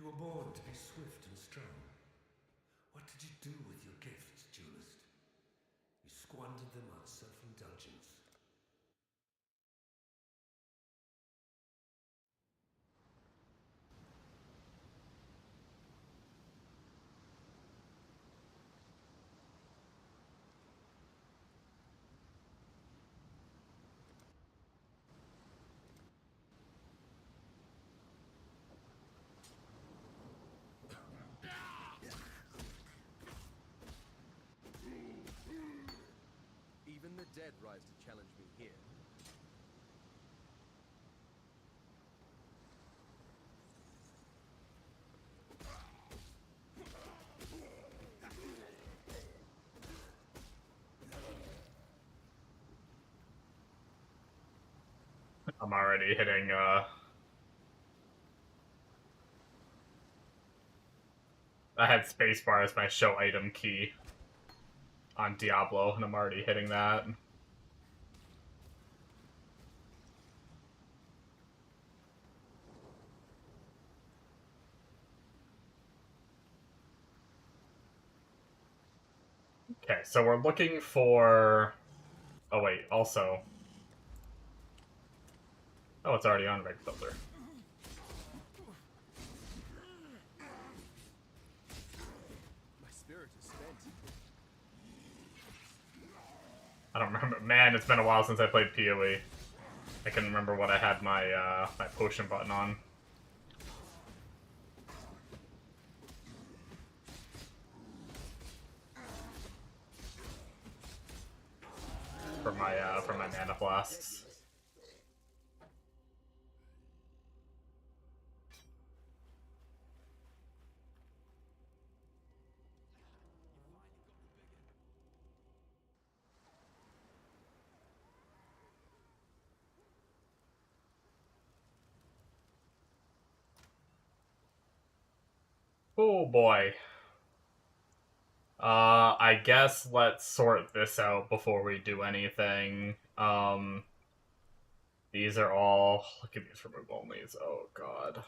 You were born to be swift and strong. What did you do with your gifts, duelist? You squandered them on self-indulgence. Even the dead rise to challenge me here. I'm already hitting, I had spacebar as my show item key on Diablo, and I'm already hitting that. Okay, so we're looking for... Oh wait, also... Oh, it's already on Red Filter. My spirit is spent. I don't remember. Man, it's been a while since I played PoE. I can remember what I had my, my potion button on. For my mana flasks. Oh boy. I guess let's sort this out before we do anything. These are all... Look at these remove onlys. Oh god.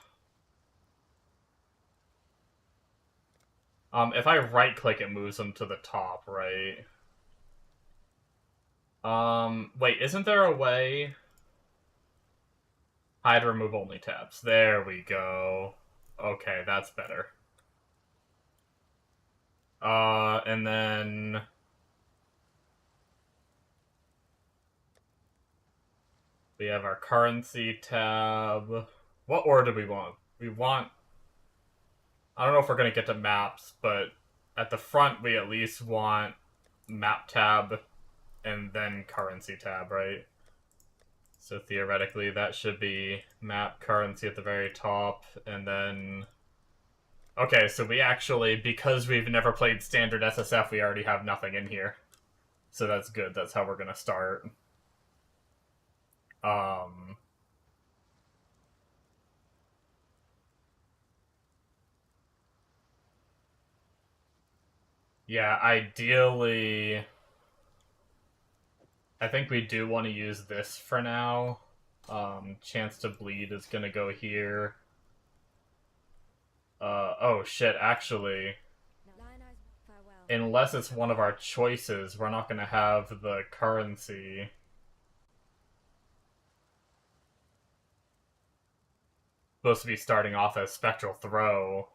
If I right-click, it moves them to the top, right? Wait, isn't there a way... Hide remove only tabs. There we go. Okay, that's better. And then... We have our currency tab. What order do we want? We want... I don't know if we're going to get to maps, but at the front we at least want map tab and then currency tab, right? So theoretically that should be map currency at the very top, and then... Okay, so we actually, because we've never played standard SSF, we already have nothing in here. So that's good, that's how we're gonna start. Yeah, ideally... I think we do want to use this for now. Chance to bleed is gonna go here. Oh shit, actually... Unless it's one of our choices, we're not gonna have the currency. Supposed to be starting off as Spectral Throw.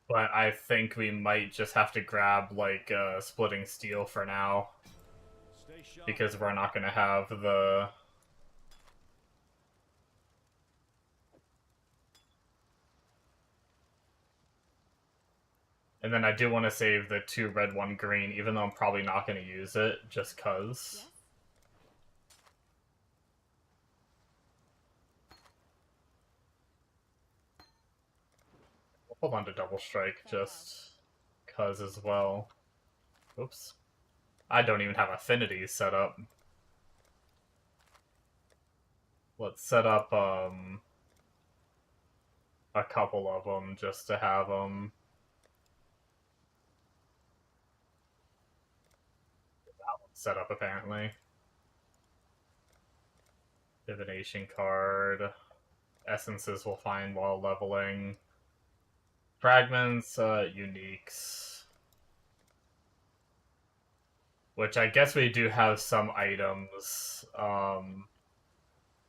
But I think we might just have to grab, like, Splitting Steel for now. Because we're not gonna have the... And then I do want to save the 2 red, 1 green, even though I'm probably not going to use it, just cuz. Yes. Hold on to Double Strike, just cuz as well. Oops. I don't even have affinities set up. Let's set up, a couple of them, just to have them. That one's set up, apparently. Divination card. Essences we'll find while leveling. Fragments, uniques. Which I guess we do have some items.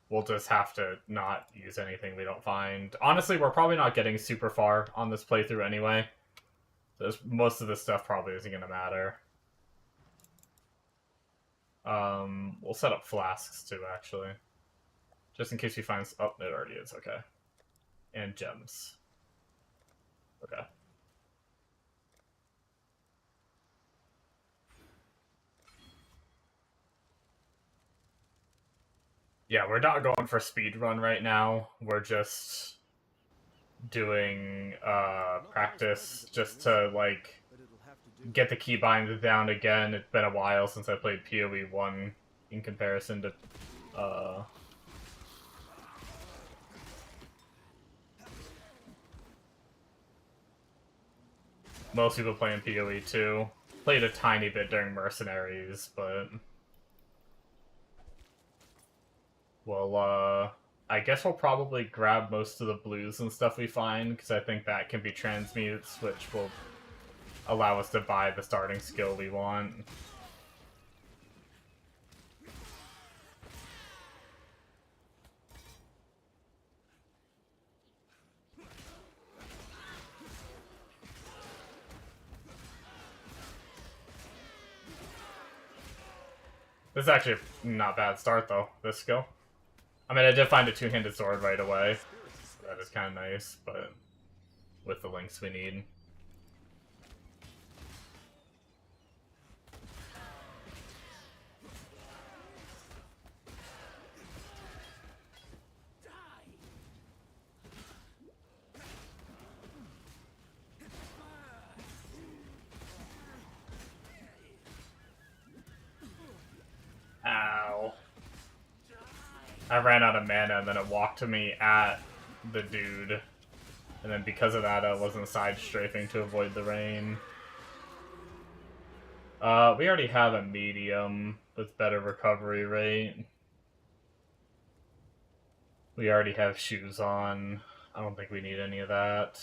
We'll just have to not use anything we don't find. Honestly, we're probably not getting super far on this playthrough anyway. Most of this stuff probably isn't going to matter. We'll set up flasks too, actually. Just in case we find... Oh, it already is, okay. And gems. Okay. Yeah, we're not going for speedrun right now. We're just doing practice just to, like, get the keybinds down again. It's been a while since I played PoE 1 in comparison to most people playing PoE 2. Played a tiny bit during Mercenaries, but... Well, I guess we'll probably grab most of the blues and stuff we find, because I think that can be transmutes, which will allow us to buy the starting skill we want. This is actually a not bad start, though, this skill. I mean, I did find a two-handed sword right away. That is kind of nice, but with the links we need. Ow. I ran out of mana and then it walked to me at the dude. And then because of that, I wasn't side strafing to avoid the rain. We already have a medium with better recovery rate. We already have shoes on. I don't think we need any of that.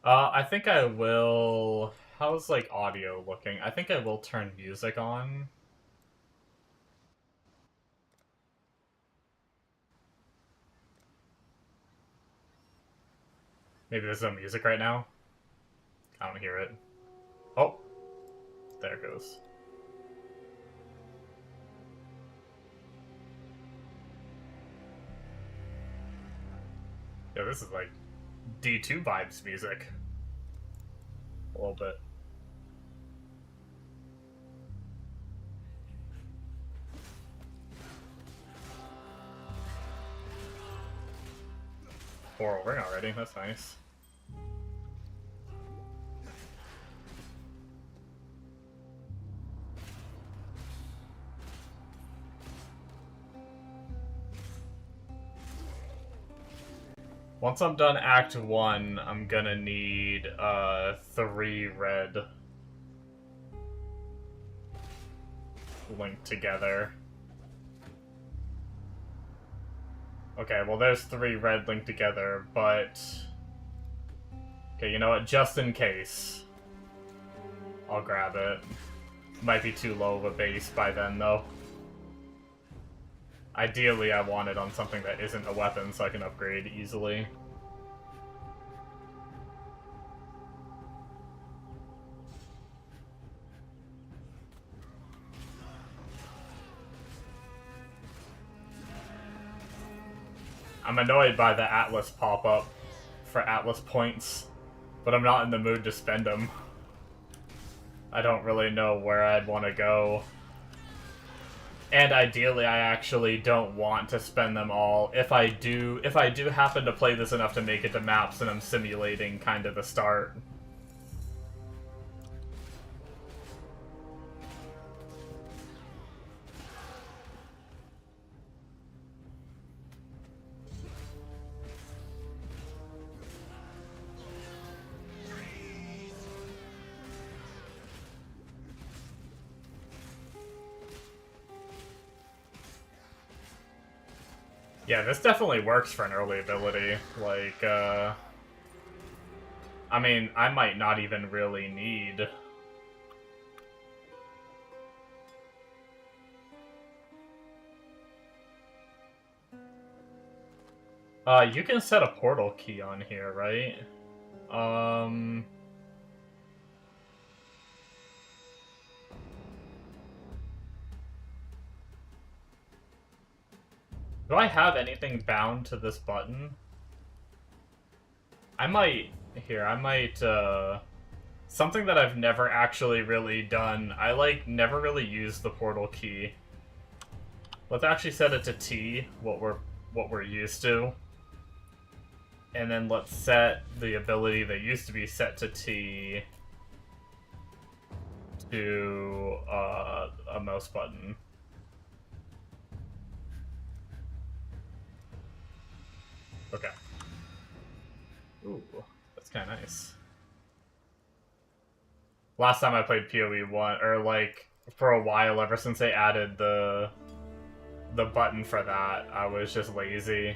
I think I will... How's, like, audio looking? I think I will turn music on. Maybe there's no music right now? I don't hear it. Oh! There it goes. Yeah, this is, like, D2 vibes music. A little bit. Coral ring already, that's nice. Once I'm done Act 1, I'm gonna need 3 red linked together. Okay, well there's 3 red linked together, but... Okay, you know what, just in case. I'll grab it. Might be too low of a base by then, though. Ideally, I want it on something that isn't a weapon so I can upgrade easily. I'm annoyed by the Atlas pop-up for Atlas points, but I'm not in the mood to spend them. I don't really know where I'd want to go. And ideally, I actually don't want to spend them all. If I do happen to play this enough to make it to maps, then I'm simulating kind of the start. Yeah, this definitely works for an early ability. Like, I mean, I might not even really need... you can set a portal key on here, right? Do I have anything bound to this button? I might... Here, I might, something that I've never actually really done. I, like, never really used the portal key. Let's actually set it to T, what we're used to. And then let's set the ability that used to be set to T to, a mouse button. Okay. Ooh, that's kind of nice. Last time I played PoE 1, or like, for a while, ever since they added the button for that, I was just lazy.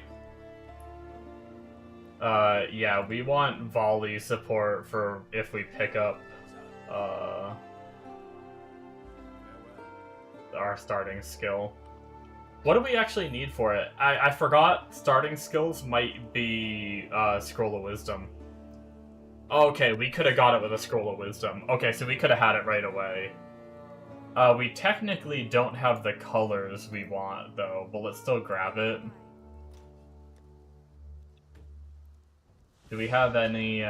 Yeah, we want volley support for if we pick up, our starting skill. What do we actually need for it? I forgot starting skills might be, Scroll of Wisdom. Okay, we could have got it with a Scroll of Wisdom. Okay, so we could have had it right away. We technically don't have the colors we want, though, but let's still grab it. Do we have any,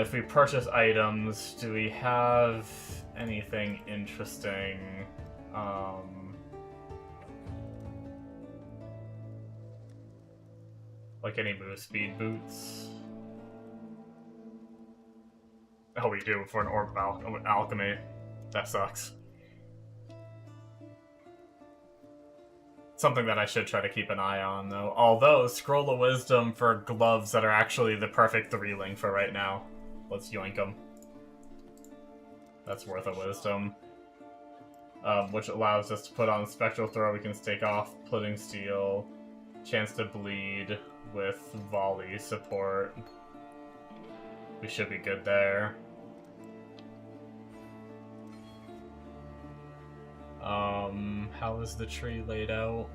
if we purchase items, do we have anything interesting? Like any move speed boots? Oh, we do, for an Orb of Alchemy. That sucks. Something that I should try to keep an eye on, though. Although, Scroll of Wisdom for gloves that are actually the perfect 3-link for right now. Let's yoink them. That's worth a wisdom. Which allows us to put on Spectral Throw, we can stake off Pudding Steel, chance to bleed with volley support. We should be good there. How is the tree laid out?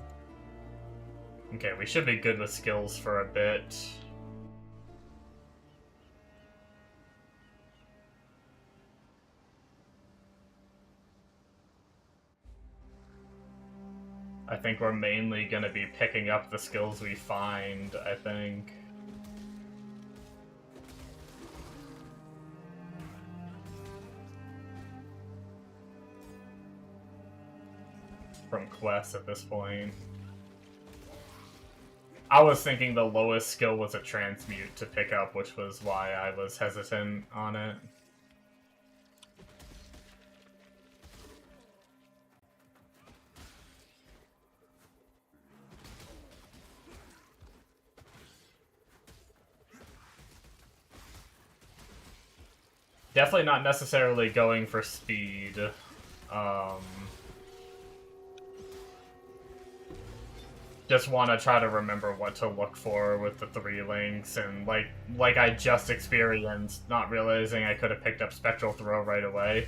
Okay, we should be good with skills for a bit. I think we're mainly gonna be picking up the skills we find, I think. From quests at this point. I was thinking the lowest skill was a transmute to pick up, which was why I was hesitant on it. Definitely not necessarily going for speed. Just want to try to remember what to look for with the 3 links, and like I just experienced, not realizing I could have picked up Spectral Throw right away.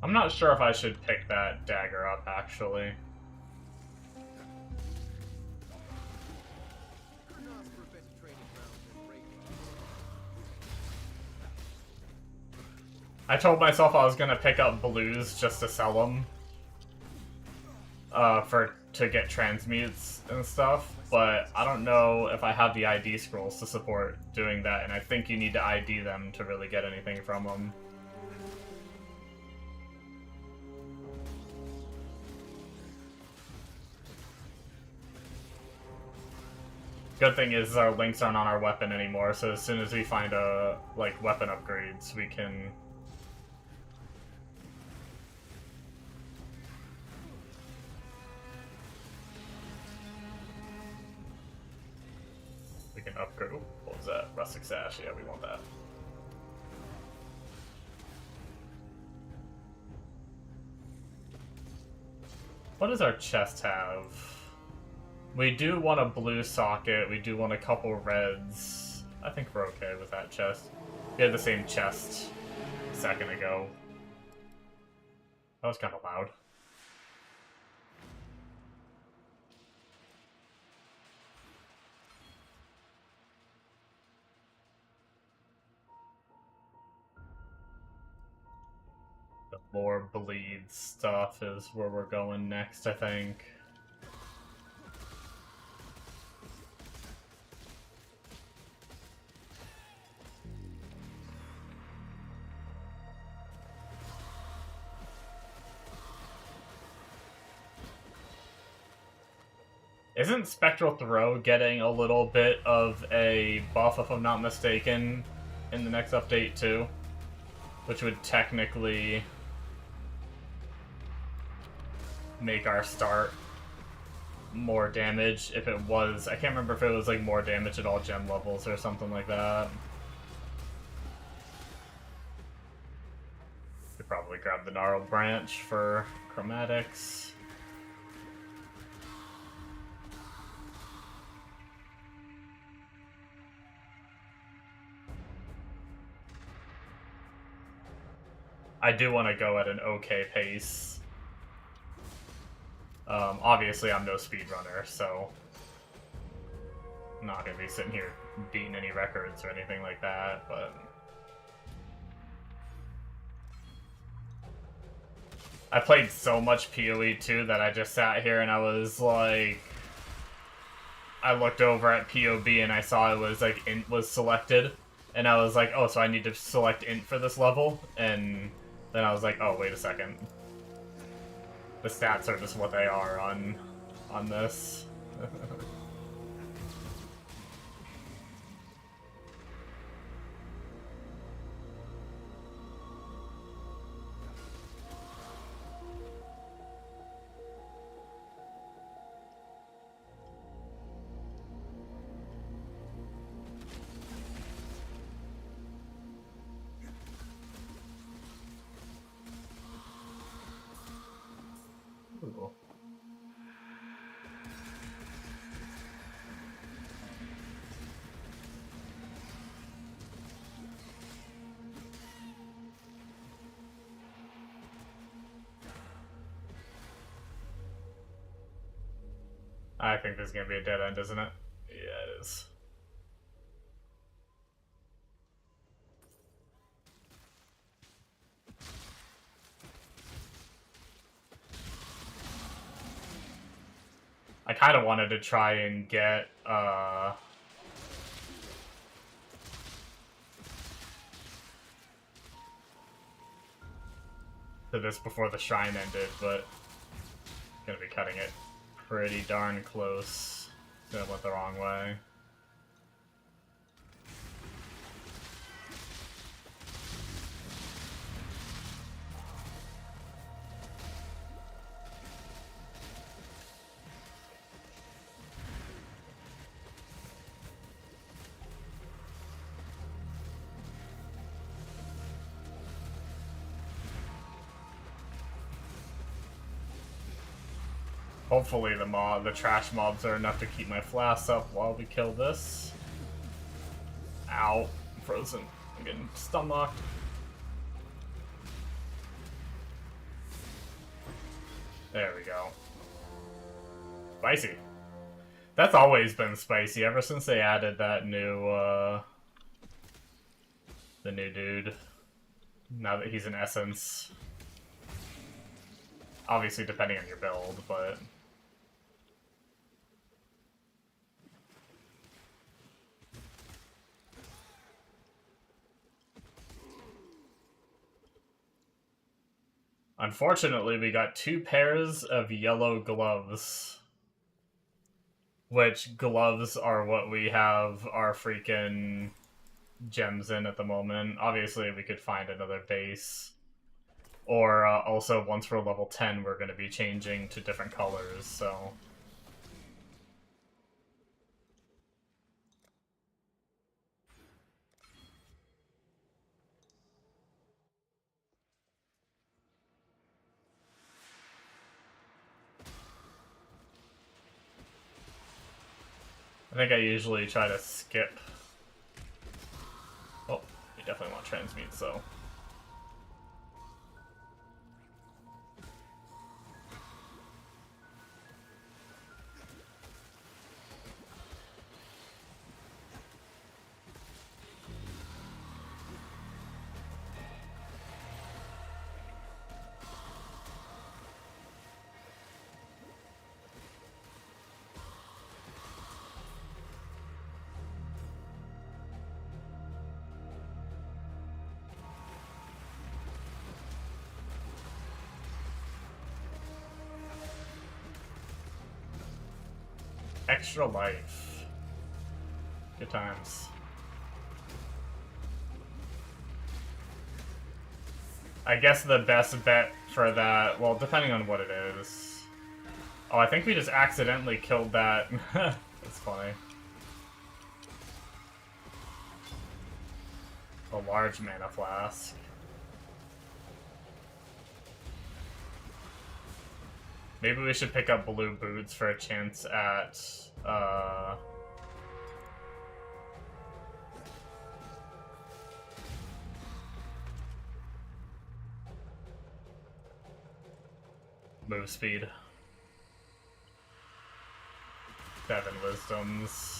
I'm not sure if I should pick that dagger up, actually. I told myself I was gonna pick up blues just to sell them. To get transmutes and stuff, but I don't know if I have the ID scrolls to support doing that, and I think you need to ID them to really get anything from them. Good thing is our links aren't on our weapon anymore, so as soon as we find like weapon upgrades, we can upgrade. Ooh, what was that? Rustic Sash. Yeah, we want that. What does our chest have? We do want a blue socket. We do want a couple reds. I think we're okay with that chest. We had the same chest a second ago. That was kind of loud. The more bleed stuff is where we're going next, I think. Isn't Spectral Throw getting a little bit of a buff, if I'm not mistaken, in the next update too? Which would technically make our start more damage if it was... I can't remember if it was like more damage at all gem levels or something like that. Could probably grab the Gnarled Branch for chromatics. I do want to go at an okay pace. Obviously, I'm no speedrunner, so I'm not going to be sitting here beating any records or anything like that, but I played so much PoE too that I just sat here and I was like, I looked over at POB and I saw it was like int was selected, and I was like, oh, so I need to select int for this level, and then I was like, oh, wait a second. The stats are just what they are on this. Ooh. I think this is going to be a dead end, isn't it? Yeah, it is. I kind of wanted to try and get, to this before the shrine ended, but gonna be cutting it pretty darn close. That went the wrong way. Hopefully the trash mobs are enough to keep my flasks up while we kill this. Ow. Frozen. I'm getting stun locked. There we go. Spicy. That's always been spicy ever since they added that new, the new dude. Now that he's in Essence. Obviously depending on your build, but... Unfortunately, we got 2 pairs of yellow gloves. which gloves are what we have our freaking gems in at the moment. Obviously, we could find another base. Or also, once we're level 10, we're going to be changing to different colors, so... I think I usually try to skip. Oh, we definitely want transmute, so. Extra life. Good times. I guess the best bet for that, well, depending on what it is. Oh, I think we just accidentally killed that. That's funny. A large mana flask. Maybe we should pick up blue boots for a chance at, move speed. 7 wisdoms.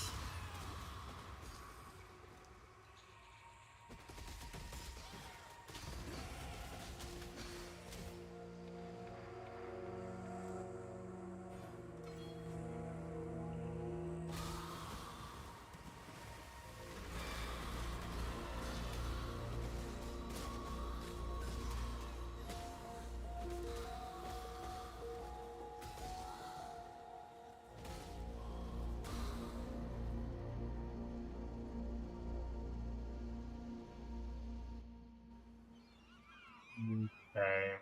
Okay.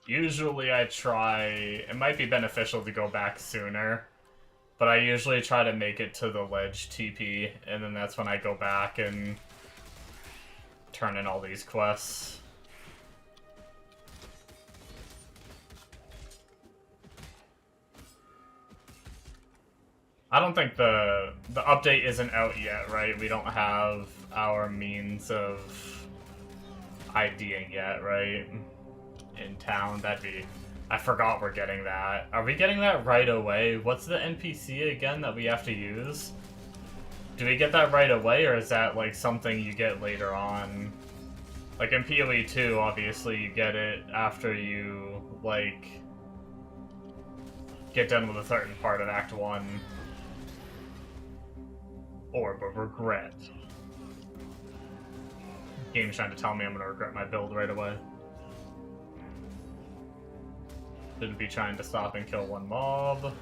Usually I try... It might be beneficial to go back sooner, but I usually try to make it to the ledge TP, and then that's when I go back and turn in all these quests. I don't think the update isn't out yet, right? We don't have our means of IDing yet, right? In town, that'd be... I forgot we're getting that. Are we getting that right away? What's the NPC again that we have to use? Do we get that right away, or is that, like, something you get later on? Like, in PoE 2, obviously, you get it after you, like, get done with a certain part of Act 1. Orb of Regret. Game's trying to tell me I'm gonna regret my build right away. Shouldn't be trying to stop and kill one mob.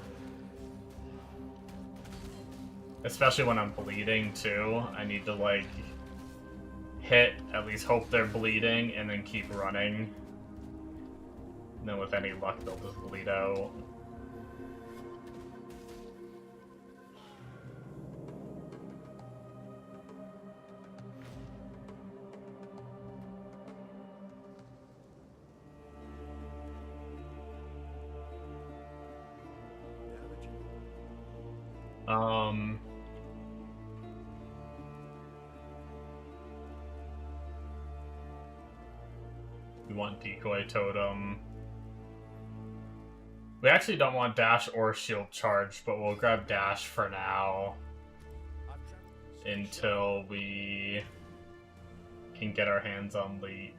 Especially when I'm bleeding, too. I need to, like, hit, at least hope they're bleeding, and then keep running. And then with any luck, they'll just bleed out. We want Decoy Totem. We actually don't want Dash or Shield Charge, but we'll grab Dash for now. Until we can get our hands on Leap.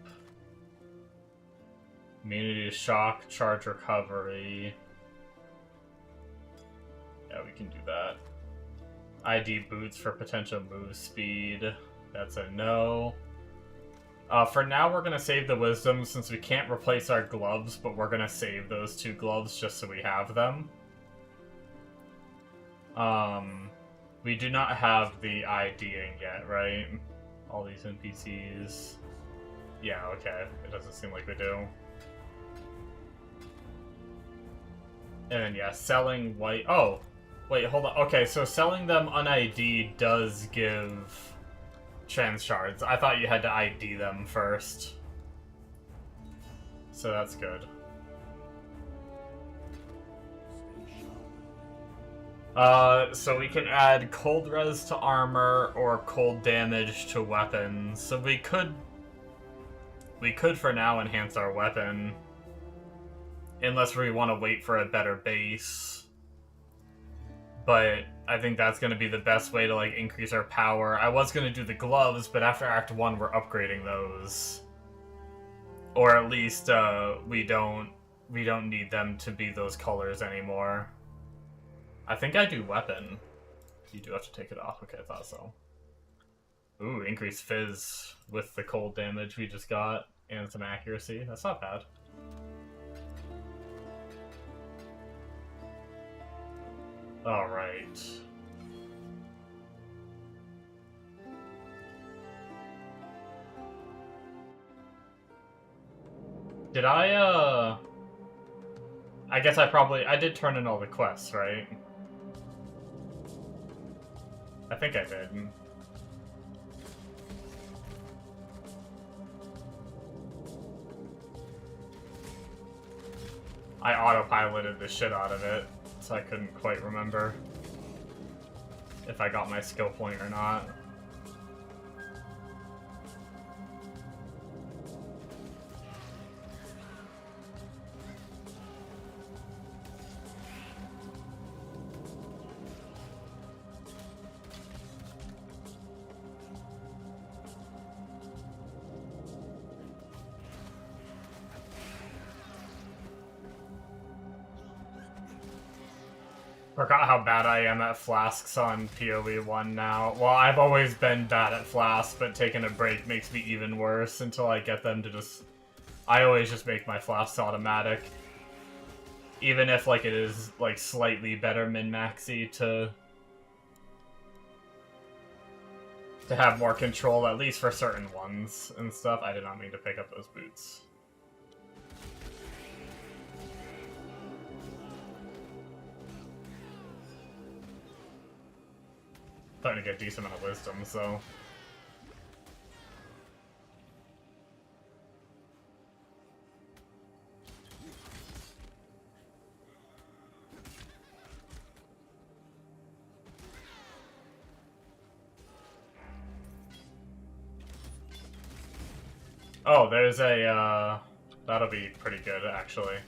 Immunity to Shock, Charge Recovery. Yeah, we can do that. ID Boots for potential move speed. That's a no. For now, we're going to save the Wisdom since we can't replace our gloves, but we're going to save those 2 gloves just so we have them. We do not have the IDing yet, right? All these NPCs. Yeah, okay. It doesn't seem like we do. And then, yeah, selling white... Oh! Wait, hold on. Okay, so selling them un-ID does give trans shards. I thought you had to ID them first. So that's good. So we can add cold res to armor or cold damage to weapons. So we could for now enhance our weapon. Unless we want to wait for a better base. But I think that's going to be the best way to like increase our power. I was going to do the gloves, but after Act 1 we're upgrading those. Or at least we don't need them to be those colors anymore. I think I do weapon. You do have to take it off. Okay, I thought so. Ooh, increased fizz with the cold damage we just got and some accuracy. That's not bad. Alright. Did I guess I did turn in all the quests, right? I think I did. I autopiloted the shit out of it, so I couldn't quite remember if I got my skill point or not. Forgot how bad I am at flasks on PoE 1 now. Well, I've always been bad at flasks, but taking a break makes me even worse until I get them to just... I always just make my flasks automatic. Even if, like, it is, like, slightly better min-maxy to have more control, at least for certain ones and stuff. I did not mean to pick up those boots. Starting to get a decent amount of wisdom, so... Oh, there's a, that'll be pretty good, actually.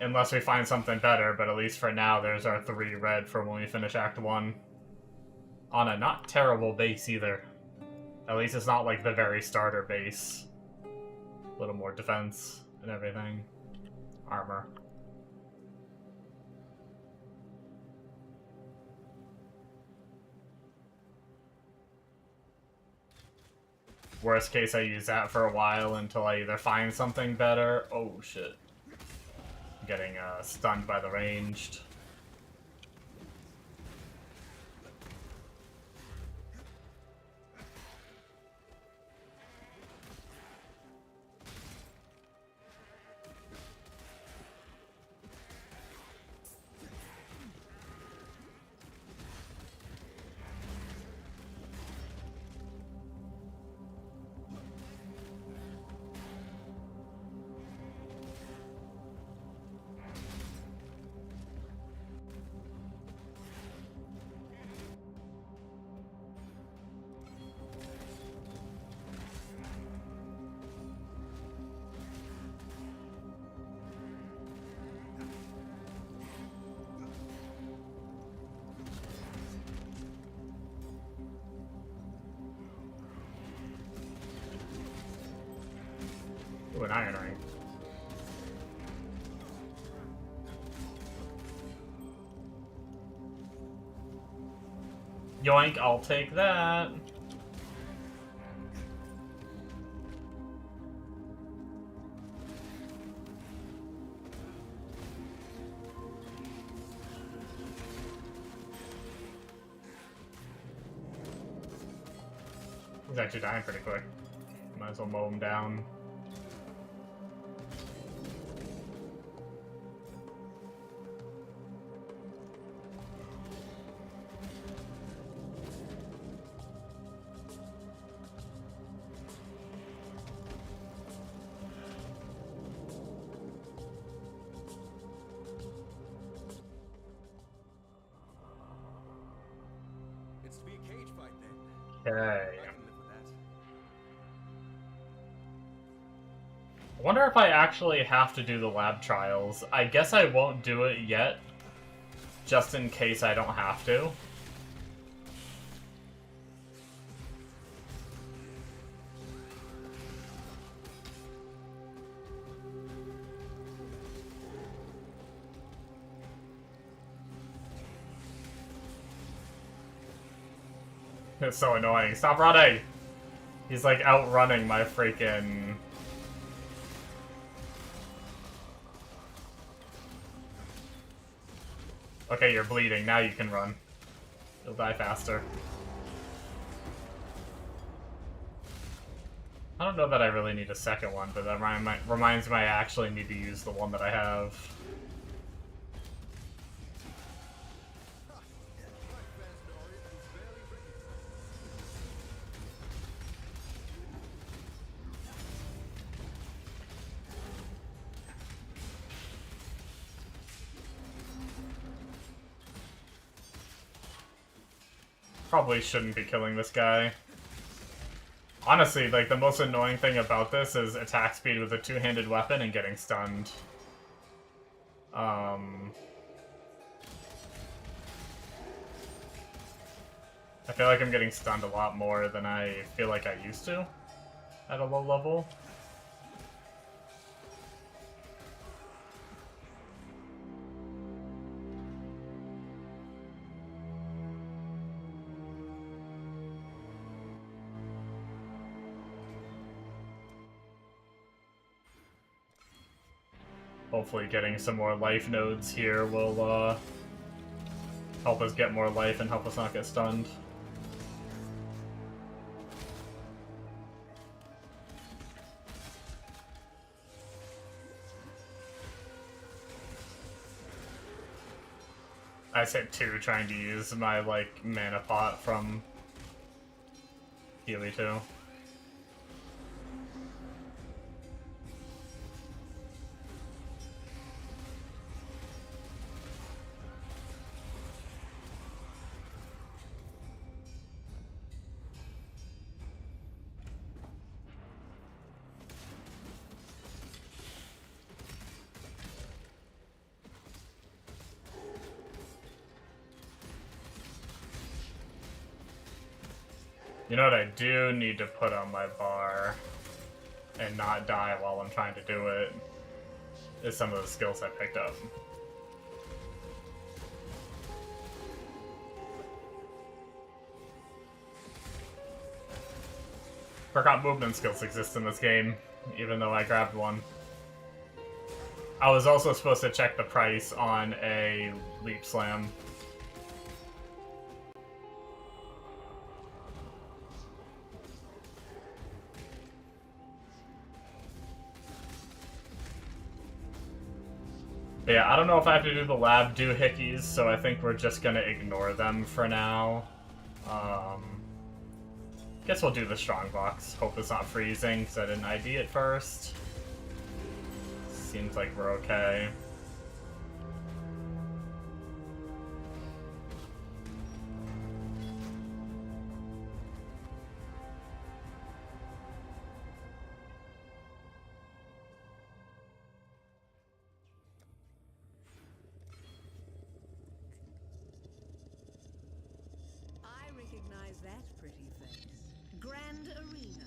Unless we find something better, but at least for now, there's our 3 red for when we finish Act 1. On a not terrible base, either. At least it's not like the very starter base. A little more defense and everything. Armor. Worst case, I use that for a while until I either find something better. Oh, shit. Getting stunned by the ranged. Ooh, an iron ring. Yoink, I'll take that. He's actually dying pretty quick. Might as well mow him down. It's to be a cage fight then. Okay. I can live with that. I wonder if I actually have to do the lab trials. I guess I won't do it yet, just in case I don't have to. It's so annoying. Stop running! He's like outrunning my freaking... Okay, you're bleeding. Now you can run. You'll die faster. I don't know that I really need a second one, but that reminds me I actually need to use the one that I have. Probably shouldn't be killing this guy. Honestly, like, the most annoying thing about this is attack speed with a two-handed weapon and getting stunned. I feel like I'm getting stunned a lot more than I feel like I used to at a low level. Hopefully getting some more life nodes here will help us get more life and help us not get stunned. I said 2, trying to use my, like, mana pot from Healy 2. You know what I do need to put on my bar and not die while I'm trying to do it is some of the skills I picked up. Forgot movement skills exist in this game, even though I grabbed one. I was also supposed to check the price on a Leap Slam. But yeah, I don't know if I have to do the lab doohickeys, so I think we're just gonna ignore them for now. Guess we'll do the strongbox. Hope it's not freezing, because I didn't ID it first. Seems like we're okay. I recognize that pretty face. Grand Arena.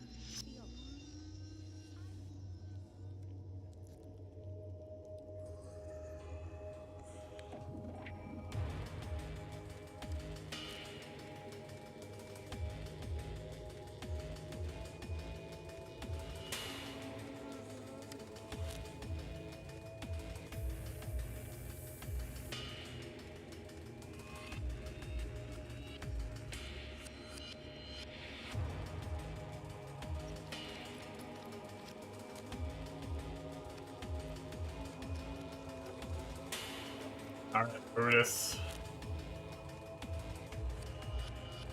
Alright, Brutus.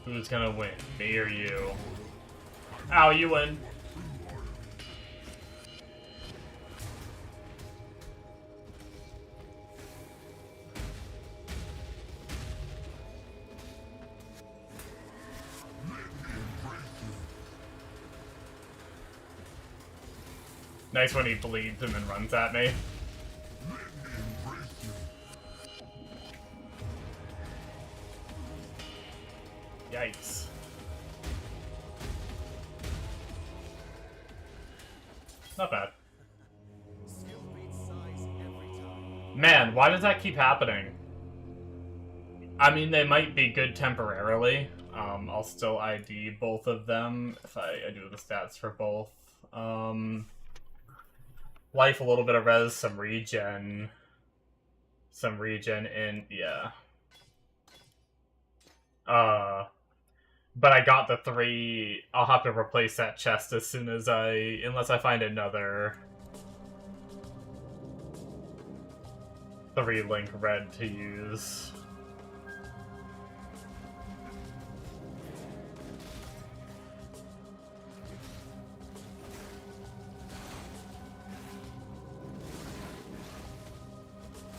Who's gonna win? Me or you? Ow, you win. Nice when he bleeds and then runs at me. Yikes. Not bad. Skill beats size every time. Man, why does that keep happening? I mean, they might be good temporarily. I'll still ID both of them if I do the stats for both. Life, a little bit of res, some regen. Some regen in, yeah. But I got the 3. I'll have to replace that chest as soon as unless I find another 3-link red to use.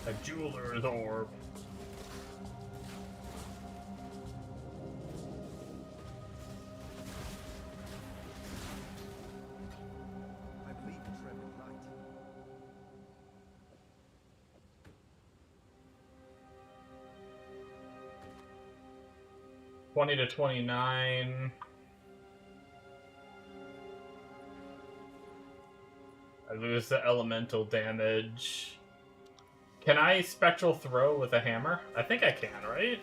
A jeweler's orb. I believe it's red and light. $20 to $29. I lose the elemental damage. Can I spectral throw with a hammer? I think I can, right?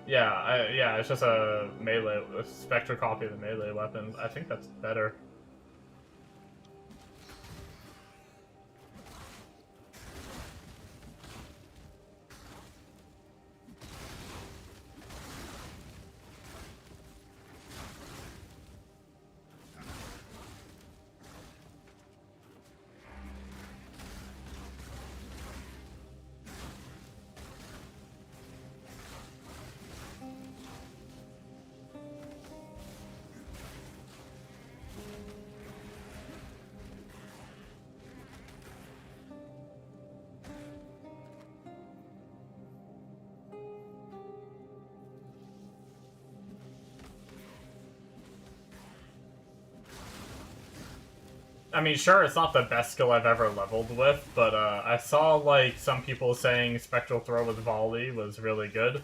Yeah, it's just a melee, a spectral copy of the melee weapons. I think that's better. I mean, sure, it's not the best skill I've ever leveled with, but I saw, like, some people saying Spectral Throw with Volley was really good. And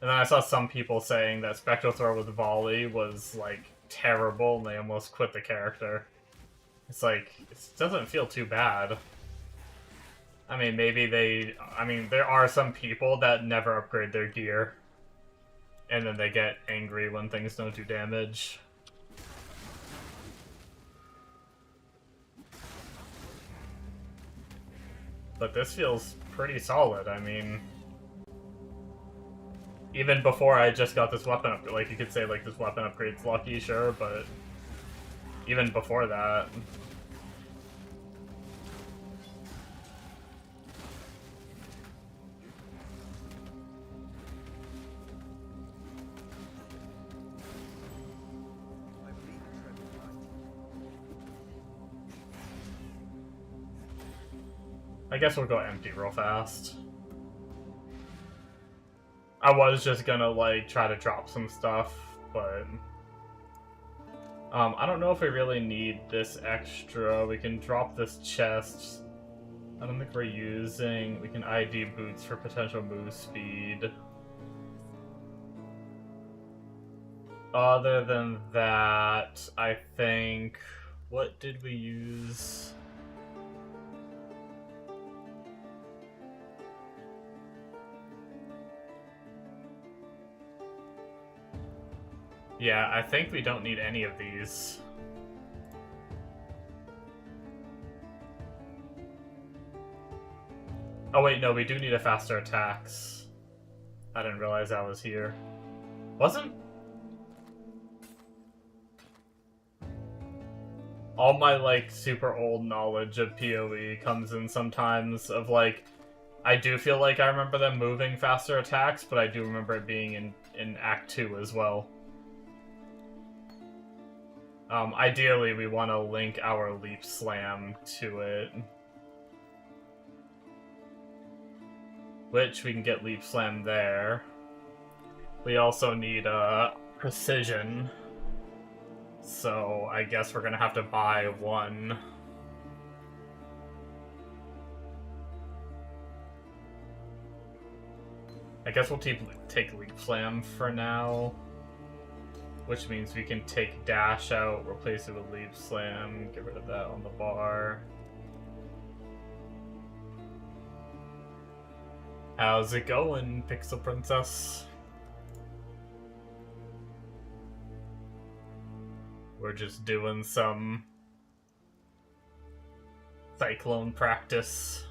then I saw some people saying that Spectral Throw with Volley was, like, terrible, and they almost quit the character. It's like, it doesn't feel too bad. I mean, there are some people that never upgrade their gear. And then they get angry when things don't do damage. But this feels pretty solid. I mean, even before I just got this weapon upgrade, like, you could say, like, this weapon upgrade's lucky, sure, but even before that. I believe it's red and light. I guess we'll go empty real fast. I was just gonna, like, try to drop some stuff, but I don't know if we really need this extra. We can drop this chest. I don't think we're using... We can ID boots for potential move speed. Other than that, I think... What did we use? Yeah, I think we don't need any of these. Oh wait, no, we do need a faster attacks. I didn't realize I was here. Wasn't... all my, like, super old knowledge of PoE comes in sometimes of, like, I do feel like I remember them moving faster attacks, but I do remember it being in Act 2 as well. Ideally, we want to link our Leap Slam to it. Which, we can get Leap Slam there. We also need, Precision. So, I guess we're gonna have to buy one. I guess we'll take Leap Slam for now. Which means we can take Dash out, replace it with Leap Slam, get rid of that on the bar. How's it going, Pixel Princess? We're just doing some Cyclone practice.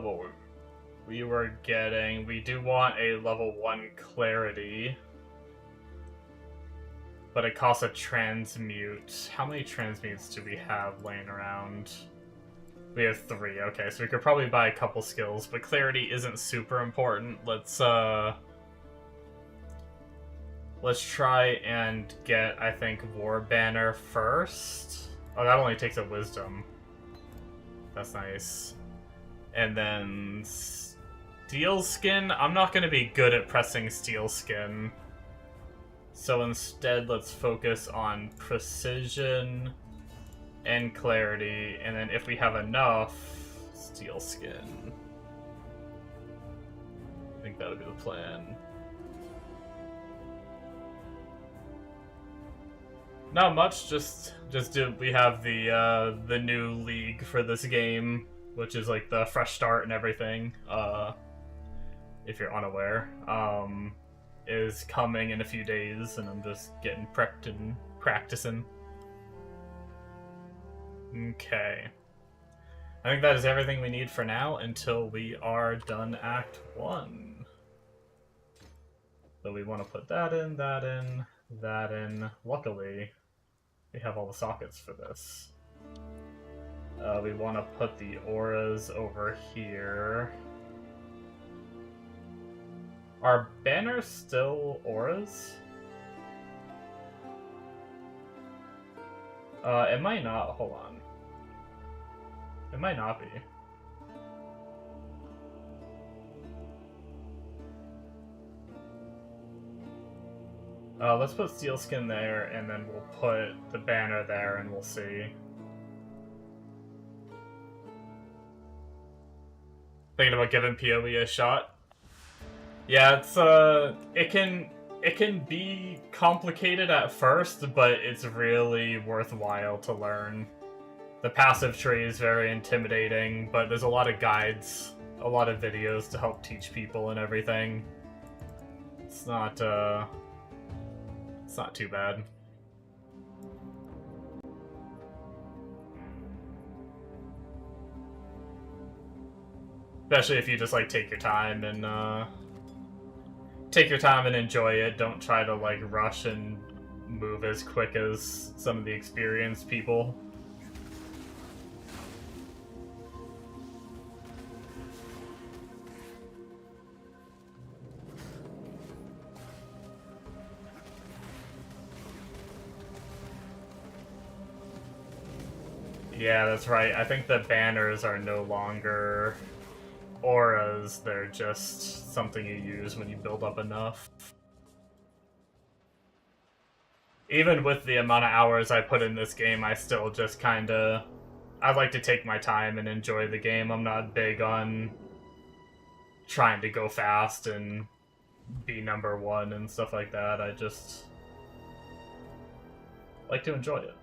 What we were getting, we do want a level 1 Clarity. But it costs a transmute. How many transmutes do we have laying around? We have 3. Okay, so we could probably buy a couple skills, but Clarity isn't super important. Let's try and get, I think, War Banner first. Oh, that only takes a Wisdom. That's nice. And then Steel Skin. I'm not going to be good at pressing Steel Skin. So instead, let's focus on Precision and Clarity, and then if we have enough, Steel Skin. I think that would be the plan. Not much, just we have the new league for this game, which is like the fresh start and everything. If you're unaware, is coming in a few days, and I'm just getting prepped and practicing. Okay. I think that is everything we need for now until we are done Act 1. So we want to put that in, that in, that in. Luckily, we have all the sockets for this. We want to put the auras over here. Are banners still auras? It might not. Hold on. It might not be. Let's put Steel Skin there, and then we'll put the banner there, and we'll see. Thinking about giving PoE a shot. Yeah, it's it can be complicated at first, but it's really worthwhile to learn. The passive tree is very intimidating, but there's a lot of guides, a lot of videos to help teach people and everything. It's not too bad. Especially if you just like take your time and enjoy it. Don't try to like rush and move as quick as some of the experienced people. Yeah, that's right. I think the banners are no longer auras, they're just something you use when you build up enough. Even with the amount of hours I put in this game, I still just kinda... I like to take my time and enjoy the game. I'm not big on trying to go fast and be number 1 and stuff like that. I just like to enjoy it.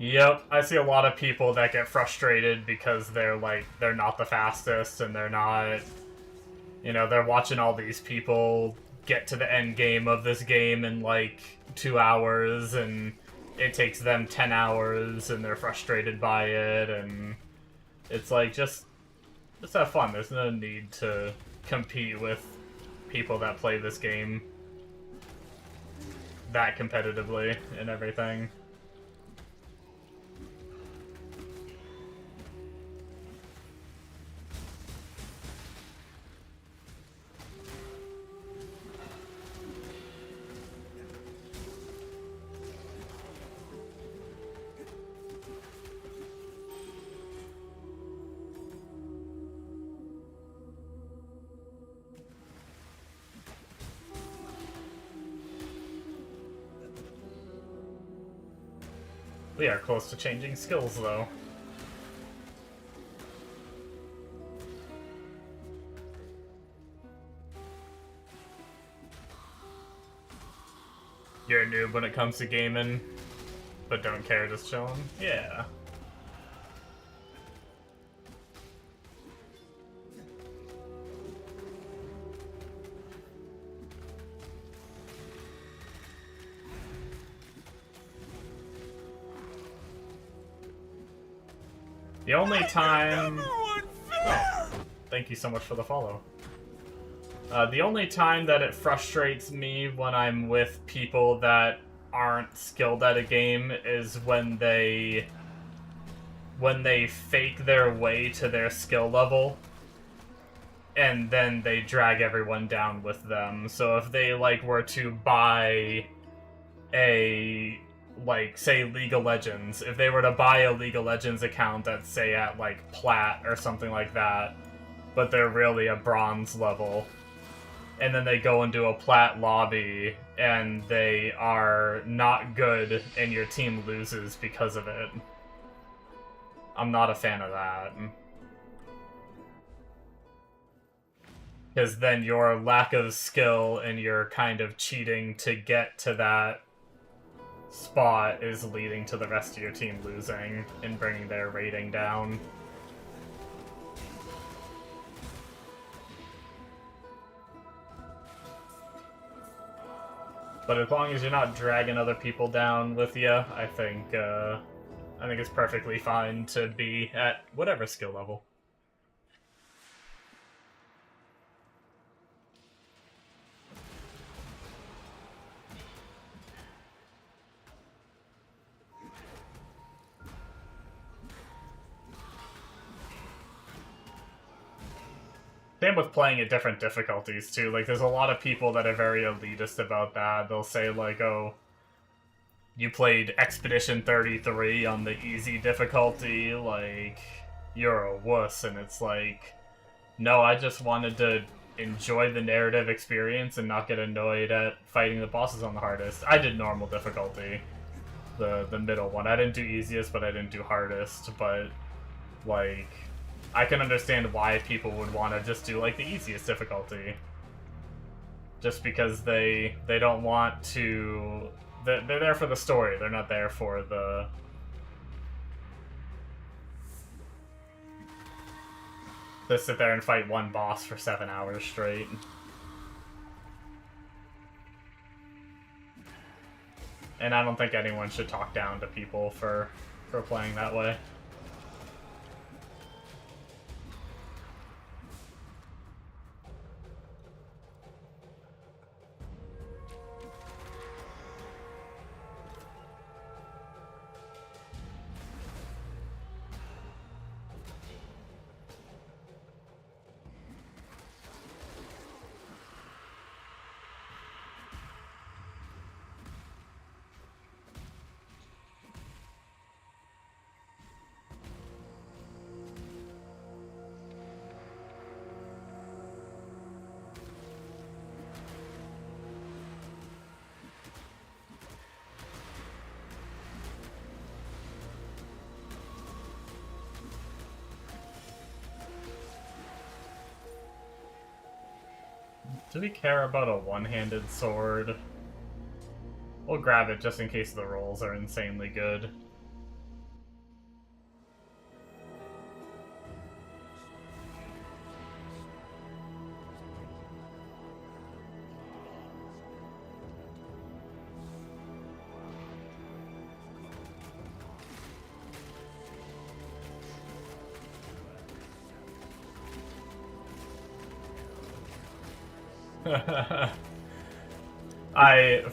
Yep, I see a lot of people that get frustrated because they're not the fastest and they're not, they're watching all these people get to the end game of this game in like 2 hours and it takes them 10 hours and they're frustrated by it, and it's like, just have fun. There's no need to compete with people that play this game that competitively and everything. We are close to changing skills, though. You're a noob when it comes to gaming, but don't care, just chilling? Yeah. The only time... Oh, thank you so much for the follow. The only time that it frustrates me when I'm with people that aren't skilled at a game is when they fake their way to their skill level and then they drag everyone down with them. So if they were to buy a, say, League of Legends, if they were to buy a League of Legends account that's, say, at, Plat or something like that, but they're really a Bronze level, and then they go into a Plat lobby, and they are not good, and your team loses because of it. I'm not a fan of that. Because then your lack of skill and your kind of cheating to get to that spot is leading to the rest of your team losing and bringing their rating down. But as long as you're not dragging other people down with you, I think it's perfectly fine to be at whatever skill level. Same with playing at different difficulties, too. There's a lot of people that are very elitist about that. They'll say, oh, you played Expedition 33 on the easy difficulty, you're a wuss. And it's no, I just wanted to enjoy the narrative experience and not get annoyed at fighting the bosses on the hardest. I did normal difficulty, the middle one. I didn't do easiest, but I didn't do hardest, but, I can understand why people would want to just do, the easiest difficulty. Just because they don't want to... They're there for the story, they're not there for the... to sit there and fight one boss for 7 hours straight. And I don't think anyone should talk down to people for playing that way. Do we care about a one-handed sword? We'll grab it just in case the rolls are insanely good.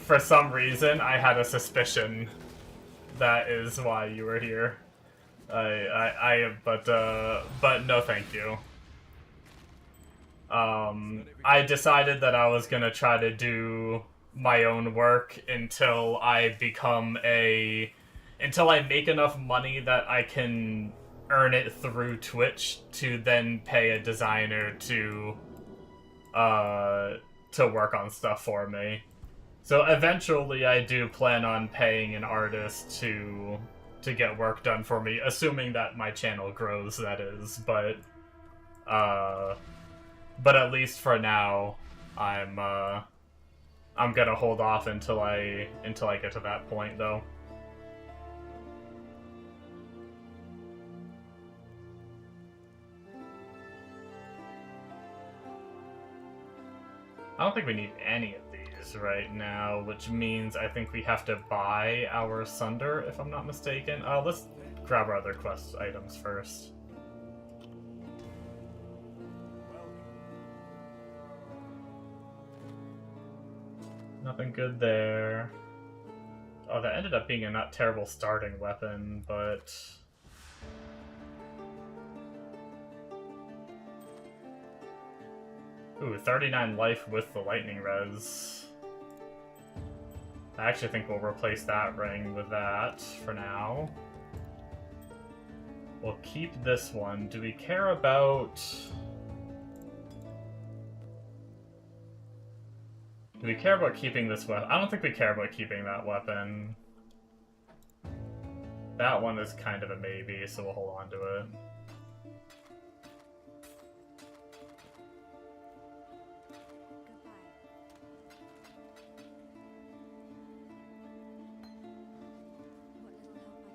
For some reason, I had a suspicion that is why you were here. But no, thank you. I decided that I was gonna try to do my own work until I make enough money that I can earn it through Twitch to then pay a designer to work on stuff for me. So eventually I do plan on paying an artist to get work done for me, assuming that my channel grows, that is, but at least for now, I'm gonna hold off until I get to that point, though. I don't think we need any of these right now, which means I think we have to buy our Sunder, if I'm not mistaken. Let's grab our other quest items first. Nothing good there. Oh, that ended up being a not terrible starting weapon, but... Ooh, 39 life with the lightning res. I actually think we'll replace that ring with that for now. We'll keep this one. Do we care about... Do we care about keeping this weapon? I don't think we care about keeping that weapon. That one is kind of a maybe, so we'll hold on to it.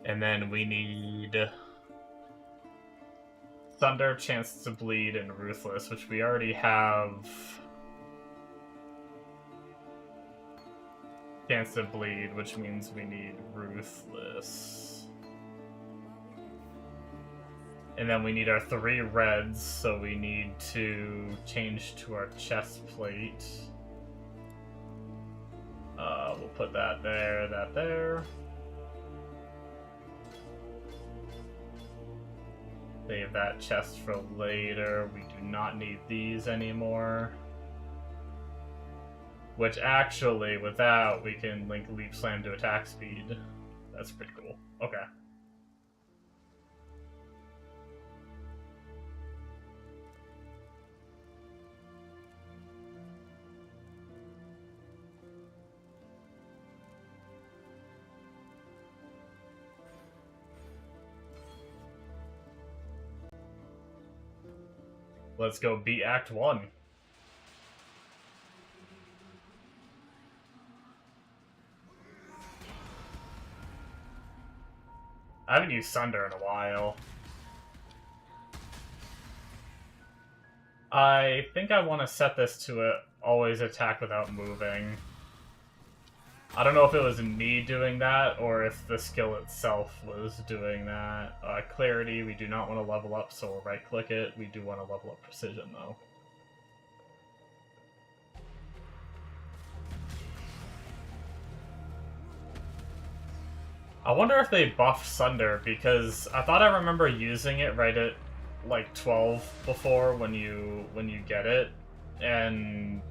And then we need Thunder, Chance to Bleed, and Ruthless, which we already have. Chance to Bleed, which means we need Ruthless. And then we need our 3 reds, so we need to change to our chest plate. We'll put that there, that there. Save that chest for later. We do not need these anymore. Which actually, with that, we can link Leap Slam to attack speed. That's pretty cool. Okay. Let's go beat Act 1. I haven't used Sunder in a while. I think I want to set this to always attack without moving. I don't know if it was me doing that, or if the skill itself was doing that. Clarity, we do not want to level up, so we'll right-click it. We do want to level up Precision, though. I wonder if they buffed Sunder, because I thought I remember using it right at, like, 12 before when you get it, and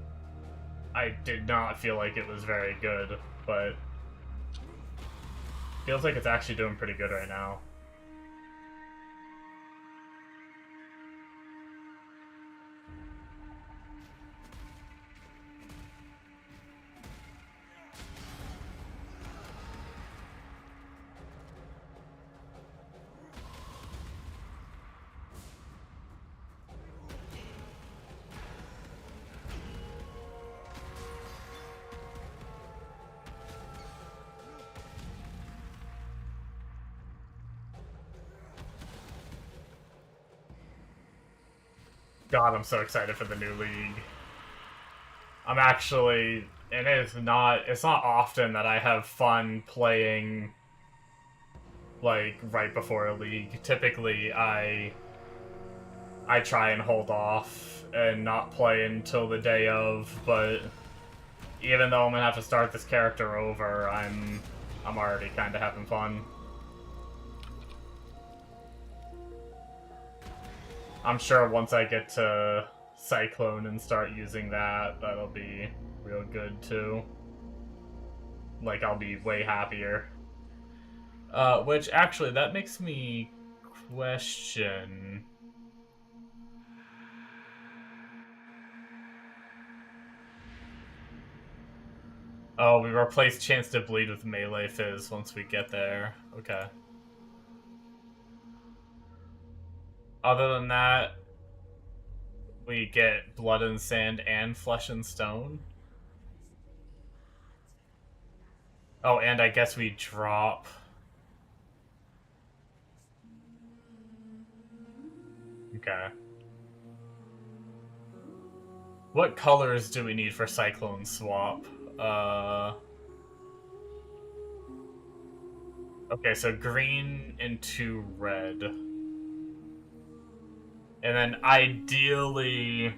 I did not feel like it was very good. But feels like it's actually doing pretty good right now. God, I'm so excited for the new league. I'm actually, and it's not often that I have fun playing, like, right before a league. Typically, I try and hold off and not play until the day of, but even though I'm gonna have to start this character over, I'm already kind of having fun. I'm sure once I get to Cyclone and start using that, that'll be real good too. Like, I'll be way happier. Which, actually, that makes me question... Oh, we replace Chance to Bleed with Melee Fizz once we get there. Okay. Other than that, we get Blood and Sand and Flesh and Stone. Oh, and I guess we drop... Okay. What colors do we need for Cyclone Swap? Okay, so green into red. And then ideally...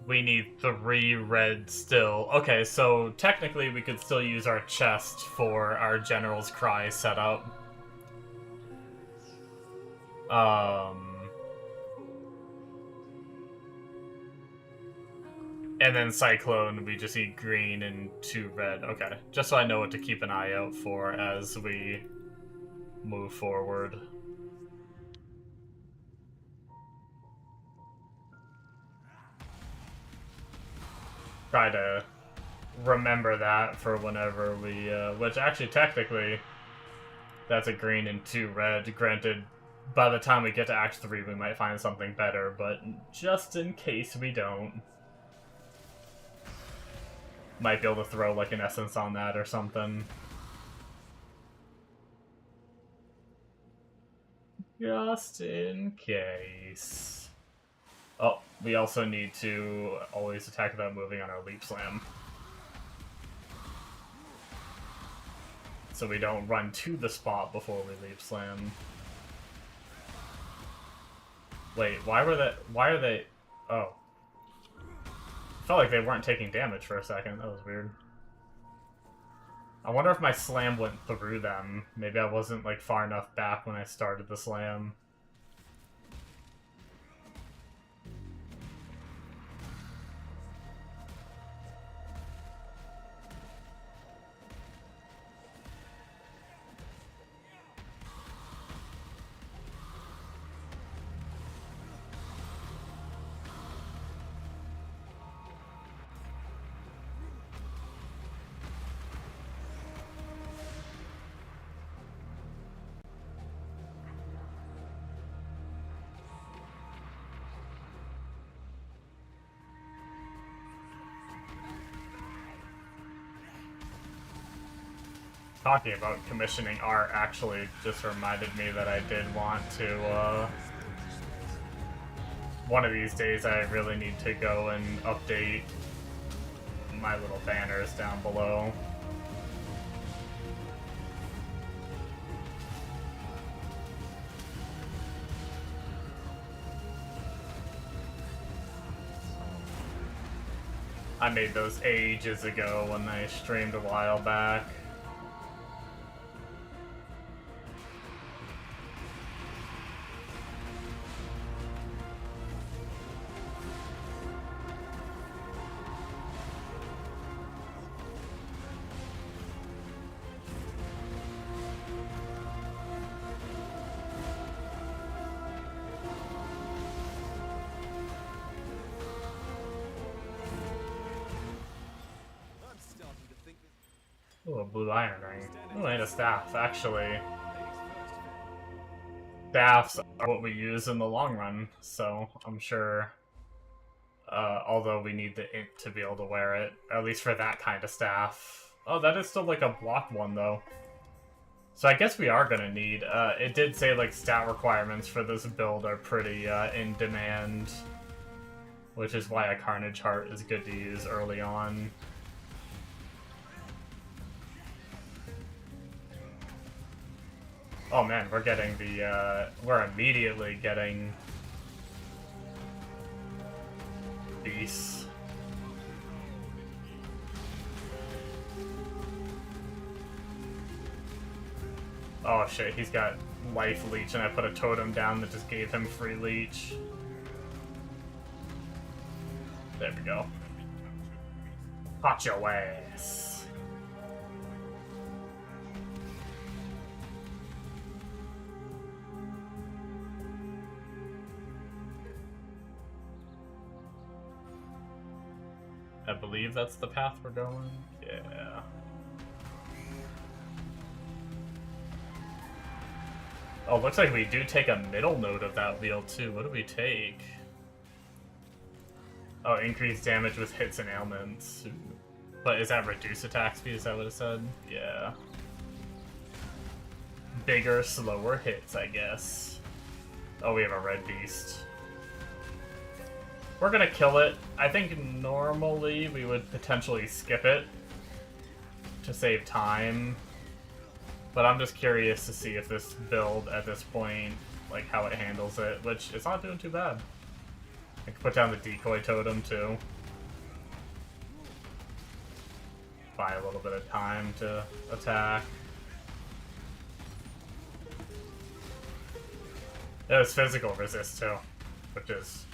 we need 3 red still. Okay, so technically we could still use our chest for our General's Cry setup. And then Cyclone, we just need green and 2 red. Okay, just so I know what to keep an eye out for as we move forward. Try to remember that for whenever we, which actually technically, that's a green and 2 red. Granted, by the time we get to Act 3, we might find something better, but just in case we don't. Might be able to throw, like, an essence on that or something. Just in case. Oh, we also need to always attack without moving on our Leap Slam. So we don't run to the spot before we Leap Slam. Wait, why are they... Oh. Felt like they weren't taking damage for a second. That was weird. I wonder if my slam went through them. Maybe I wasn't, like, far enough back when I started the slam. Talking about commissioning art actually just reminded me that I did want to, one of these days I really need to go and update my little banners down below. I made those ages ago when I streamed a while back. Ooh, a blue iron ring. Ooh, and a staff, actually. Staffs are what we use in the long run, so I'm sure, although we need the int to be able to wear it, at least for that kind of staff. Oh, that is still like a blocked one, though. So I guess we are gonna need, it did say like stat requirements for this build are pretty in demand, which is why a Carnage Heart is good to use early on. Oh man, we're getting the, we're immediately getting beasts. Oh shit, he's got life leech, and I put a totem down that just gave him free leech. There we go. Hot your ass. I believe that's the path we're going. Yeah. Oh, looks like we do take a middle node of that wheel too. What do we take? Oh, increased damage with hits and ailments. But is that reduced attack speed? Is that what it said? Yeah. Bigger, slower hits, I guess. Oh, we have a red beast. We're gonna kill it. I think normally we would potentially skip it to save time. But I'm just curious to see if this build at this point, like how it handles it, which it's not doing too bad. I can put down the decoy totem too. Buy a little bit of time to attack. It has physical resist too, which is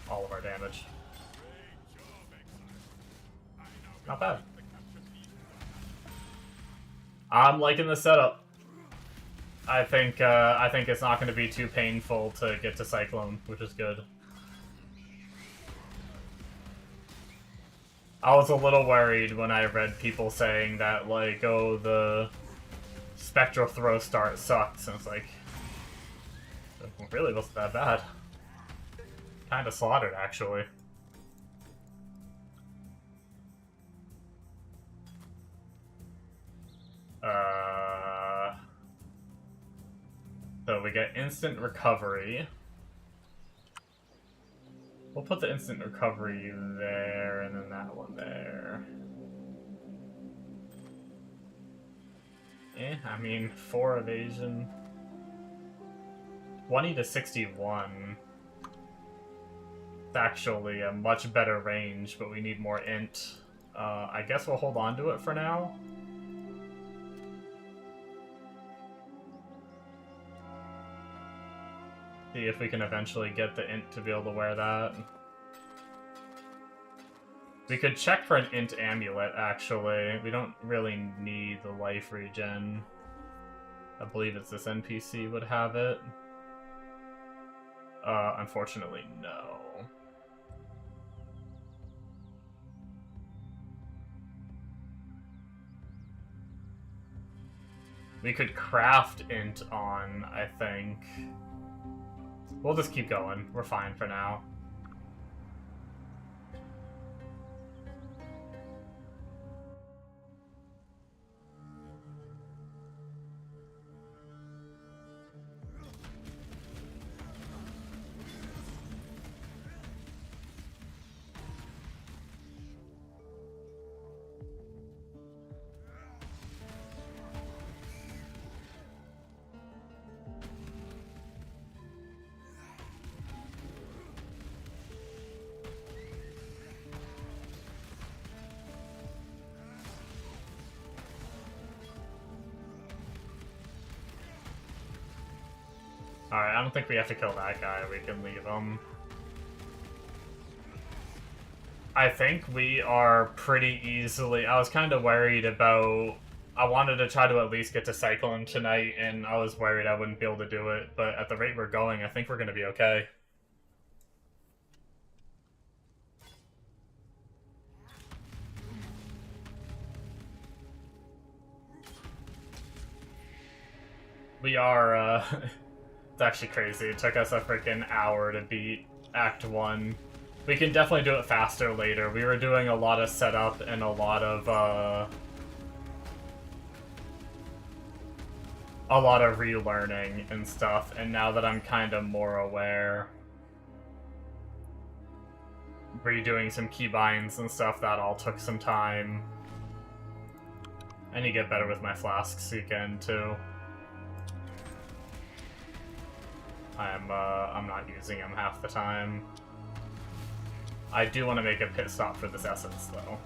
all of our damage. Not bad. I'm liking the setup. I think it's not going to be too painful to get to Cyclone, which is good. I was a little worried when I read people saying that, like, oh, the Spectral Throw start sucks, and it's like, it really wasn't that bad. Kinda slaughtered, actually. So we get instant recovery. We'll put the instant recovery there, and then that one there. I mean, 4 evasion. 20 to 61. It's actually a much better range, but we need more int. I guess we'll hold on to it for now. See if we can eventually get the int to be able to wear that. We could check for an int amulet, actually. We don't really need the life regen. I believe it's this NPC would have it. Unfortunately, no. We could craft int on, I think. We'll just keep going. We're fine for now. Alright, I don't think we have to kill that guy. We can leave him. I think we are pretty easily... I was kind of worried about... I wanted to try to at least get to Cyclone tonight, and I was worried I wouldn't be able to do it. But at the rate we're going, I think we're going to be okay. We are, It's actually crazy. It took us a freaking hour to beat Act 1. We can definitely do it faster later. We were doing a lot of setup and a lot of relearning and stuff, and now that I'm kind of more aware, redoing some keybinds and stuff, that all took some time. I need to get better with my flasks again, too. I'm not using him half the time. I do want to make a pit stop for this essence, though.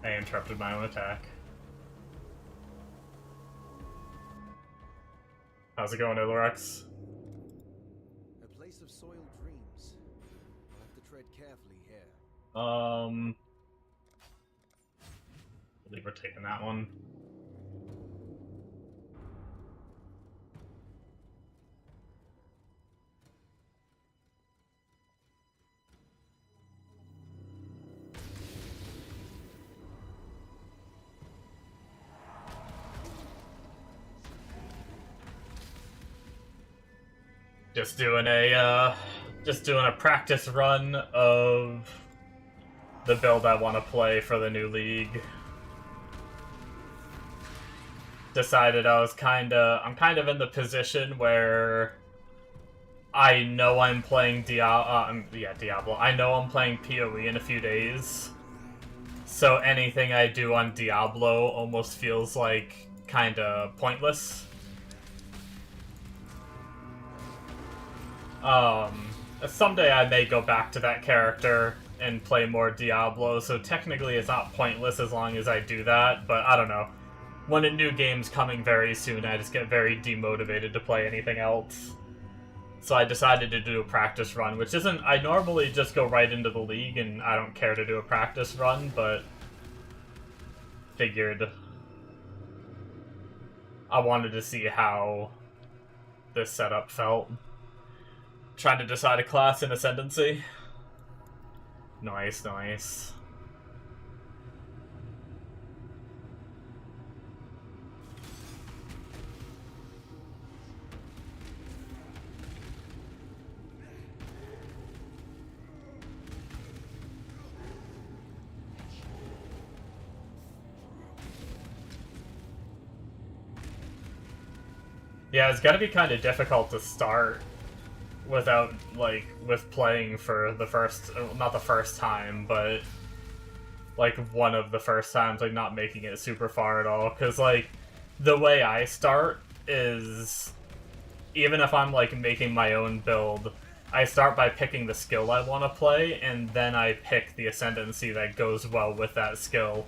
I interrupted my own attack. How's it going, Ilorex? A place of soiled dreams. I'll have to tread carefully here. I believe we're taking that one. Just doing a practice run of the build I want to play for the new league. Decided I'm kind of in the position where I know I'm playing Diablo. I know I'm playing PoE in a few days. So anything I do on Diablo almost feels like kind of pointless. Someday I may go back to that character and play more Diablo, so technically it's not pointless as long as I do that, but I don't know. When a new game's coming very soon, I just get very demotivated to play anything else. So I decided to do a practice run, which isn't... I normally just go right into the league and I don't care to do a practice run, but... figured... I wanted to see how this setup felt. Trying to decide a class in Ascendancy. Nice, nice. Yeah, it's gotta be kind of difficult to start without, like, with playing for the first, not the first time, but, like, one of the first times, like, not making it super far at all, because, like, the way I start is, even if I'm, like, making my own build, I start by picking the skill I want to play, and then I pick the Ascendancy that goes well with that skill.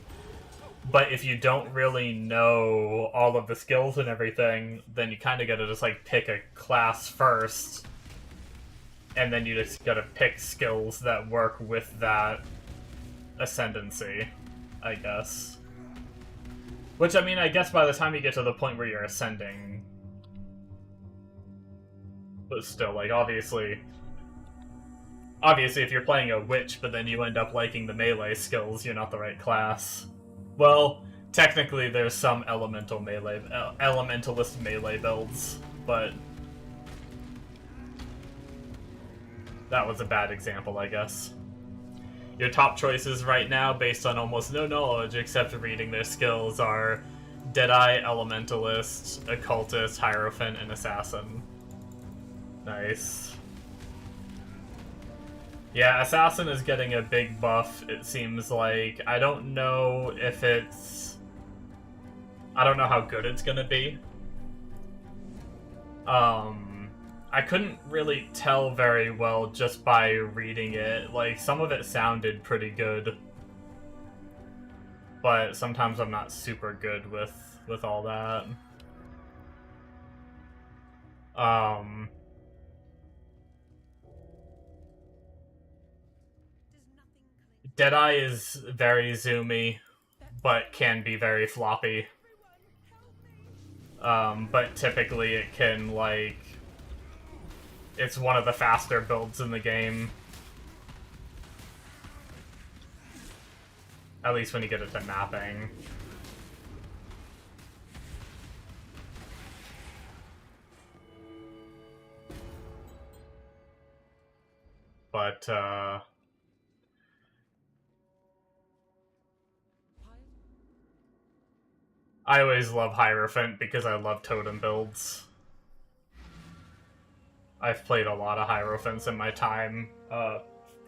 But if you don't really know all of the skills and everything, then you kind of gotta just, like, pick a class first, and then you just gotta pick skills that work with that Ascendancy, I guess. Which, I mean, I guess by the time you get to the point where you're ascending... But still, like, obviously if you're playing a witch, but then you end up liking the melee skills, you're not the right class. Well, technically there's some elementalist melee builds, but... that was a bad example, I guess. Your top choices right now, based on almost no knowledge except reading their skills, are Deadeye, Elementalist, Occultist, Hierophant, and Assassin. Nice. Yeah, Assassin is getting a big buff, it seems like. I don't know if it's... I don't know how good it's gonna be. I couldn't really tell very well just by reading it. Like, some of it sounded pretty good. But sometimes I'm not super good with all that. Deadeye is very zoomy, but can be very floppy. But typically it can, like... it's one of the faster builds in the game. At least when you get it to mapping. but I always love Hierophant because I love totem builds. I've played a lot of Hierophants in my time,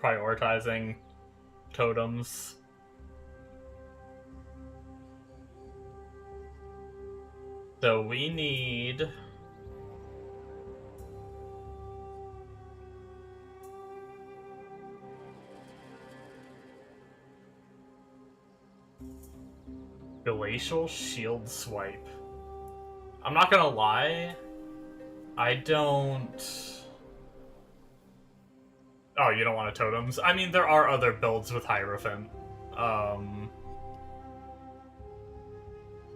prioritizing totems. So we need... Glacial Shield Swipe. I'm not gonna lie, I don't... Oh, you don't want a totems? I mean, there are other builds with Hierophant.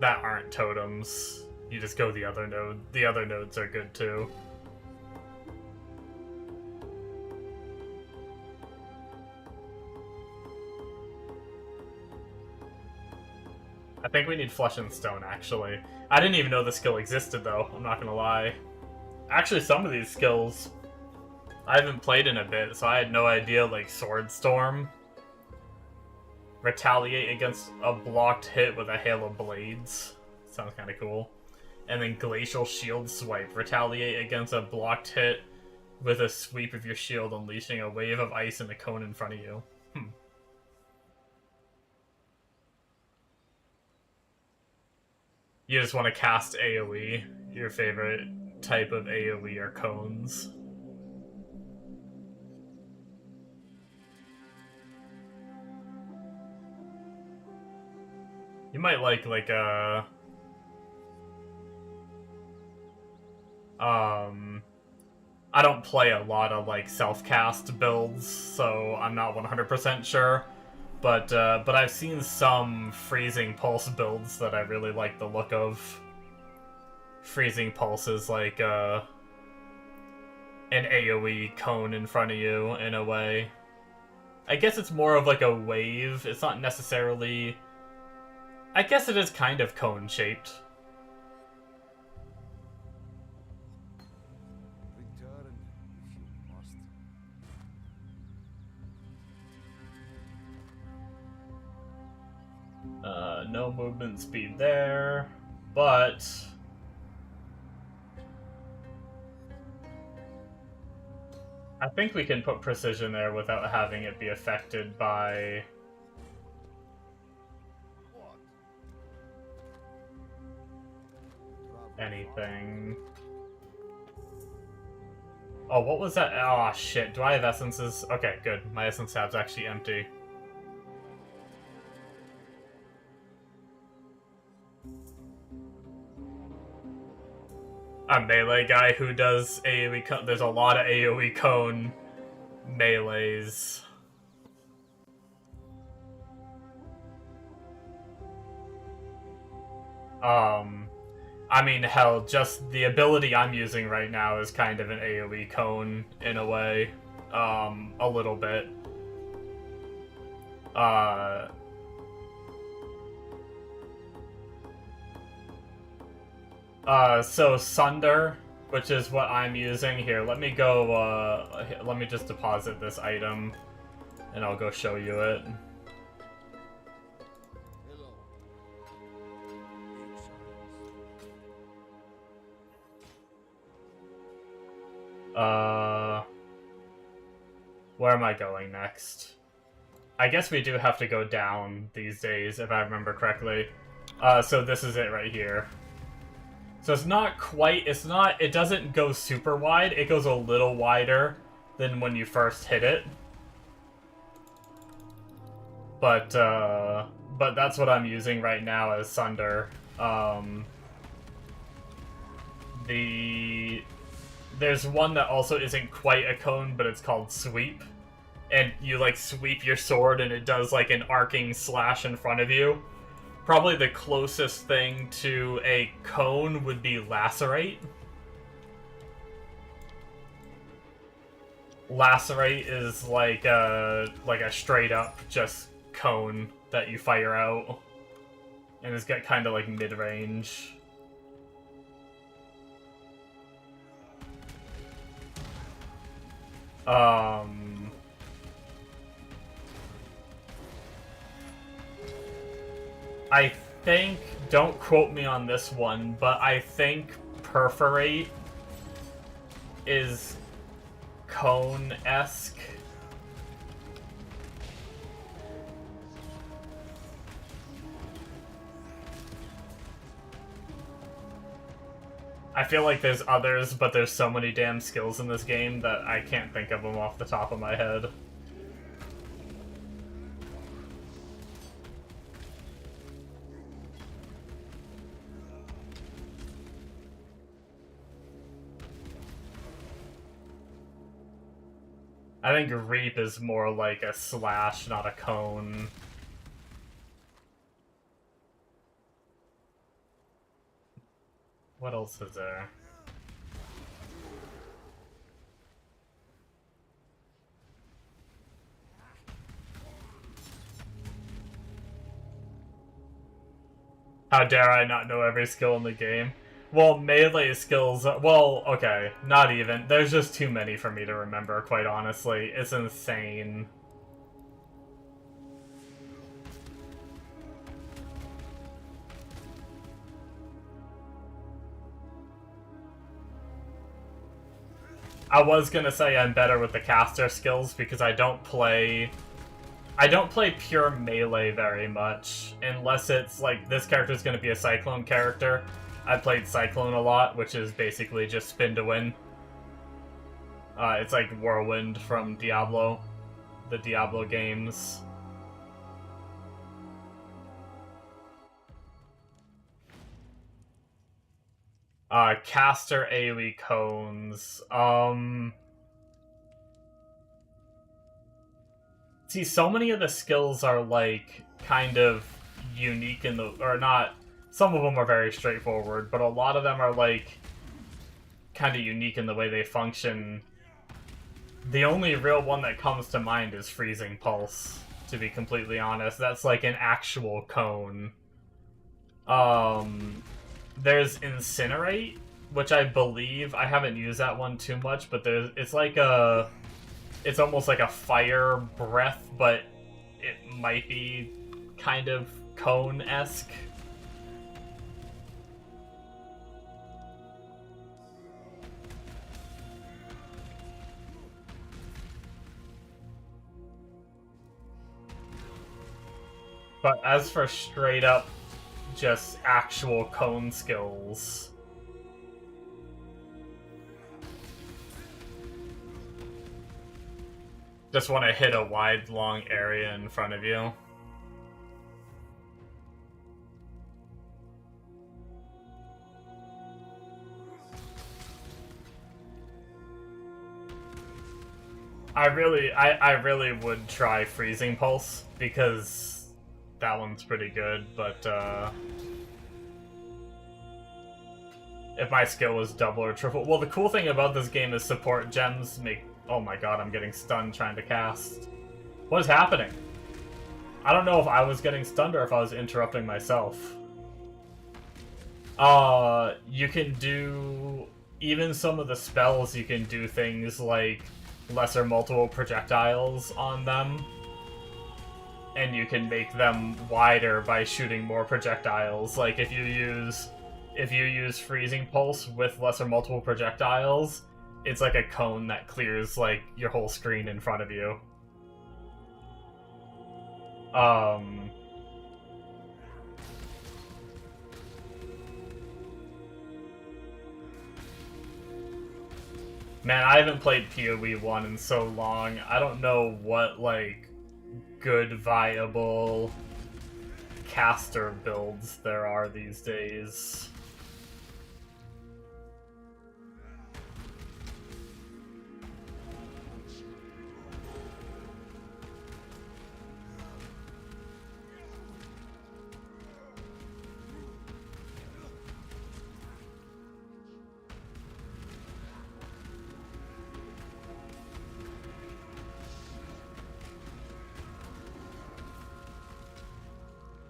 That aren't totems. You just go the other node. The other nodes are good too. I think we need Flesh and Stone, actually. I didn't even know the skill existed, though. I'm not gonna lie. Actually, some of these skills I haven't played in a bit, so I had no idea, like Sword Storm. Retaliate against a blocked hit with a hail of blades. Sounds kind of cool. And then Glacial Shield Swipe. Retaliate against a blocked hit with a sweep of your shield, unleashing a wave of ice in a cone in front of you. You just want to cast AoE. Your favorite type of AoE are cones. You might like a... I don't play a lot of, like, self-cast builds, so I'm not 100% sure. But I've seen some Freezing Pulse builds that I really like the look of. Freezing Pulse is like, an AoE cone in front of you, in a way. I guess it's more of like a wave. It's not necessarily... I guess it is kind of cone-shaped. Return if you must. No movement speed there, but... I think we can put precision there without having it be affected by... anything. Oh, what was that? Oh, shit. Do I have essences? Okay, good. My essence tab's actually empty. A melee guy who does AoE cone. There's a lot of AoE cone melees. I mean, hell, just the ability I'm using right now is kind of an AoE cone, in a way. A little bit. So Sunder, which is what I'm using here. Let me go, let me just deposit this item, and I'll go show you it. Where am I going next? I guess we do have to go down these days, if I remember correctly. So this is it right here. So it's not quite, it doesn't go super wide, it goes a little wider than when you first hit it. But that's what I'm using right now as Sunder. There's one that also isn't quite a cone, but it's called Sweep. And you, like, sweep your sword and it does, like, an arcing slash in front of you. Probably the closest thing to a cone would be Lacerate. Lacerate is like a straight-up just cone that you fire out. And it's got kind of, like, mid-range. I think, don't quote me on this one, but I think Perforate is cone-esque. I feel like there's others, but there's so many damn skills in this game that I can't think of them off the top of my head. I think Reap is more like a slash, not a cone. What else is there? How dare I not know every skill in the game? Well, melee skills, well, okay, not even. There's just too many for me to remember, quite honestly. It's insane. I was gonna say I'm better with the caster skills because I don't play pure melee very much, unless it's like this character's gonna be a Cyclone character. I played Cyclone a lot, which is basically just spin to win. It's like Whirlwind from Diablo, the Diablo games. Caster AoE cones. See, so many of the skills are like kind of unique in the, or not. Some of them are very straightforward, but a lot of them are like kind of unique in the way they function. The only real one that comes to mind is Freezing Pulse, to be completely honest. That's like an actual cone. There's Incinerate, which I believe, I haven't used that one too much, but it's like it's almost like a fire breath, but it might be kind of cone-esque. But as for straight up, just actual cone skills, just want to hit a wide, long area in front of you. I really would try Freezing Pulse, because that one's pretty good, but if my skill was double or triple... Well, the cool thing about this game is support gems make... Oh my god, I'm getting stunned trying to cast. What is happening? I don't know if I was getting stunned or if I was interrupting myself. You can do... Even some of the spells, you can do things like lesser multiple projectiles on them. And you can make them wider by shooting more projectiles. Like, if you use Freezing Pulse with lesser multiple projectiles, it's like a cone that clears, like, your whole screen in front of you. Man, I haven't played PoE 1 in so long. I don't know what, like, good, viable caster builds there are these days.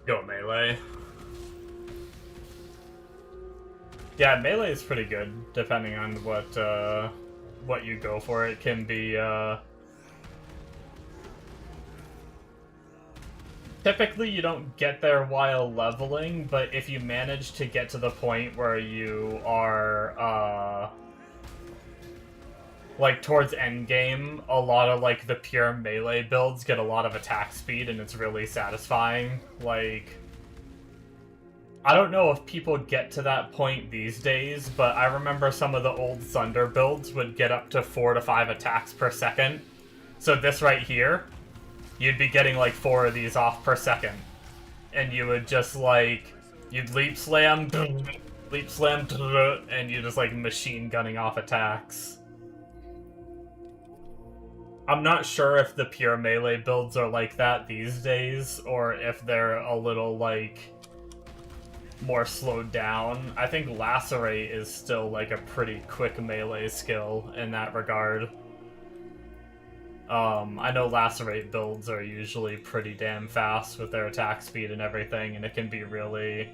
Go melee. Yeah, melee is pretty good, depending on what you go for. It can be Typically, you don't get there while leveling, but if you manage to get to the point where you are, like, towards endgame, a lot of, like, the pure melee builds get a lot of attack speed, and it's really satisfying. Like, I don't know if people get to that point these days, but I remember some of the old Thunder builds would get up to 4 to 5 attacks per second. So this right here, you'd be getting like 4 of these off per second. And you would just like, you'd leap slam, and you just like machine gunning off attacks. I'm not sure if the pure melee builds are like that these days, or if they're a little like more slowed down. I think Lacerate is still like a pretty quick melee skill in that regard. I know Lacerate builds are usually pretty damn fast with their attack speed and everything, and it can be really,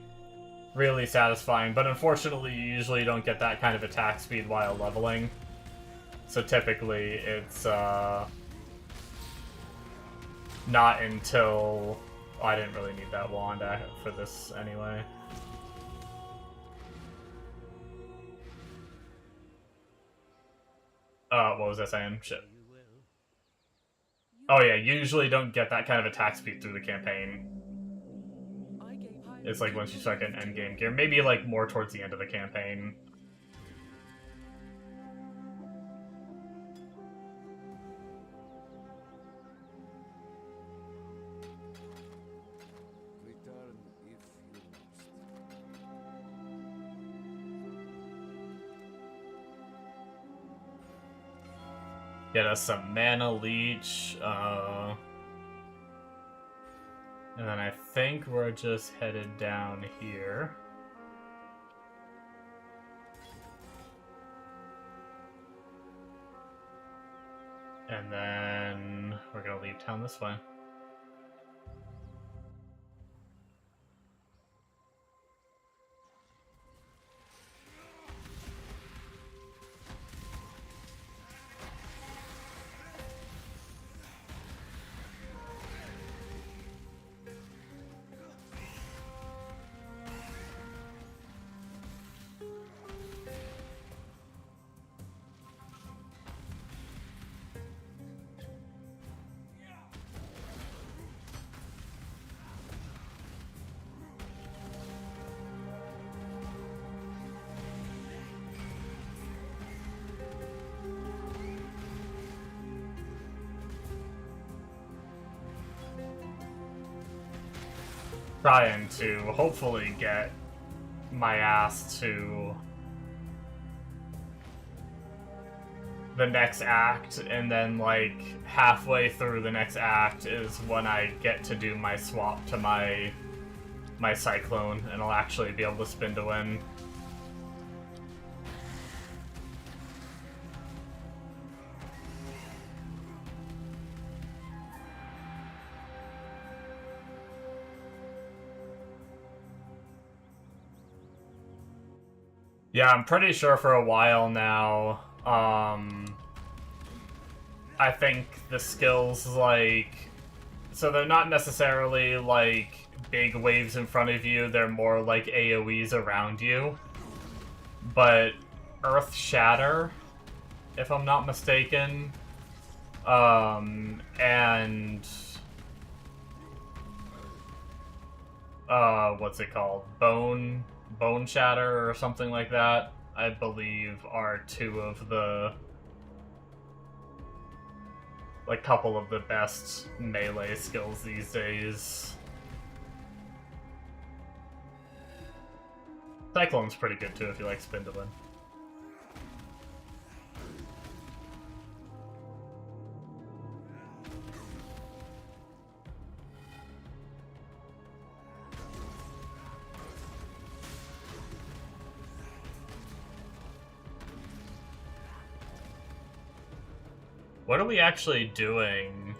really satisfying, but unfortunately you usually don't get that kind of attack speed while leveling. So typically it's, not until... Oh, I didn't really need that wand for this anyway. What was I saying? Shit. Oh yeah, you usually don't get that kind of attack speed through the campaign. It's like once you start getting endgame gear. Maybe like more towards the end of the campaign. Get us some mana leech, and then I think we're just headed down here. And then we're gonna leave town this way. Trying to hopefully get my ass to the next act, and then like halfway through the next act is when I get to do my swap to my Cyclone, and I'll actually be able to spin to win. Yeah, I'm pretty sure for a while now, I think the skills, like... So they're not necessarily, like, big waves in front of you, they're more like AoEs around you. But Earth Shatter, if I'm not mistaken, and... what's it called? Bone Shatter or something like that, I believe, are two of the, like, couple of the best melee skills these days. Cyclone's pretty good too if you like Spindling. What are we actually doing?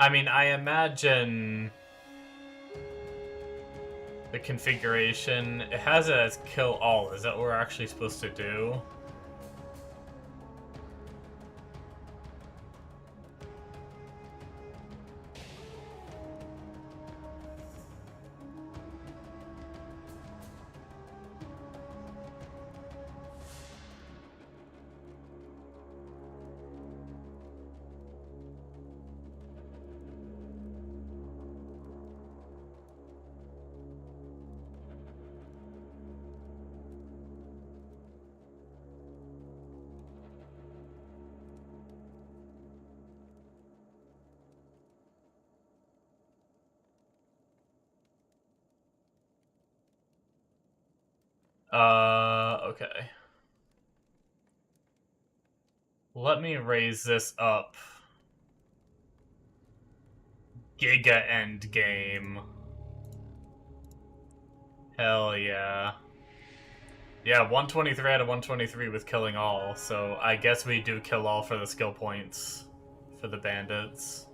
I mean, I imagine the configuration, it has it as kill all. Is that what we're actually supposed to do? Okay. Let me raise this up. Giga End Game. Hell yeah. Yeah, 123 out of 123 with killing all, so I guess we do kill all for the skill points for the bandits.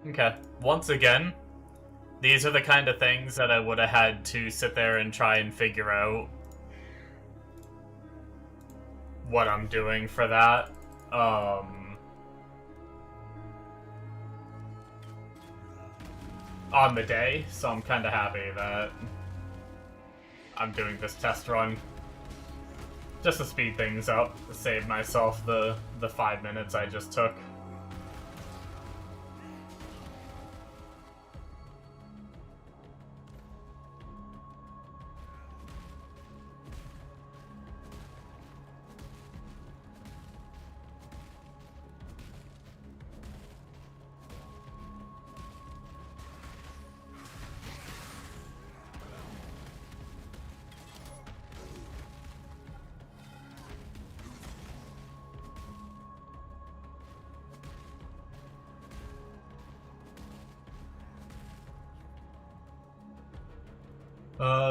Okay. Once again, these are the kind of things that I would have had to sit there and try and figure out what I'm doing for that. On the day, so I'm kind of happy that I'm doing this test run. Just to speed things up, to save myself the 5 minutes I just took.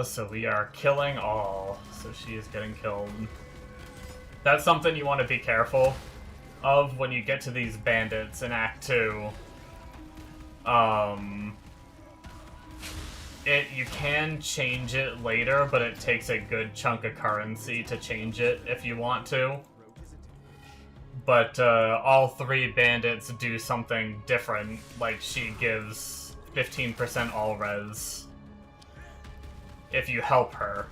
So we are killing all. So she is getting killed. That's something you want to be careful of when you get to these bandits in Act 2. You can change it later, but it takes a good chunk of currency to change it if you want to. But all 3 bandits do something different, like she gives 15% all res if you help her.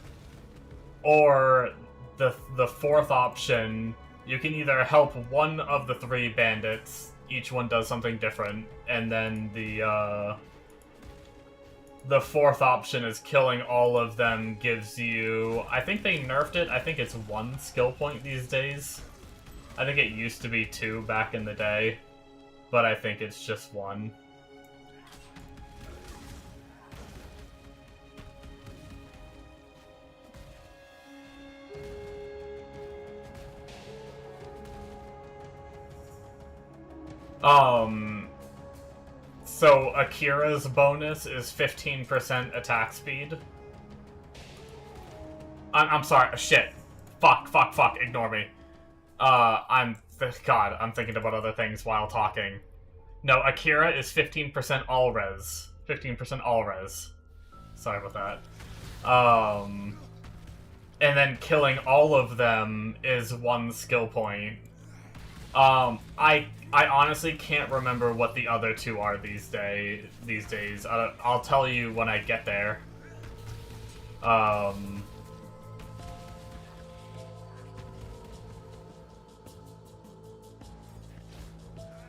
Or the 4th option, you can either help one of the 3 bandits, each one does something different, and then the 4th option is killing all of them gives you, I think they nerfed it, I think it's 1 skill point these days. I think it used to be 2 back in the day, but I think it's just 1. So Akira's bonus is 15% attack speed. I'm sorry, shit. Fuck, ignore me. God, I'm thinking about other things while talking. No, Akira is 15% all res. 15% all res. Sorry about that. And then killing all of them is 1 skill point. I honestly can't remember what the other 2 are these days. I'll tell you when I get there.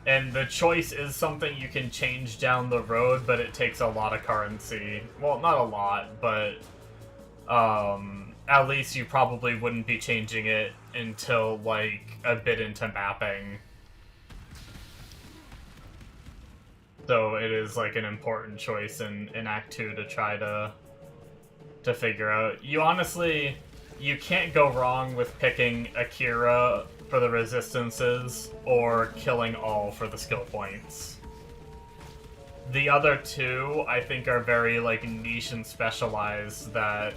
And the choice is something you can change down the road, but it takes a lot of currency. Well, not a lot, but at least you probably wouldn't be changing it until, like, a bit into mapping. So it is, like, an important choice in Act 2 to try to figure out. You can't go wrong with picking Akira for the resistances, or killing all for the skill points. The other 2, I think, are very, like, niche and specialized that,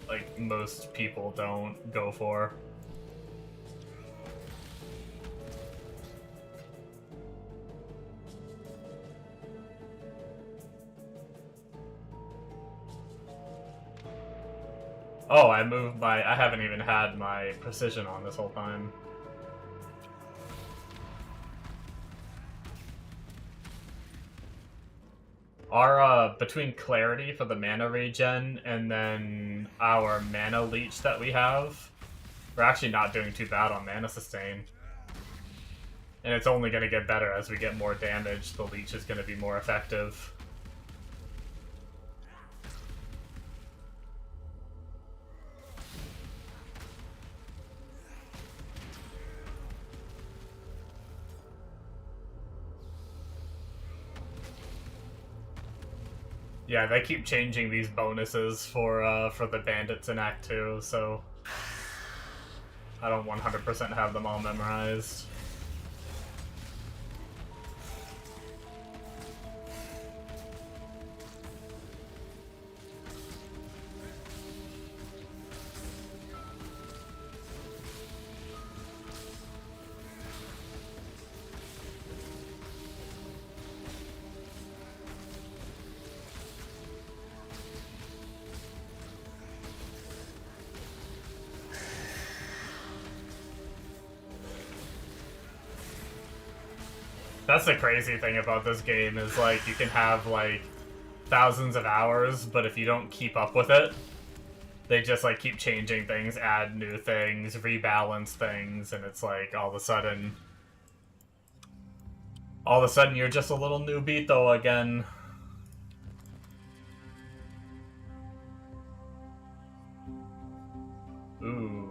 like, most people don't go for. Oh, I moved my... I haven't even had my precision on this whole time. Our, between Clarity for the mana regen and then our mana leech that we have, we're actually not doing too bad on mana sustain. And it's only going to get better as we get more damage. The leech is going to be more effective. Yeah, they keep changing these bonuses for the bandits in Act 2, so I don't 100% have them all memorized. That's the crazy thing about this game, is like you can have like thousands of hours, but if you don't keep up with it, they just like keep changing things, add new things, rebalance things, and it's like all of a sudden you're just a little newbito again. Ooh.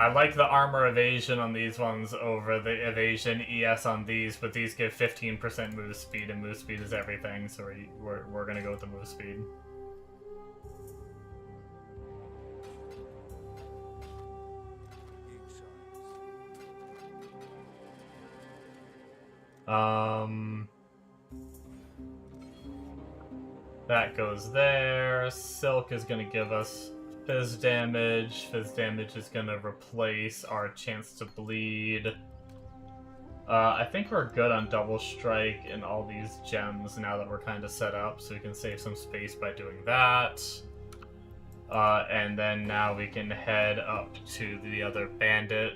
I like the armor evasion on these ones over the evasion ES on these, but these give 15% move speed, and move speed is everything, so we're gonna go with the move speed. That goes there. Silk is gonna give us Fizz damage. Fizz damage is gonna replace our chance to bleed. I think we're good on double strike and all these gems now that we're kind of set up, so we can save some space by doing that. And then now we can head up to the other bandit.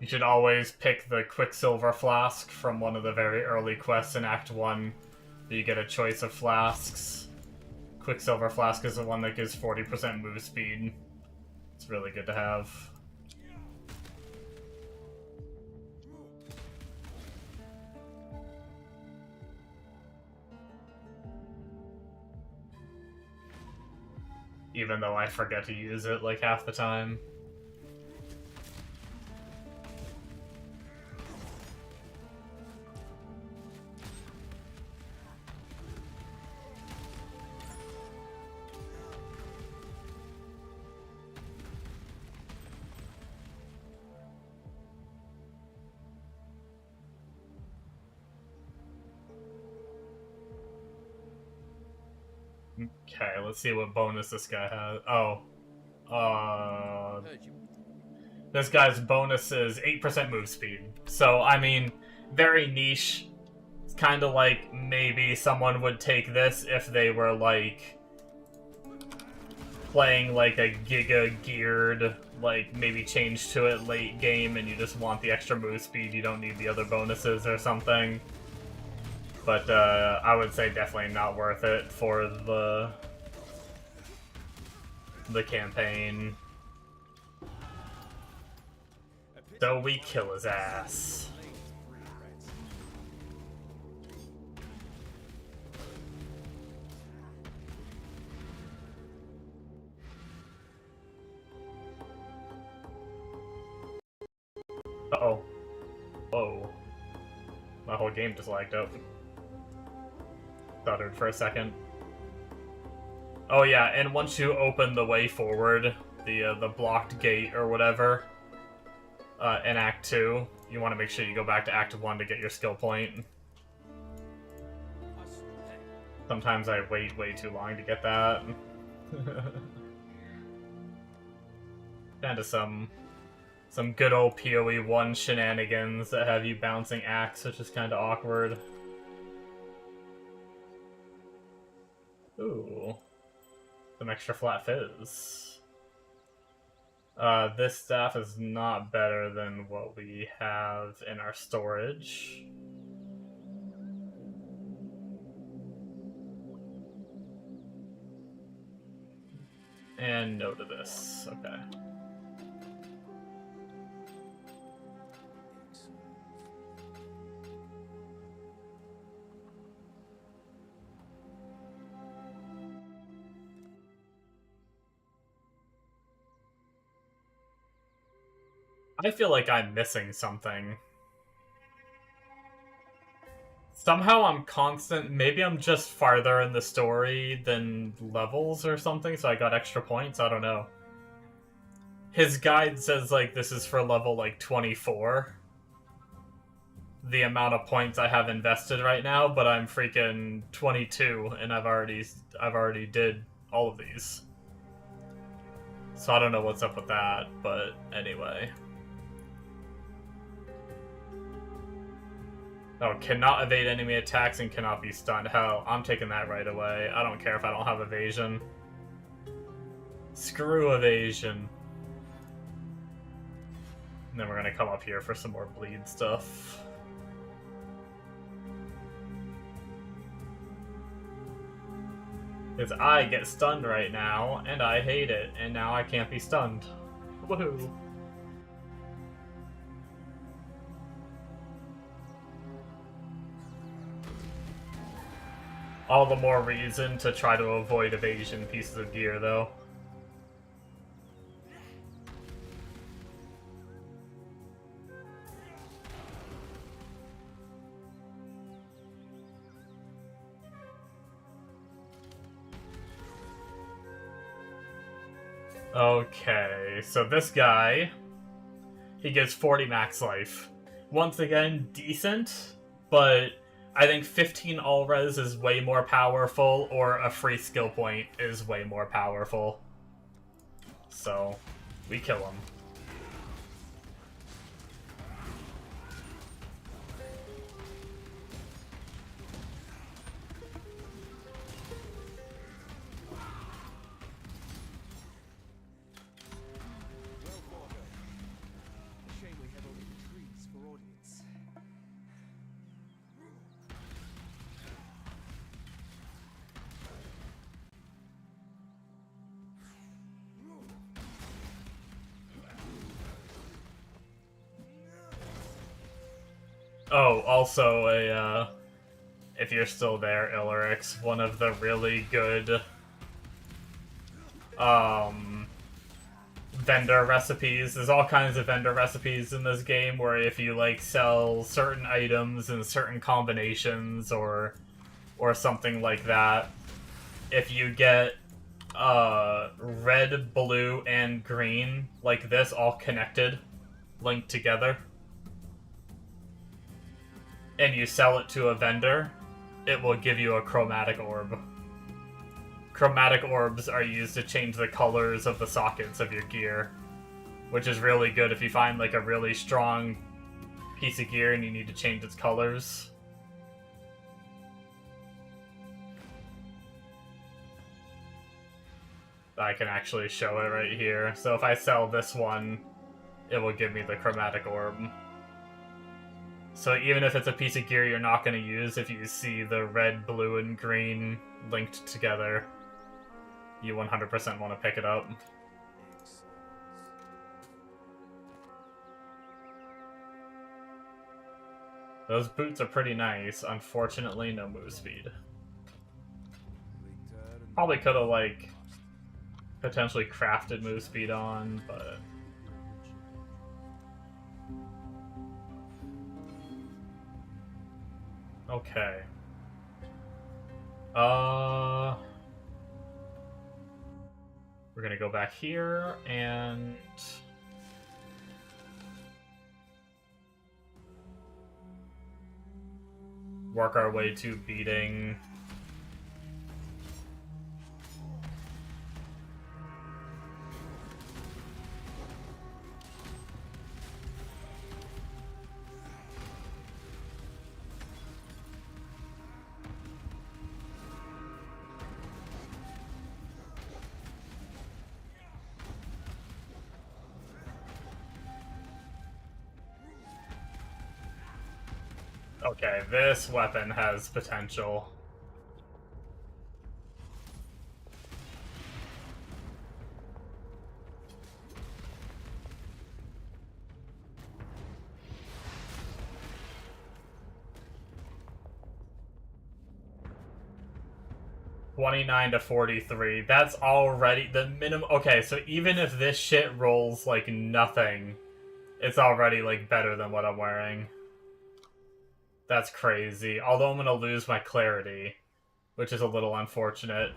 You should always pick the Quicksilver Flask from one of the very early quests in Act 1. You get a choice of flasks. Quicksilver Flask is the one that gives 40% move speed. It's really good to have. Even though I forget to use it like half the time. Okay, let's see what bonus this guy has. Oh. This guy's bonus is 8% move speed. So, I mean, very niche. It's kind of like maybe someone would take this if they were, like, playing, like, a Giga-geared, like, maybe change to it late game and you just want the extra move speed, you don't need the other bonuses or something. But I would say definitely not worth it for the campaign. So we kill his ass. Uh-oh. Whoa. My whole game just lagged out. Stuttered for a second. Oh yeah, and once you open the way forward, the blocked gate or whatever, in Act 2, you want to make sure you go back to Act 1 to get your skill point. Sometimes I wait way too long to get that. Kinda some good old PoE 1 shenanigans that have you bouncing axe, which is kinda awkward. Ooh. Some extra flat fizz. This staff is not better than what we have in our storage. And no to this. Okay. I feel like I'm missing something. Somehow I'm constant. Maybe I'm just farther in the story than levels or something, so I got extra points. I don't know. His guide says, like, this is for level, like, 24. The amount of points I have invested right now, but I'm freaking 22, and I've already did all of these. So I don't know what's up with that, but anyway. Oh, cannot evade enemy attacks and cannot be stunned. Hell, I'm taking that right away. I don't care if I don't have evasion. Screw evasion. And then we're gonna come up here for some more bleed stuff. Because I get stunned right now, and I hate it, and now I can't be stunned. Woohoo. All the more reason to try to avoid evasion pieces of gear, though. Okay, so this guy, he gives 40 max life. Once again, decent, but I think 15 all-res is way more powerful, or a free skill point is way more powerful. So, we kill him. Oh, also if you're still there, Ilrix, one of the really good vendor recipes. There's all kinds of vendor recipes in this game where if you like sell certain items in certain combinations or something like that, if you get red, blue, and green like this all connected, linked together, and you sell it to a vendor, it will give you a chromatic orb. Chromatic orbs are used to change the colors of the sockets of your gear, which is really good if you find like a really strong piece of gear and you need to change its colors. I can actually show it right here. So if I sell this one, it will give me the chromatic orb. So even if it's a piece of gear you're not going to use, if you see the red, blue, and green linked together, you 100% want to pick it up. Those boots are pretty nice. Unfortunately, no move speed. Probably could have, like, potentially crafted move speed on, but... Okay. We're gonna go back here and work our way to beating Okay, this weapon has potential. $29 to $43. That's already the minimum. Okay, so even if this shit rolls like nothing, it's already like better than what I'm wearing. That's crazy. Although I'm gonna lose my clarity, which is a little unfortunate.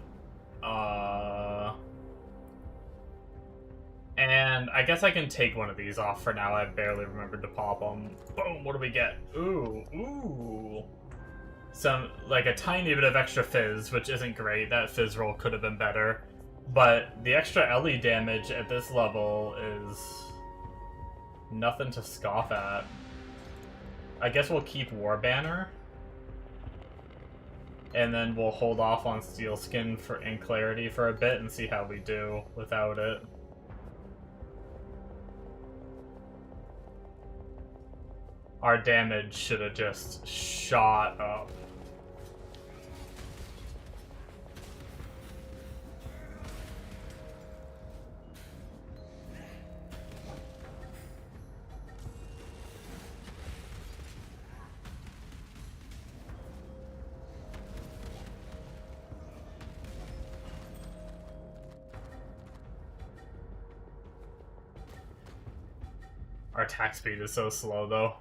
And I guess I can take one of these off for now. I barely remembered to pop them. Boom, what do we get? Ooh. Some, like, a tiny bit of extra fizz, which isn't great. That fizz roll could have been better. But the extra LE damage at this level is nothing to scoff at. I guess we'll keep War Banner. And then we'll hold off on Steel Skin and Clarity for a bit and see how we do without it. Our damage should have just shot up. Our attack speed is so slow, though.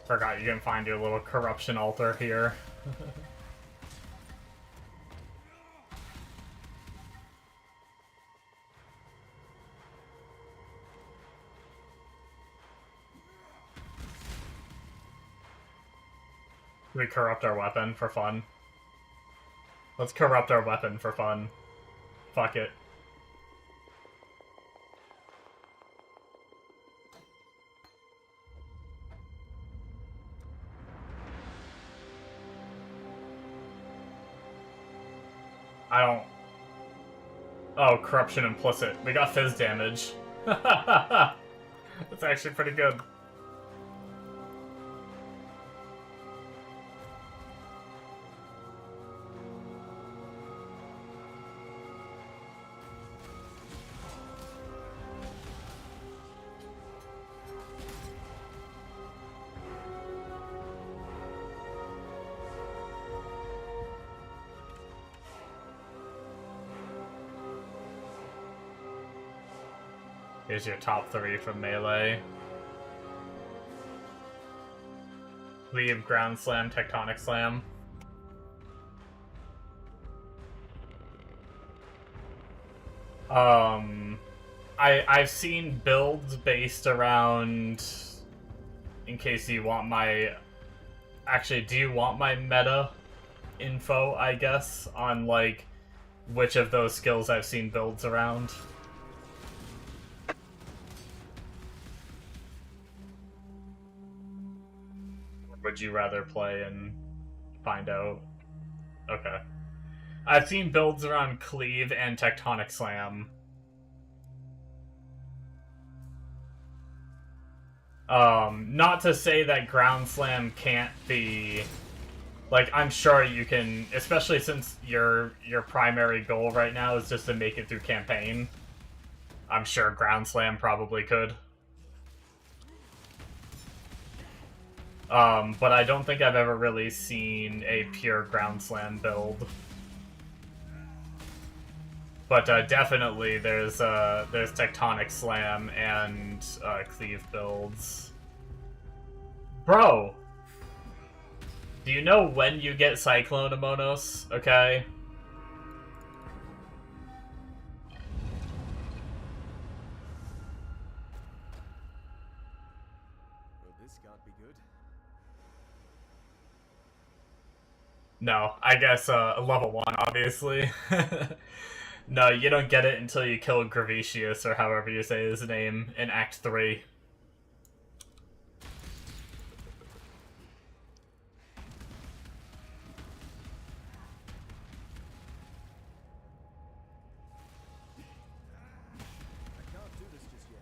Forgot you can find your little corruption altar here. We corrupt our weapon for fun. Let's corrupt our weapon for fun. Fuck it. I don't... Oh, corruption implicit. We got fizz damage. That's actually pretty good. Here's your top 3 from Melee. Leave, Ground Slam, Tectonic Slam. I've seen builds based around, in case you want my, actually, do you want my meta info, I guess, on, like, which of those skills I've seen builds around? Would you rather play and find out? Okay. I've seen builds around Cleave and Tectonic Slam. Not to say that Ground Slam can't be... Like, I'm sure you can, especially since your primary goal right now is just to make it through campaign. I'm sure Ground Slam probably could. But I don't think I've ever really seen a pure Ground Slam build. But definitely there's Tectonic Slam and Cleave builds. Bro! Do you know when you get Cyclone Amonos? Okay? Well, this can't be good. No, I guess level 1, obviously. No, you don't get it until you kill Gravitius, or however you say his name, in Act 3. I can't do this just yet.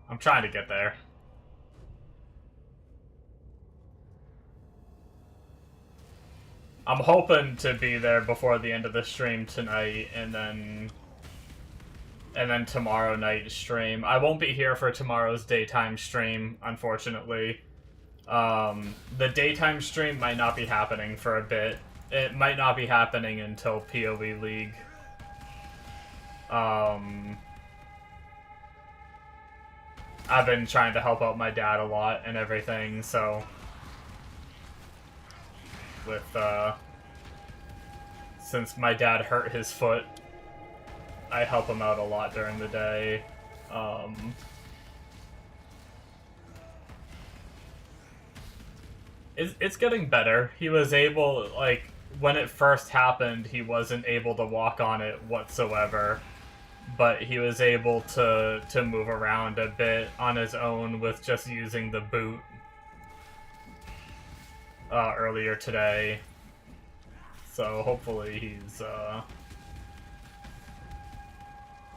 I'm trying to get there. I'm hoping to be there before the end of the stream tonight, and then tomorrow night stream. I won't be here for tomorrow's daytime stream, unfortunately. The daytime stream might not be happening for a bit. It might not be happening until PoE League. I've been trying to help out my dad a lot and everything, so with since my dad hurt his foot, I help him out a lot during the day. It's getting better. He was able, like, when it first happened, he wasn't able to walk on it whatsoever, but he was able to move around a bit on his own with just using the boot earlier today. So hopefully he's,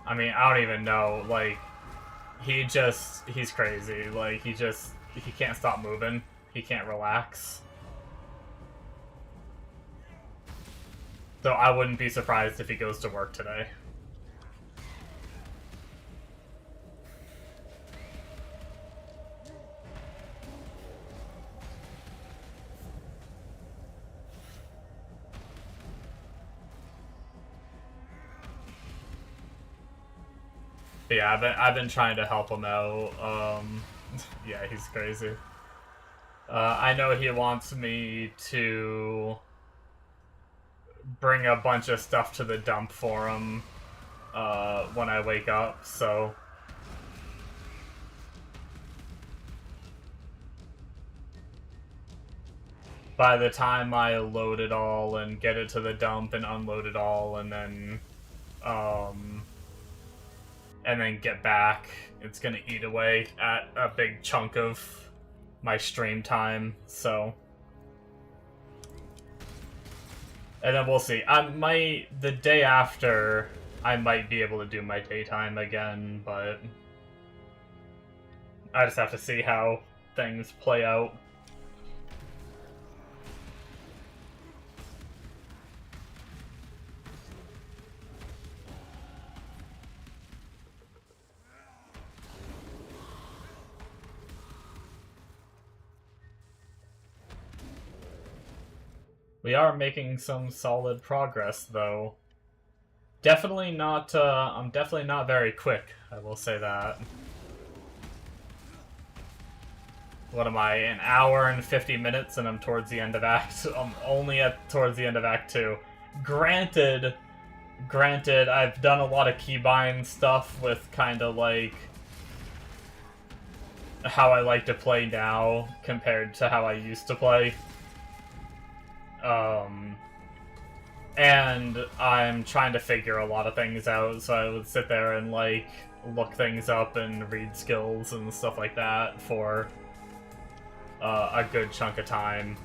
I mean, I don't even know, like, he's crazy. Like, he can't stop moving. He can't relax. So I wouldn't be surprised if he goes to work today. But yeah, I've been trying to help him out. Yeah, he's crazy. I know he wants me to bring a bunch of stuff to the dump for him when I wake up, so by the time I load it all and get it to the dump and unload it all and then get back, it's gonna eat away at a big chunk of my stream time, so. And then we'll see. The day after, I might be able to do my daytime again, but I just have to see how things play out. We are making some solid progress, though. Definitely not, I'm definitely not very quick, I will say that. What am I, an hour and 50 minutes and I'm towards the end of I'm only towards the end of Act 2. Granted, I've done a lot of keybind stuff with kind of like how I like to play now compared to how I used to play. And I'm trying to figure a lot of things out, so I would sit there and, like, look things up and read skills and stuff like that for a good chunk of time.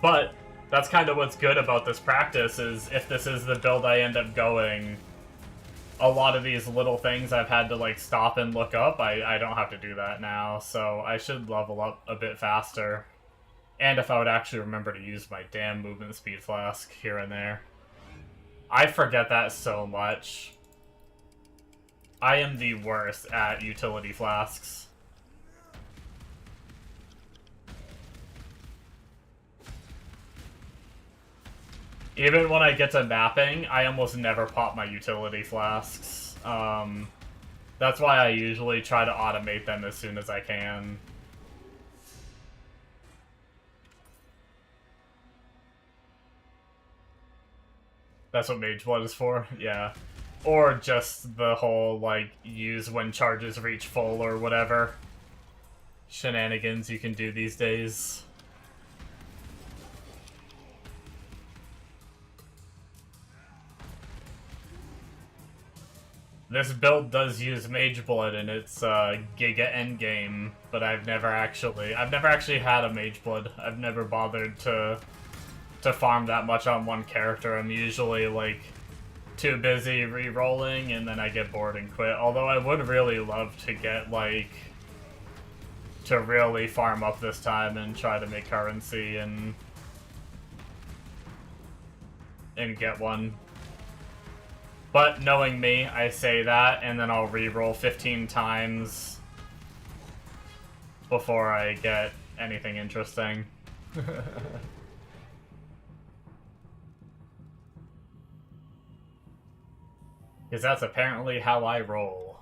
But that's kind of what's good about this practice, is if this is the build I end up going, a lot of these little things I've had to, like, stop and look up, I don't have to do that now, so I should level up a bit faster. And if I would actually remember to use my damn movement speed flask here and there. I forget that so much. I am the worst at utility flasks. Even when I get to mapping, I almost never pop my utility flasks. That's why I usually try to automate them as soon as I can. That's what Mage Blood is for? Yeah. Or just the whole, like, use when charges reach full or whatever shenanigans you can do these days. This build does use Mage Blood in its Giga endgame, but I've never actually had a Mage Blood. I've never bothered to farm that much on one character. I'm usually like too busy re-rolling and then I get bored and quit. Although I would really love to get like to really farm up this time and try to make currency and get one. But knowing me, I say that, and then I'll re-roll 15 times before I get anything interesting. Because that's apparently how I roll.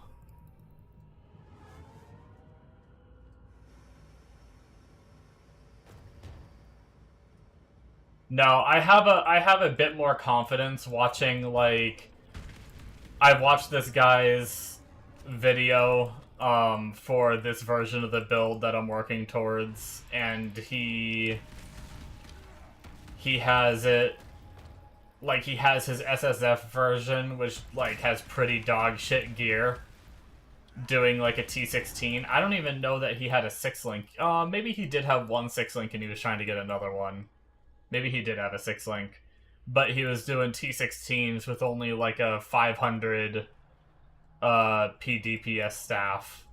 No, I have a bit more confidence watching, like, I watched this guy's video for this version of the build that I'm working towards, and he has it, like, he has his SSF version, which, like, has pretty dog shit gear, doing, like, a T16. I don't even know that he had a 6-link. Maybe he did have one 6-link and he was trying to get another one. Maybe he did have a 6-link. But he was doing T16s with only, like, a 500 PDPS staff.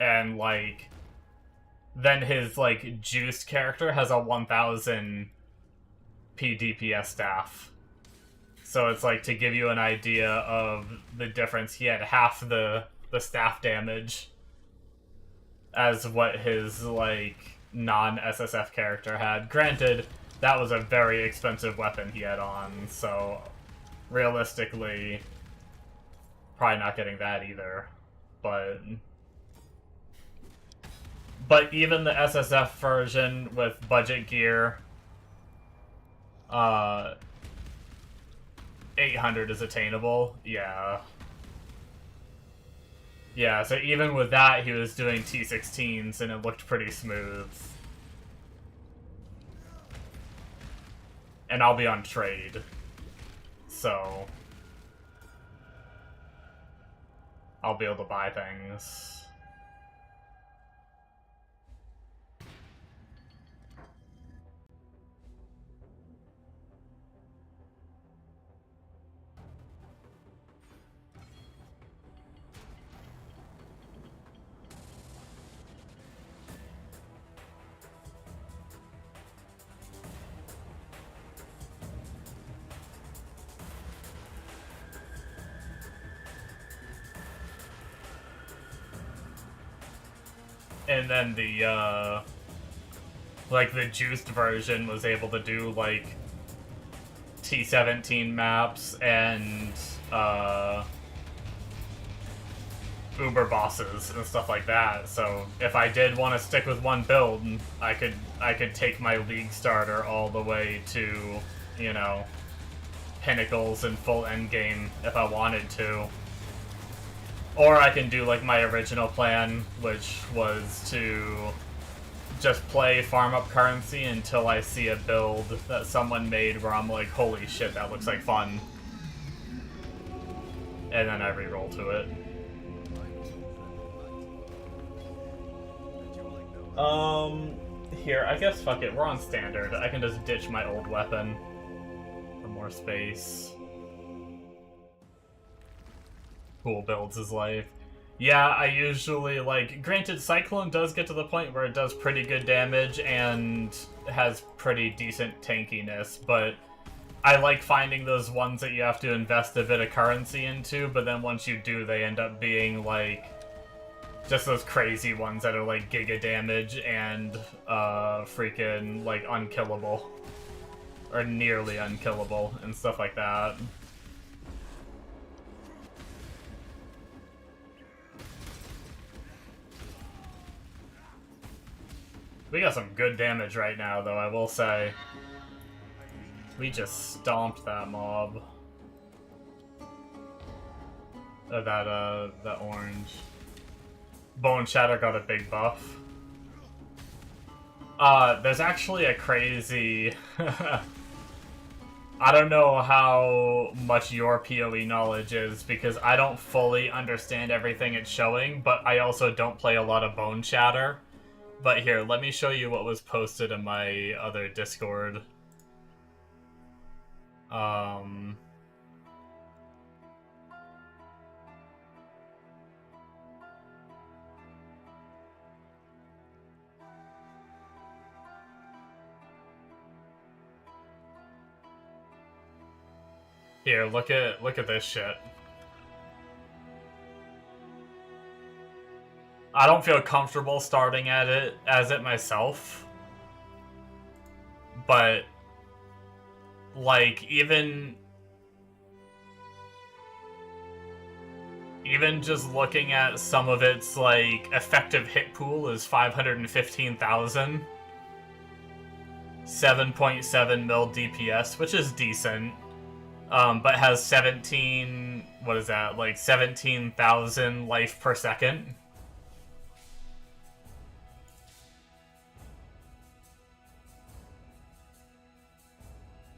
And, like, then his, like, juiced character has a 1000 PDPS staff. So it's, like, to give you an idea of the difference, he had half the staff damage as what his, like, non-SSF character had. Granted, that was a very expensive weapon he had on, so realistically, probably not getting that either. But even the SSF version with budget gear, 800 is attainable. Yeah. Yeah, so even with that, he was doing T16s, and it looked pretty smooth. And I'll be on trade, so I'll be able to buy things. And then the, like, the juiced version was able to do, like, T17 maps and, Uber bosses and stuff like that. So if I did want to stick with one build, I could take my League starter all the way to, you know, Pinnacles and full endgame if I wanted to. Or I can do, like, my original plan, which was to just play farm up currency until I see a build that someone made where I'm like, holy shit, that looks like fun. And then I reroll to it. Here, I guess fuck it, we're on standard. I can just ditch my old weapon for more space. Cool builds his life. Yeah, I usually, like, granted, Cyclone does get to the point where it does pretty good damage and has pretty decent tankiness, but I like finding those ones that you have to invest a bit of currency into, but then once you do, they end up being, like, just those crazy ones that are, like, giga damage and, freaking, like, unkillable. Or nearly unkillable, and stuff like that. We got some good damage right now, though, I will say. We just stomped that mob. That orange. Bone Shatter got a big buff. There's actually a crazy... I don't know how much your PoE knowledge is, because I don't fully understand everything it's showing, but I also don't play a lot of Bone Shatter. But here, let me show you what was posted in my other Discord. Here, look at this shit. I don't feel comfortable starting at it as it myself. But like even just looking at some of its like effective hit pool is 515,000. 7.7 mil DPS, which is decent. But has 17, what is that, like 17,000 life per second.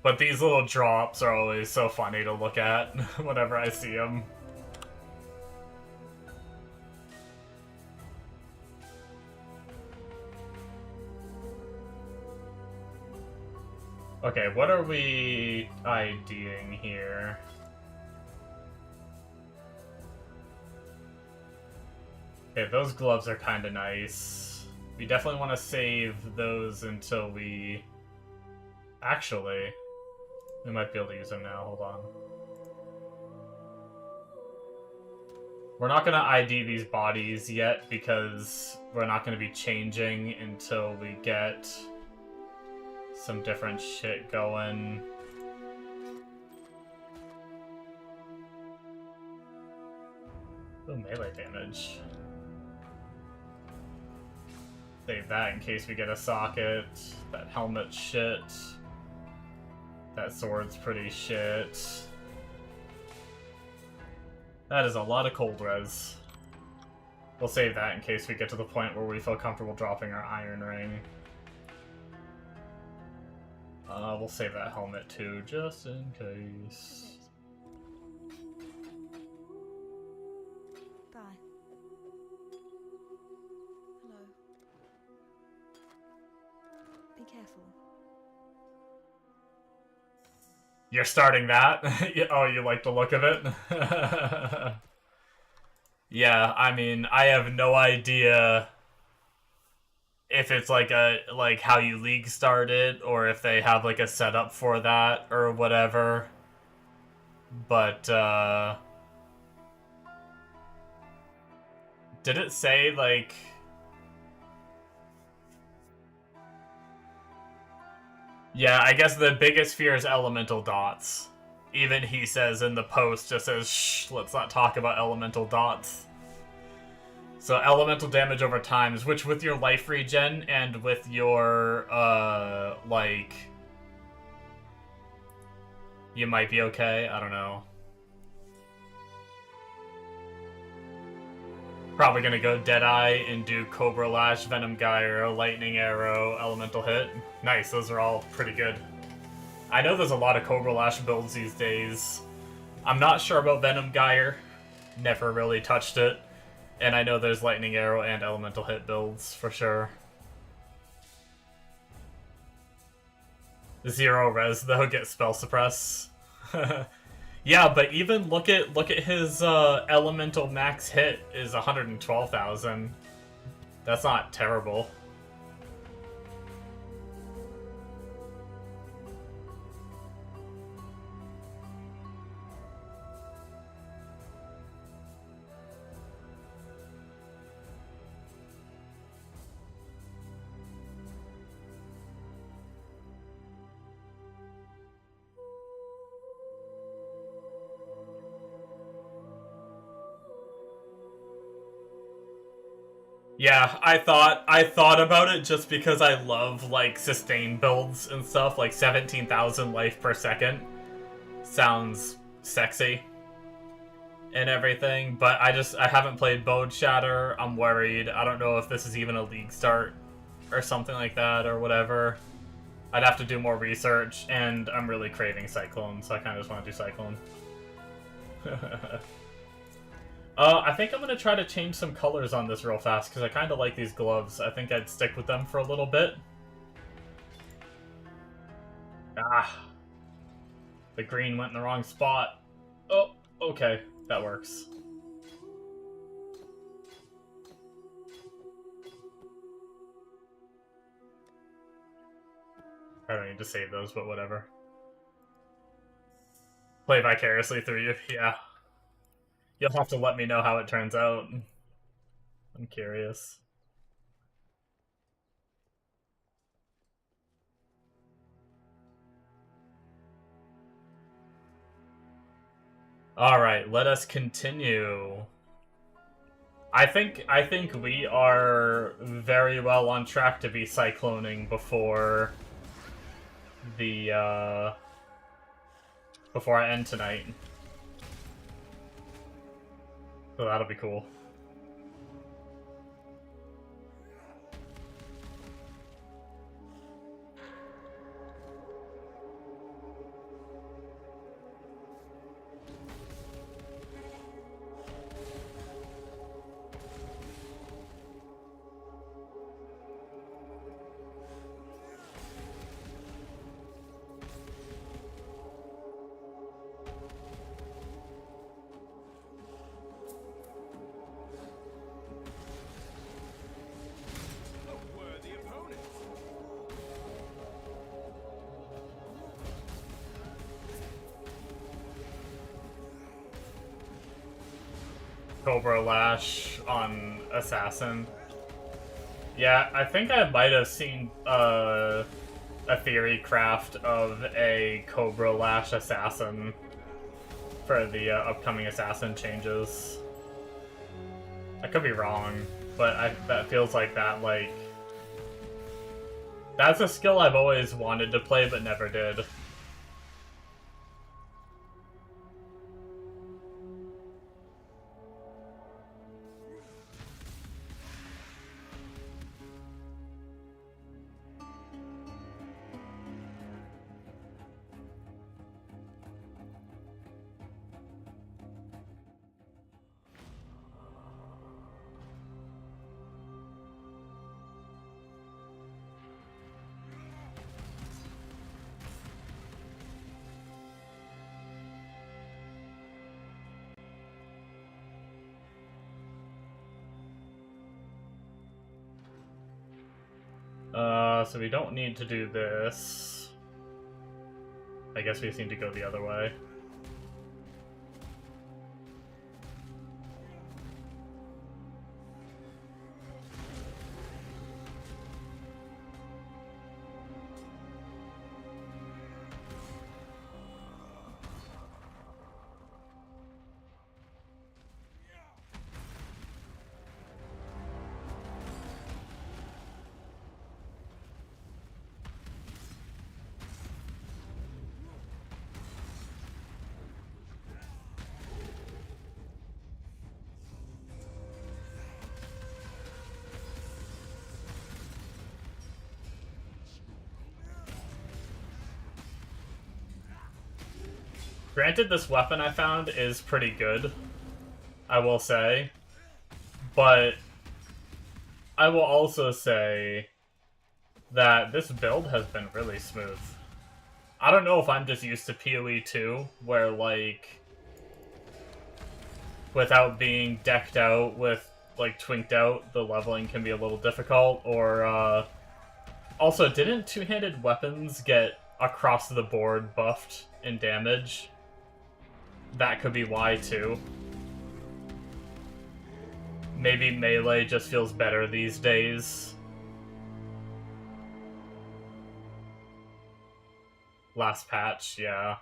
But these little drops are always so funny to look at whenever I see them. Okay, what are we IDing here? Okay, those gloves are kind of nice. We definitely want to save those until we... Actually, we might be able to use them now. Hold on. We're not going to ID these bodies yet because we're not going to be changing until we get some different shit going. Ooh, melee damage. Save that in case we get a socket. That helmet shit. That sword's pretty shit. That is a lot of cold res. We'll save that in case we get to the point where we feel comfortable dropping our iron ring. We'll save that helmet too, just in case. Bye. Hello. Be careful. You're starting that? Oh, you like the look of it? Yeah, I mean, I have no idea if it's like how you league started, or if they have like a setup for that or whatever. But did it say like... Yeah, I guess the biggest fear is elemental dots. Even he says in the post, just says, shh, let's not talk about elemental dots. So elemental damage over times, which with your life regen and with your, like... You might be okay, I don't know. Probably gonna go Deadeye and do Cobra Lash, Venom Gyre, Lightning Arrow, Elemental Hit. Nice, those are all pretty good. I know there's a lot of Cobra Lash builds these days. I'm not sure about Venom Gyre. Never really touched it. And I know there's Lightning Arrow and Elemental Hit builds, for sure. Zero res, though, get Spell Suppress. Yeah, but even look at his Elemental max hit is 112,000. That's not terrible. Yeah, I thought about it just because I love like sustain builds and stuff. Like 17,000 life per second sounds sexy and everything, but I haven't played Bode Shatter. I'm worried. I don't know if this is even a league start or something like that or whatever. I'd have to do more research, and I'm really craving Cyclone, so I kind of just want to do Cyclone. I think I'm going to try to change some colors on this real fast, because I kind of like these gloves. I think I'd stick with them for a little bit. Ah. The green went in the wrong spot. Oh, okay. That works. I don't need to save those, but whatever. Play vicariously through you, yeah. You'll have to let me know how it turns out. I'm curious. Alright, let us continue. I think we are very well on track to be cycloning before the before I end tonight. So that'll be cool. Cobra Lash on Assassin. Yeah, I think I might have seen a theory craft of a Cobra Lash Assassin for the upcoming Assassin changes. I could be wrong, but that feels like that's a skill I've always wanted to play but never did. So we don't need to do this. I guess we just need to go the other way. Granted, this weapon I found is pretty good, I will say, but I will also say that this build has been really smooth. I don't know if I'm just used to PoE 2, where, like, without being decked out with, like, twinked out, the leveling can be a little difficult, or, also, didn't two-handed weapons get across the board buffed in damage? That could be why, too. Maybe melee just feels better these days. Last patch, yeah.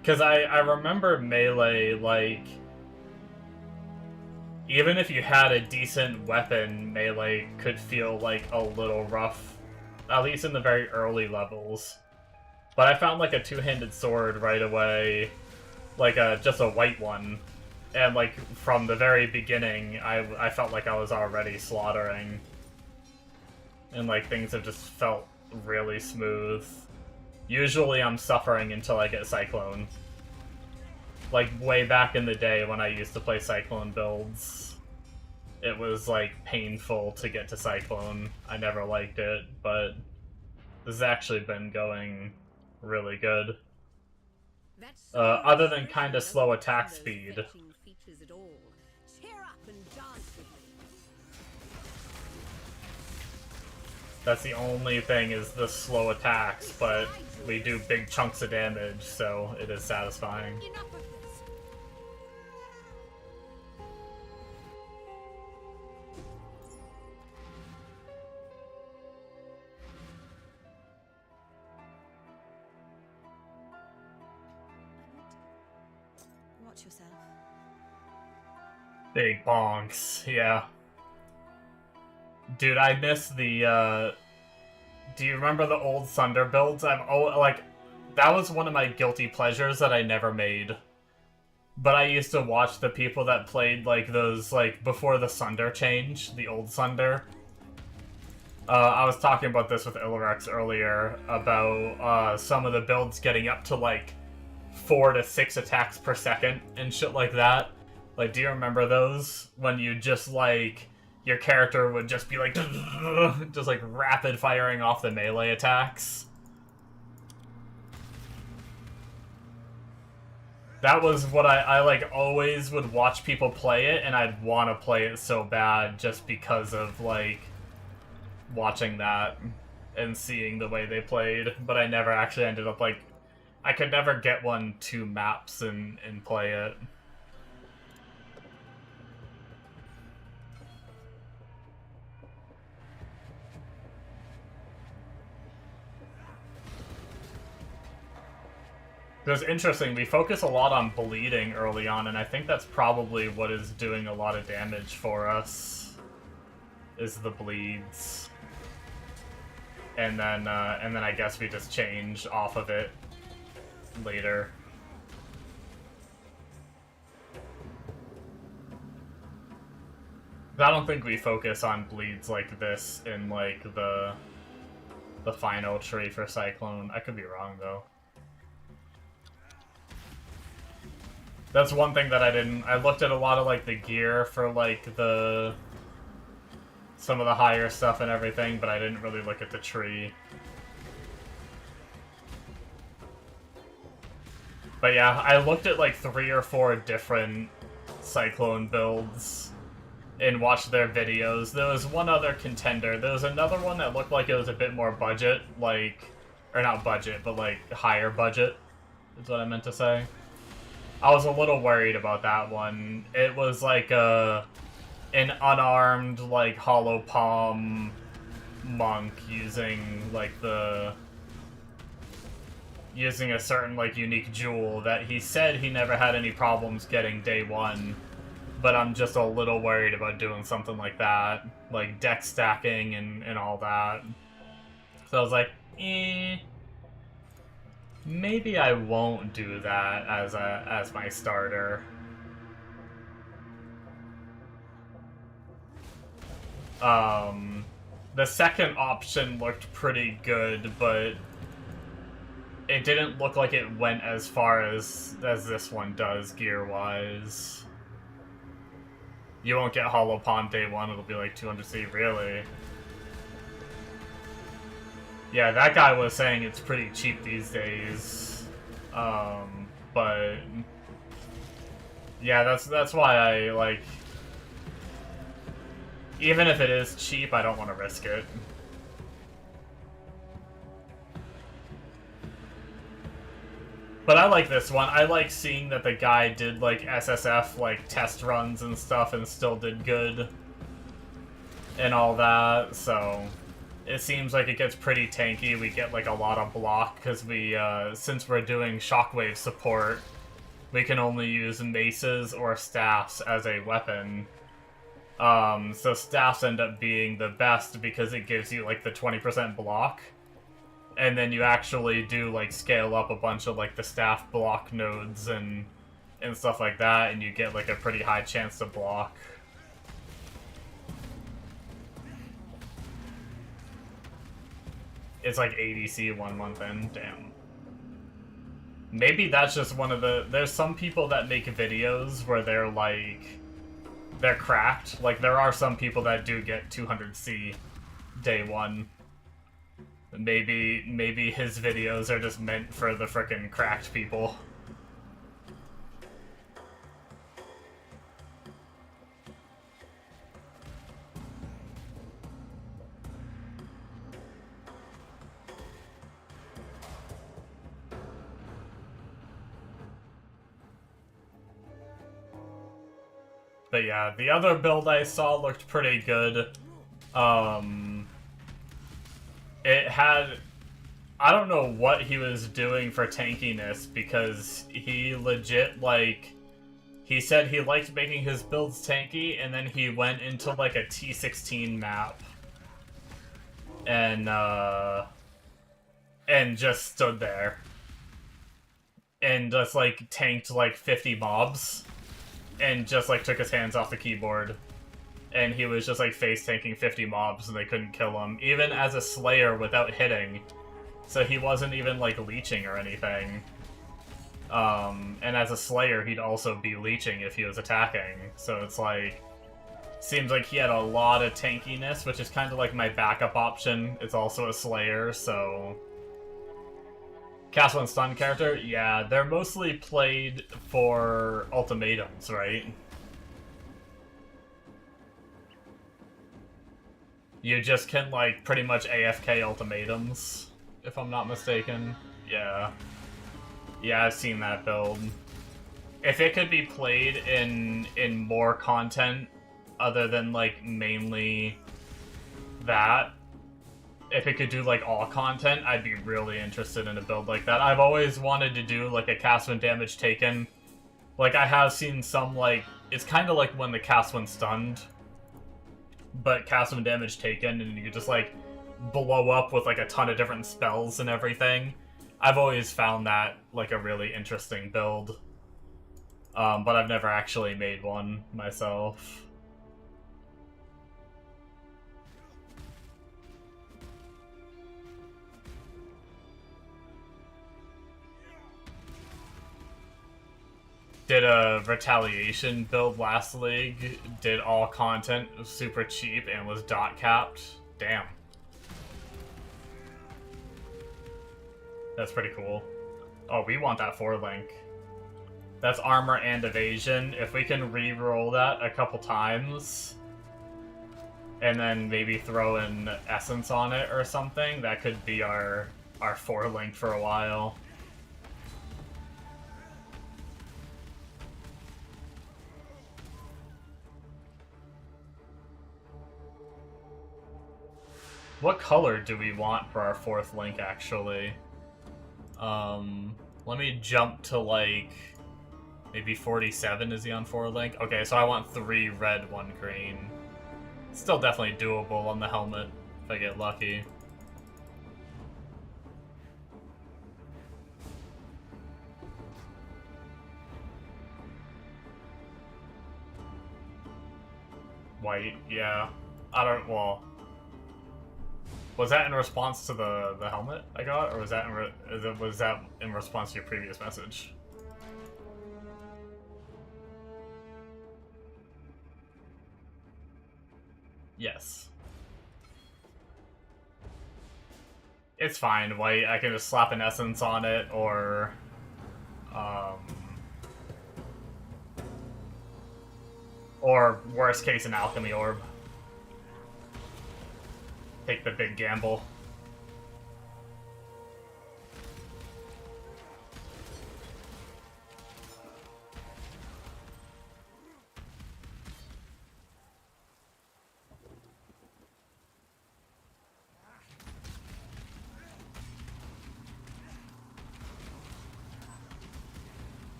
Because I remember melee, like, even if you had a decent weapon, melee could feel like a little rough, at least in the very early levels. But I found like a two-handed sword right away, like just a white one, and like from the very beginning, I felt like I was already slaughtering, and like things have just felt really smooth. Usually I'm suffering until I get Cyclone. Like, way back in the day when I used to play Cyclone builds, it was, like, painful to get to Cyclone. I never liked it, but this has actually been going really good. Other than kind of slow attack speed. That's the only thing, is the slow attacks, but we do big chunks of damage, so it is satisfying. Watch yourself. Big bonks, yeah. Dude, I miss the, do you remember the old Thunder builds? That was one of my guilty pleasures that I never made. But I used to watch the people that played, like, those, like, before the Thunder change, the old Thunder. I was talking about this with Ilrex earlier, about, some of the builds getting up to, like, 4 to 6 attacks per second and shit like that. Like, do you remember those? When you just, like, your character would just be like, just like rapid firing off the melee attacks. That was what I like always would watch people play it, and I'd want to play it so bad just because of like watching that and seeing the way they played, but I never actually ended up like, I could never get 2 maps and play it. It was interesting, we focus a lot on bleeding early on, and I think that's probably what is doing a lot of damage for us, is the bleeds. And then I guess we just change off of it later. I don't think we focus on bleeds like this in, like, the final tree for Cyclone. I could be wrong, though. That's one thing that I looked at a lot of, like, the gear for, like, some of the higher stuff and everything, but I didn't really look at the tree. But yeah, I looked at, like, 3 or 4 different Cyclone builds and watched their videos. There was one other contender. There was another one that looked like it was a bit more budget, like, or not budget, but, like, higher budget, is what I meant to say. I was a little worried about that one. It was like an unarmed, like, hollow palm monk using, like, using a certain, like, unique jewel that he said he never had any problems getting day 1. But I'm just a little worried about doing something like that. Like, deck stacking and all that. So I was like, maybe I won't do that as my starter. The second option looked pretty good, but it didn't look like it went as far as this one does gear-wise. You won't get Hollow Pond day 1, it'll be like 200C, really. Yeah, that guy was saying it's pretty cheap these days. But yeah, that's why I, like, even if it is cheap, I don't want to risk it. But I like this one. I like seeing that the guy did, like, SSF, like, test runs and stuff and still did good and all that, so it seems like it gets pretty tanky. We get, like, a lot of block, because we, since we're doing shockwave support, we can only use maces or staffs as a weapon. So staffs end up being the best because it gives you like the 20% block. And then you actually do like scale up a bunch of like the staff block nodes and stuff like that, and you get like a pretty high chance to block. It's like ADC 1 month in. Damn. Maybe that's just one of the... There's some people that make videos where they're like... They're cracked. Like, there are some people that do get 200C day 1. Maybe his videos are just meant for the frickin' cracked people. But yeah, the other build I saw looked pretty good. It had... I don't know what he was doing for tankiness, because he legit, like... He said he liked making his builds tanky, and then he went into, like, a T16 map. And just stood there. And just, like, tanked, like, 50 mobs. And just, like, took his hands off the keyboard. And he was just, like, face-tanking 50 mobs and they couldn't kill him. Even as a Slayer without hitting. So he wasn't even, like, leeching or anything. And as a Slayer, he'd also be leeching if he was attacking. So it's, like... Seems like he had a lot of tankiness, which is kind of like my backup option. It's also a Slayer, so... Cast one stun character? Yeah, they're mostly played for ultimatums, right? You just can, like, pretty much AFK ultimatums, if I'm not mistaken. Yeah. Yeah, I've seen that build. If it could be played in more content, other than, like, mainly that, if it could do, like, all content, I'd be really interested in a build like that. I've always wanted to do, like, a cast when damage taken. Like, I have seen some, like... It's kind of like when the cast when stunned, but cast when damage taken, and you just, like, blow up with, like, a ton of different spells and everything. I've always found that, like, a really interesting build. But I've never actually made one myself. Did a retaliation build last league, did all content, was super cheap, and was dot capped. Damn. That's pretty cool. Oh, we want that 4-link. That's armor and evasion. If we can re-roll that a couple times, and then maybe throw in essence on it or something, that could be our 4-link for a while. What color do we want for our 4th link, actually? Let me jump to, like, maybe 47. Is he on 4-link? Okay, so I want 3 red, 1 green. Still definitely doable on the helmet, if I get lucky. White, yeah. I don't, well... Was that in response to the helmet I got, or was that in response to your previous message? Yes. It's fine, white. I can just slap an essence on it, or worst case, an alchemy orb. Take the big gamble.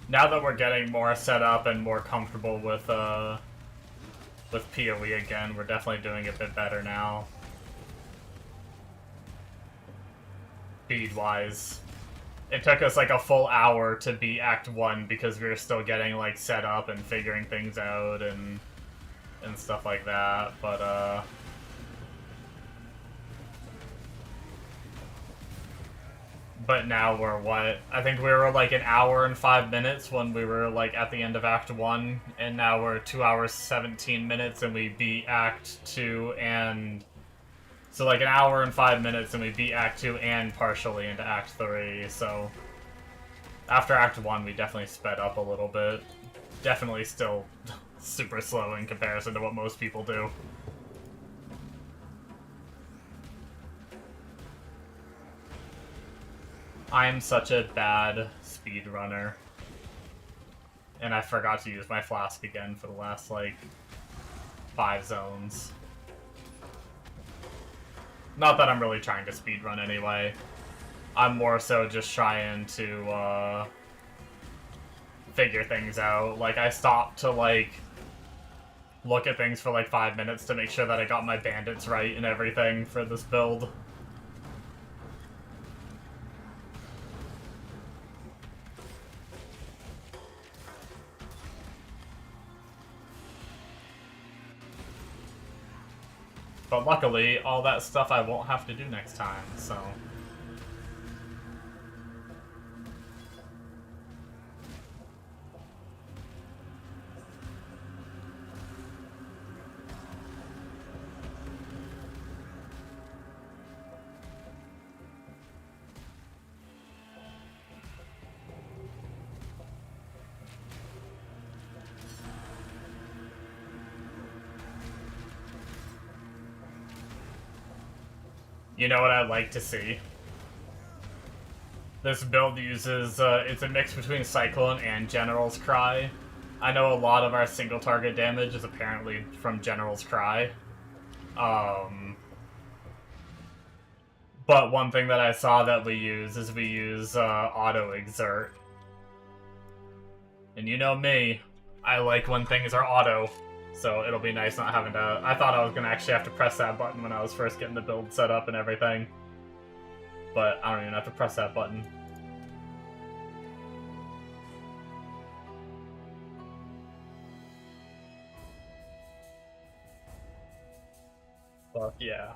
Now that we're getting more set up and more comfortable with with PoE again. We're definitely doing a bit better now. Speed-wise. It took us like a full hour to beat Act 1 because we were still getting like set up and figuring things out and stuff like that, but now we're what? I think we were like an hour and 5 minutes when we were like at the end of Act 1, and now we're 2 hours 17 minutes and we beat Act 2 and... So like an hour and 5 minutes and we beat Act 2 and partially into Act 3, so... After Act 1 we definitely sped up a little bit. Definitely still super slow in comparison to what most people do. I'm such a bad speedrunner. And I forgot to use my flask again for the last, like, 5 zones. Not that I'm really trying to speedrun anyway. I'm more so just trying to, figure things out. Like, I stopped to, like, look at things for, like, 5 minutes to make sure that I got my bandits right and everything for this build. But luckily, all that stuff I won't have to do next time, so... You know what I'd like to see? This build uses, it's a mix between Cyclone and General's Cry. I know a lot of our single target damage is apparently from General's Cry. But one thing that I saw that we use is we use Auto Exert. And you know me, I like when things are auto. So it'll be nice not having to... I thought I was going to actually have to press that button when I was first getting the build set up and everything. But I don't even have to press that button. Fuck yeah.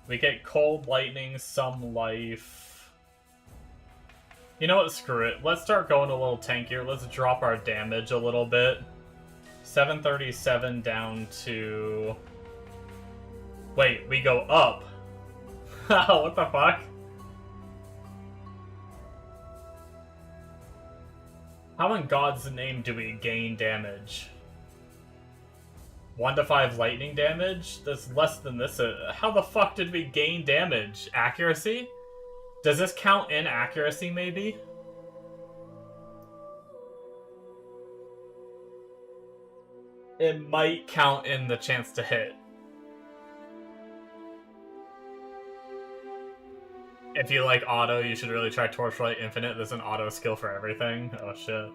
We get Cold Lightning, some life... You know what, screw it. Let's start going a little tankier. Let's drop our damage a little bit. 737 down to... Wait, we go up. What the fuck? How in God's name do we gain damage? 1 to 5 lightning damage? That's less than this. How the fuck did we gain damage? Accuracy? Does this count in accuracy, maybe? It might count in the chance to hit. If you like auto, you should really try Torchlight Infinite. There's an auto skill for everything. Oh shit.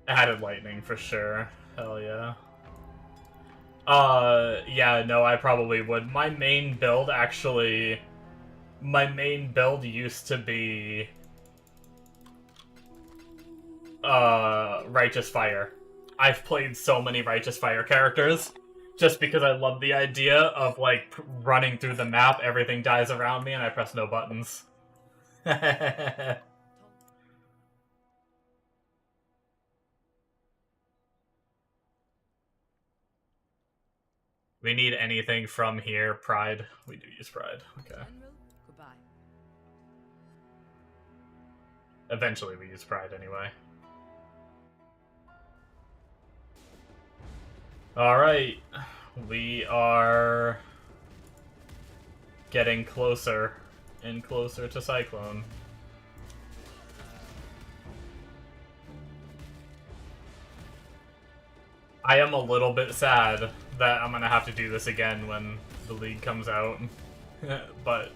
Added lightning for sure. Hell yeah. Yeah, no, I probably would. My main build actually... My main build used to be... Righteous Fire. I've played so many Righteous Fire characters, just because I love the idea of, like, running through the map, everything dies around me, and I press no buttons. We need anything from here. Pride. We do use Pride. Okay. Goodbye. Eventually we use Pride anyway. Alright. We are getting closer and closer to Cyclone. I am a little bit sad that I'm gonna have to do this again when the league comes out, but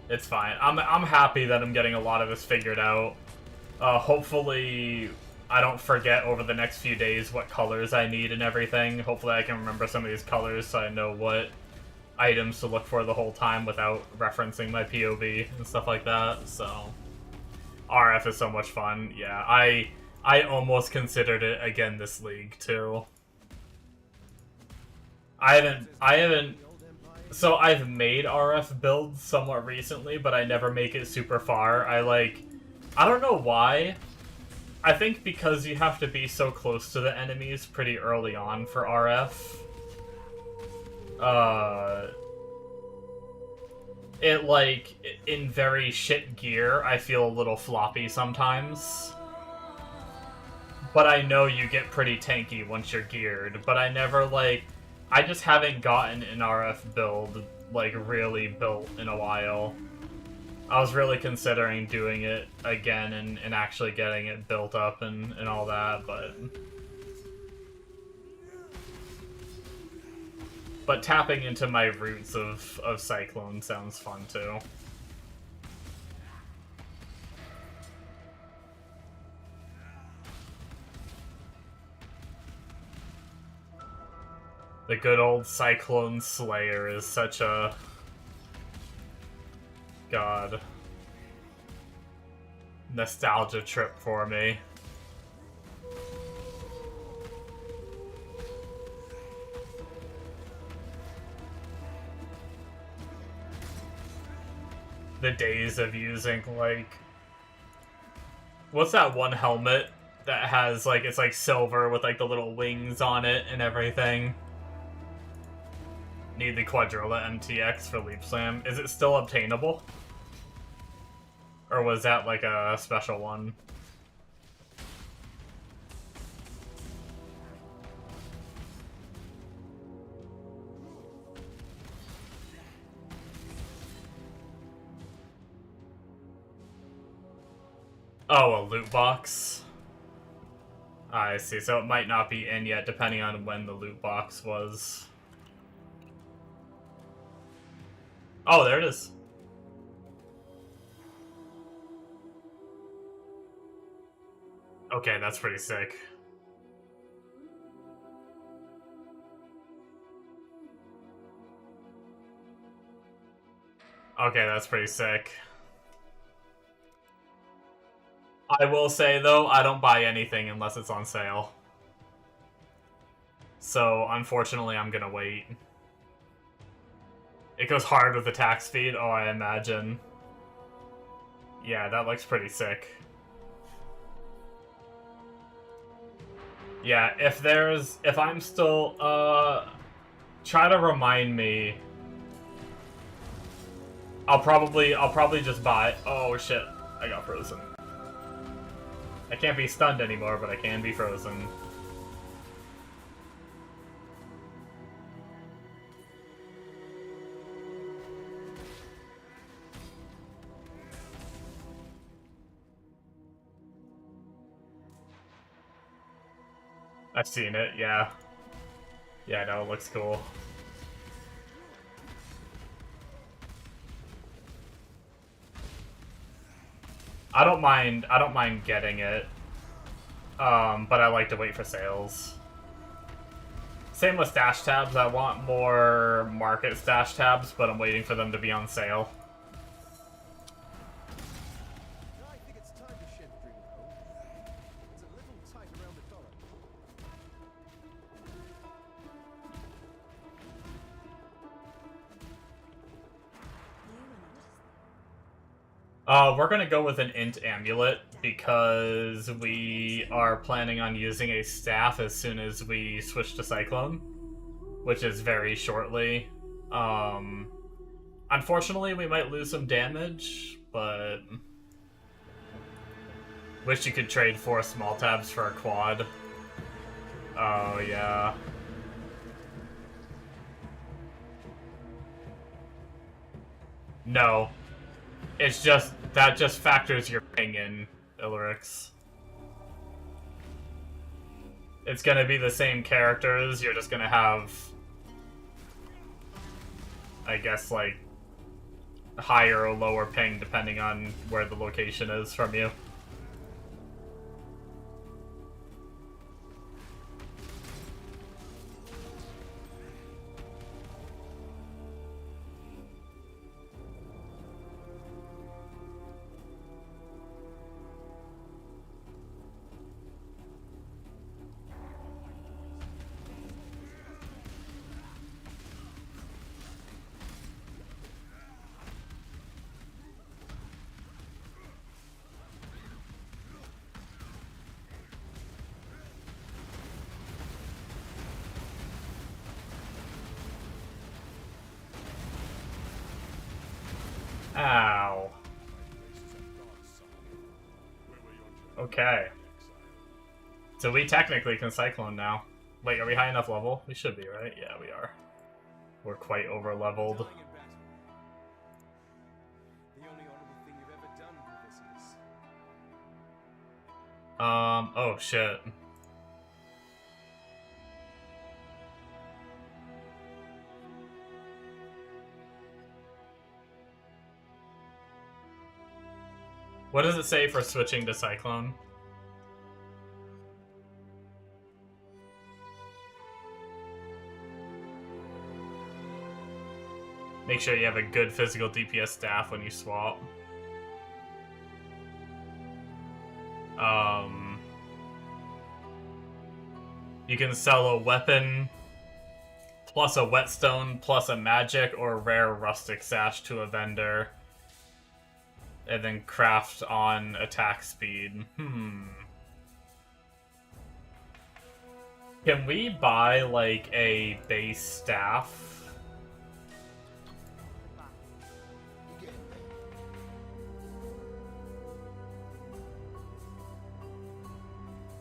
it's fine. I'm happy that I'm getting a lot of this figured out. Hopefully, I don't forget over the next few days what colors I need and everything. Hopefully, I can remember some of these colors so I know what items to look for the whole time without referencing my POV and stuff like that. So, RF is so much fun. Yeah, I almost considered it again this league too. I haven't. So I've made RF builds somewhat recently, but I never make it super far. I don't know why. I think because you have to be so close to the enemies pretty early on for RF. In very shit gear, I feel a little floppy sometimes. But I know you get pretty tanky once you're geared, but I never, I just haven't gotten an RF build, really built in a while. I was really considering doing it again and actually getting it built up and all that, but tapping into my roots of Cyclone sounds fun too. The good old Cyclone Slayer is such a... God. Nostalgia trip for me. The days of using, what's that one helmet that has, it's silver with, the little wings on it and everything? Need the Quadrilla MTX for Leap Slam. Is it still obtainable? Or was that, a special one? Oh, a loot box? I see, so it might not be in yet, depending on when the loot box was. Oh, there it is. Okay, that's pretty sick. Okay, that's pretty sick. I will say, though, I don't buy anything unless it's on sale. So, unfortunately, I'm gonna wait. It goes hard with attack speed? Oh, I imagine. Yeah, that looks pretty sick. Yeah, if I'm still, try to remind me. I'll probably just buy, oh shit, I got frozen. I can't be stunned anymore, but I can be frozen. I've seen it, yeah. Yeah, no, it looks cool. I don't mind getting it. But I like to wait for sales. Same with stash tabs. I want more market stash tabs, but I'm waiting for them to be on sale. I think it's time to shed Dreamcoat. It's a little tight around the collar. We're gonna go with an int amulet because we are planning on using a staff as soon as we switch to Cyclone, which is very shortly. Unfortunately, we might lose some damage, but wish you could trade 4 small tabs for a quad. Oh, yeah. No. It's just, that just factors your ping in, Illyrics. it's gonna be the same characters. You're just gonna have, I guess, like, higher or lower ping depending on where the location is from you. Ow. Okay. So we technically can Cyclone now. Wait, are we high enough level? We should be, right? Yeah, we are. We're quite over-leveled. Dying in battle. The only honorable thing you've ever done, Odysseus. Oh shit. What does it say for switching to Cyclone? Make sure you have a good physical DPS staff when you swap. You can sell a weapon plus a whetstone plus a magic or rare rustic sash to a vendor. And then craft on attack speed. Can we buy, like, a base staff?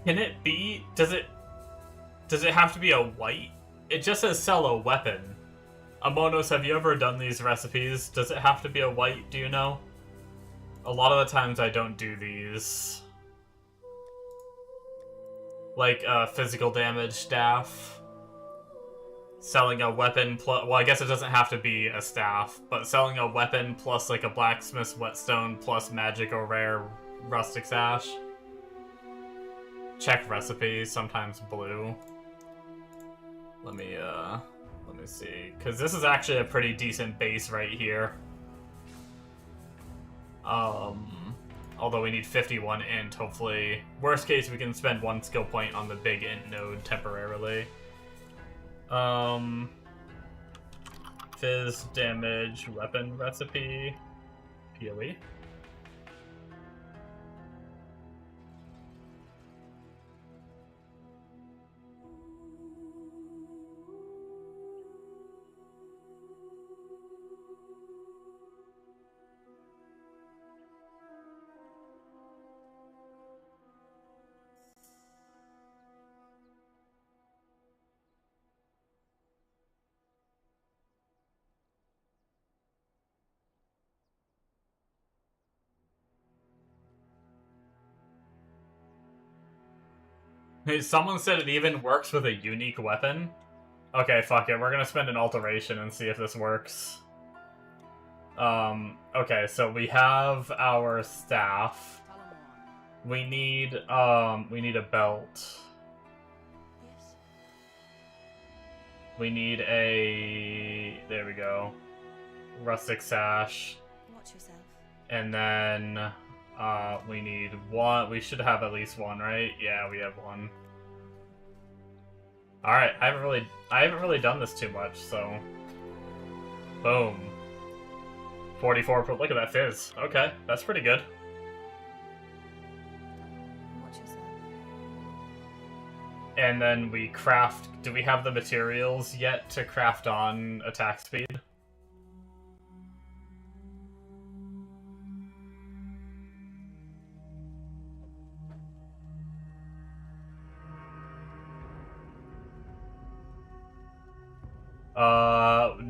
Can it be... Does it have to be a white? It just says sell a weapon. Amonos, have you ever done these recipes? Does it have to be a white, do you know? A lot of the times I don't do these. Like, physical damage staff. Selling a weapon plus... Well, I guess it doesn't have to be a staff, but selling a weapon plus, like, a blacksmith's whetstone plus magic or rare rustic sash. Check recipes, sometimes blue. Let me see. Because this is actually a pretty decent base right here. Although we need 51 int, hopefully. Worst case, we can spend 1 skill point on the big int node temporarily. Fizz, damage, weapon recipe, PoE. Hey, someone said it even works with a unique weapon. Okay, fuck it. We're gonna spend an alteration and see if this works. Okay, so we have our staff. We need a belt. We need a... There we go. Rustic sash. Watch yourself. And then... we need one. We should have at least one, right? Yeah, we have one. All right, I haven't really done this too much, so boom. 44. Look at that fizz. Okay, that's pretty good. Watch yourself. And then we craft. Do we have the materials yet to craft on attack speed?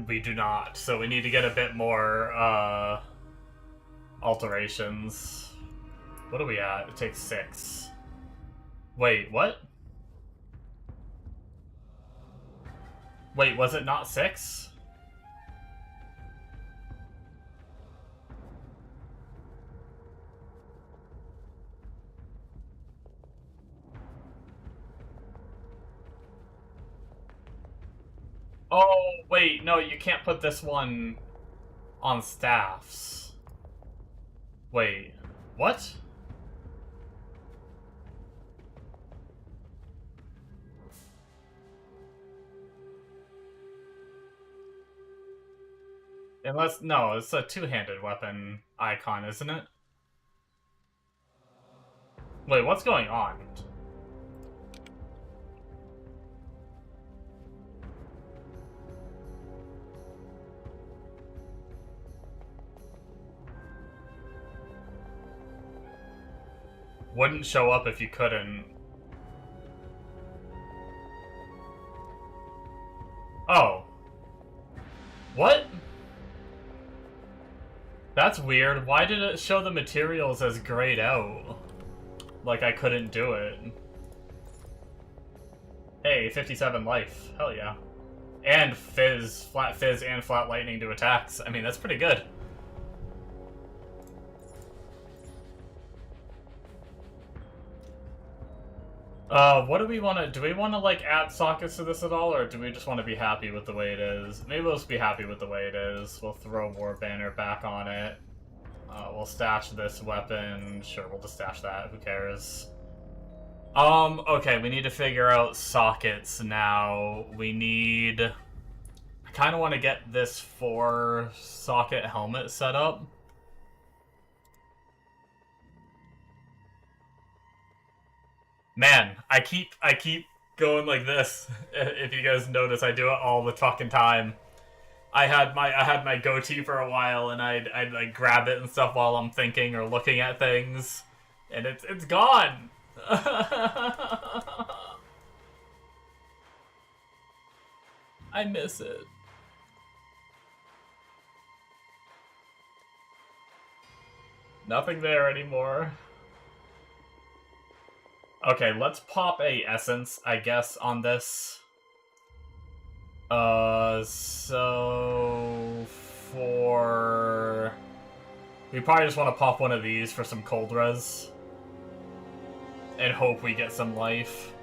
We do not. So we need to get a bit more, alterations. What are we at? It takes 6. Wait, what? Wait, was it not 6? Oh, wait, no, you can't put this one on staffs. Wait, what? Unless, no, it's a two-handed weapon icon, isn't it? Wait, what's going on? Wouldn't show up if you couldn't. Oh. What? That's weird. Why did it show the materials as grayed out? Like I couldn't do it. Hey, 57 life. Hell yeah. And flat fizz and flat lightning to attacks. I mean, that's pretty good. What do we want to... Do we want to, like, add sockets to this at all, or do we just want to be happy with the way it is? Maybe we'll just be happy with the way it is. We'll throw War Banner back on it. We'll stash this weapon. Sure, we'll just stash that. Who cares? Okay, we need to figure out sockets now. We need... I kind of want to get this 4-socket helmet set up. Man, I keep going like this. If you guys notice, I do it all the fucking time. I had my goatee for a while, and I'd like grab it and stuff while I'm thinking or looking at things, and it's gone. I miss it. Nothing there anymore. Okay, let's pop a essence, I guess, on this. So for... We probably just want to pop one of these for some cold res. And hope we get some life.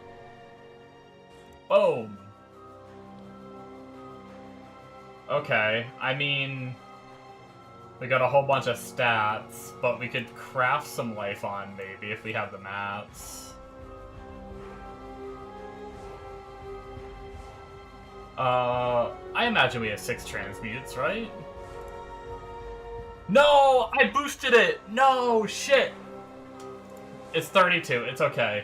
Boom! Okay, I mean... We got a whole bunch of stats, but we could craft some life on, maybe, if we have the mats. I imagine we have 6 transmutes, right? No! I boosted it! No! Shit! It's 32. It's okay.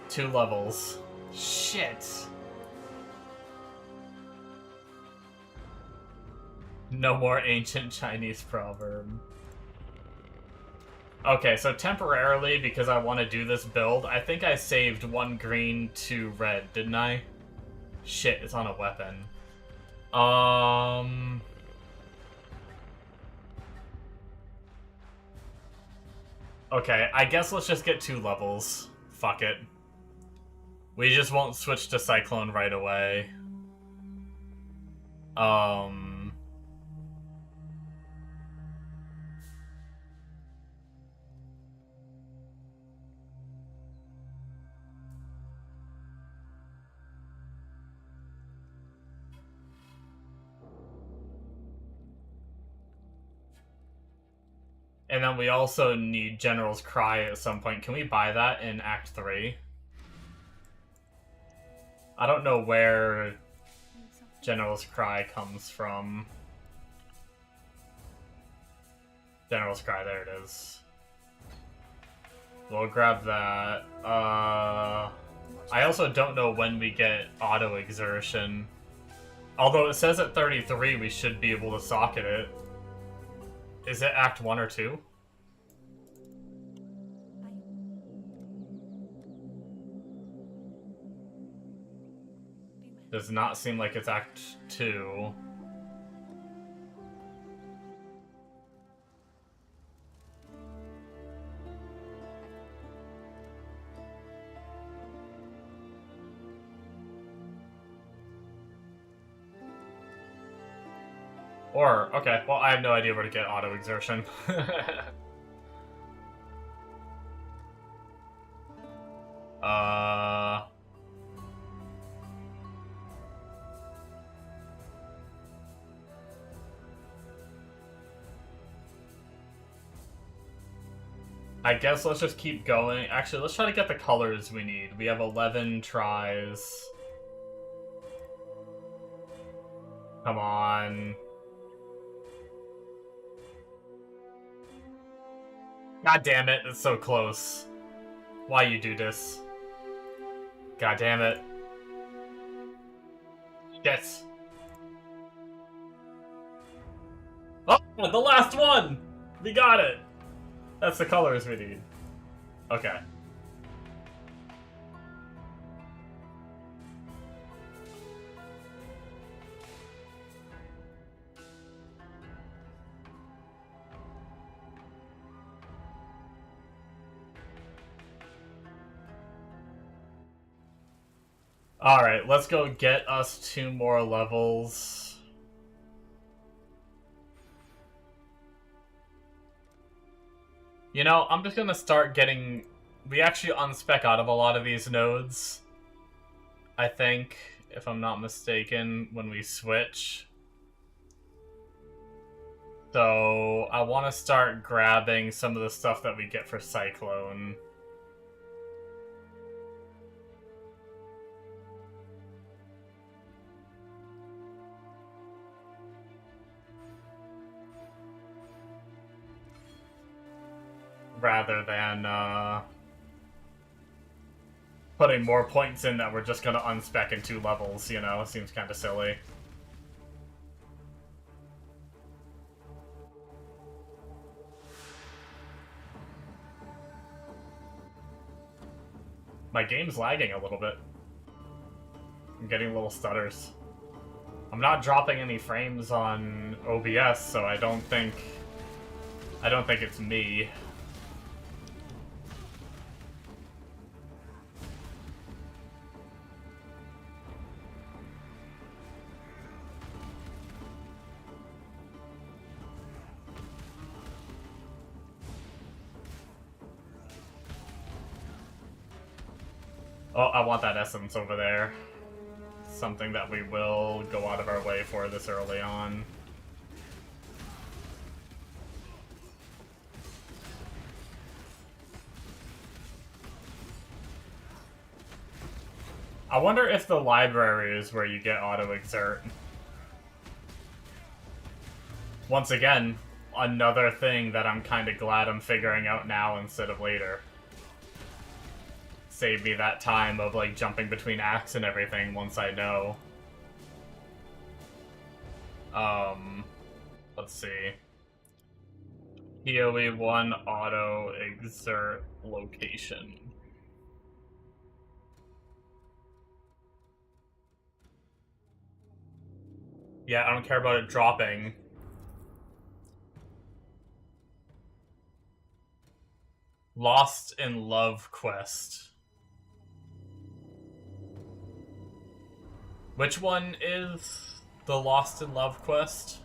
2 levels. Shit. No more ancient Chinese proverb. Okay, so temporarily, because I want to do this build, I think I saved 1 green, 2 red, didn't I? Shit, it's on a weapon. Okay, I guess let's just get 2 levels. Fuck it. We just won't switch to Cyclone right away. And then we also need General's Cry at some point. Can we buy that in Act 3? I don't know where General's Cry comes from. General's Cry, there it is. We'll grab that. I also don't know when we get Auto Exertion. Although it says at 33 we should be able to socket it. Is it Act 1 or 2? Does not seem like it's Act 2. Or, okay, well, I have no idea where to get auto exertion. I guess let's just keep going. Actually, let's try to get the colors we need. We have 11 tries. Come on. God damn it, it's so close. Why you do this? God damn it. Yes. Oh, the last one! We got it! That's the colors we need. Okay. Alright, let's go get us 2 more levels. You know, I'm just gonna start getting... We actually unspec out of a lot of these nodes. I think, if I'm not mistaken, when we switch. So, I want to start grabbing some of the stuff that we get for Cyclone. Rather than, putting more points in that we're just gonna unspec in 2 levels, you know? Seems kinda silly. My game's lagging a little bit. I'm getting little stutters. I'm not dropping any frames on OBS, so I don't think it's me. Oh, I want that essence over there. Something that we will go out of our way for this early on. I wonder if the library is where you get auto-exert. Once again, another thing that I'm kind of glad I'm figuring out now instead of later. Save me that time of, like, jumping between acts and everything once I know. Let's see. PoE 1 auto exert location. Yeah, I don't care about it dropping. Lost in Love quest. Which one is the Lost in Love quest?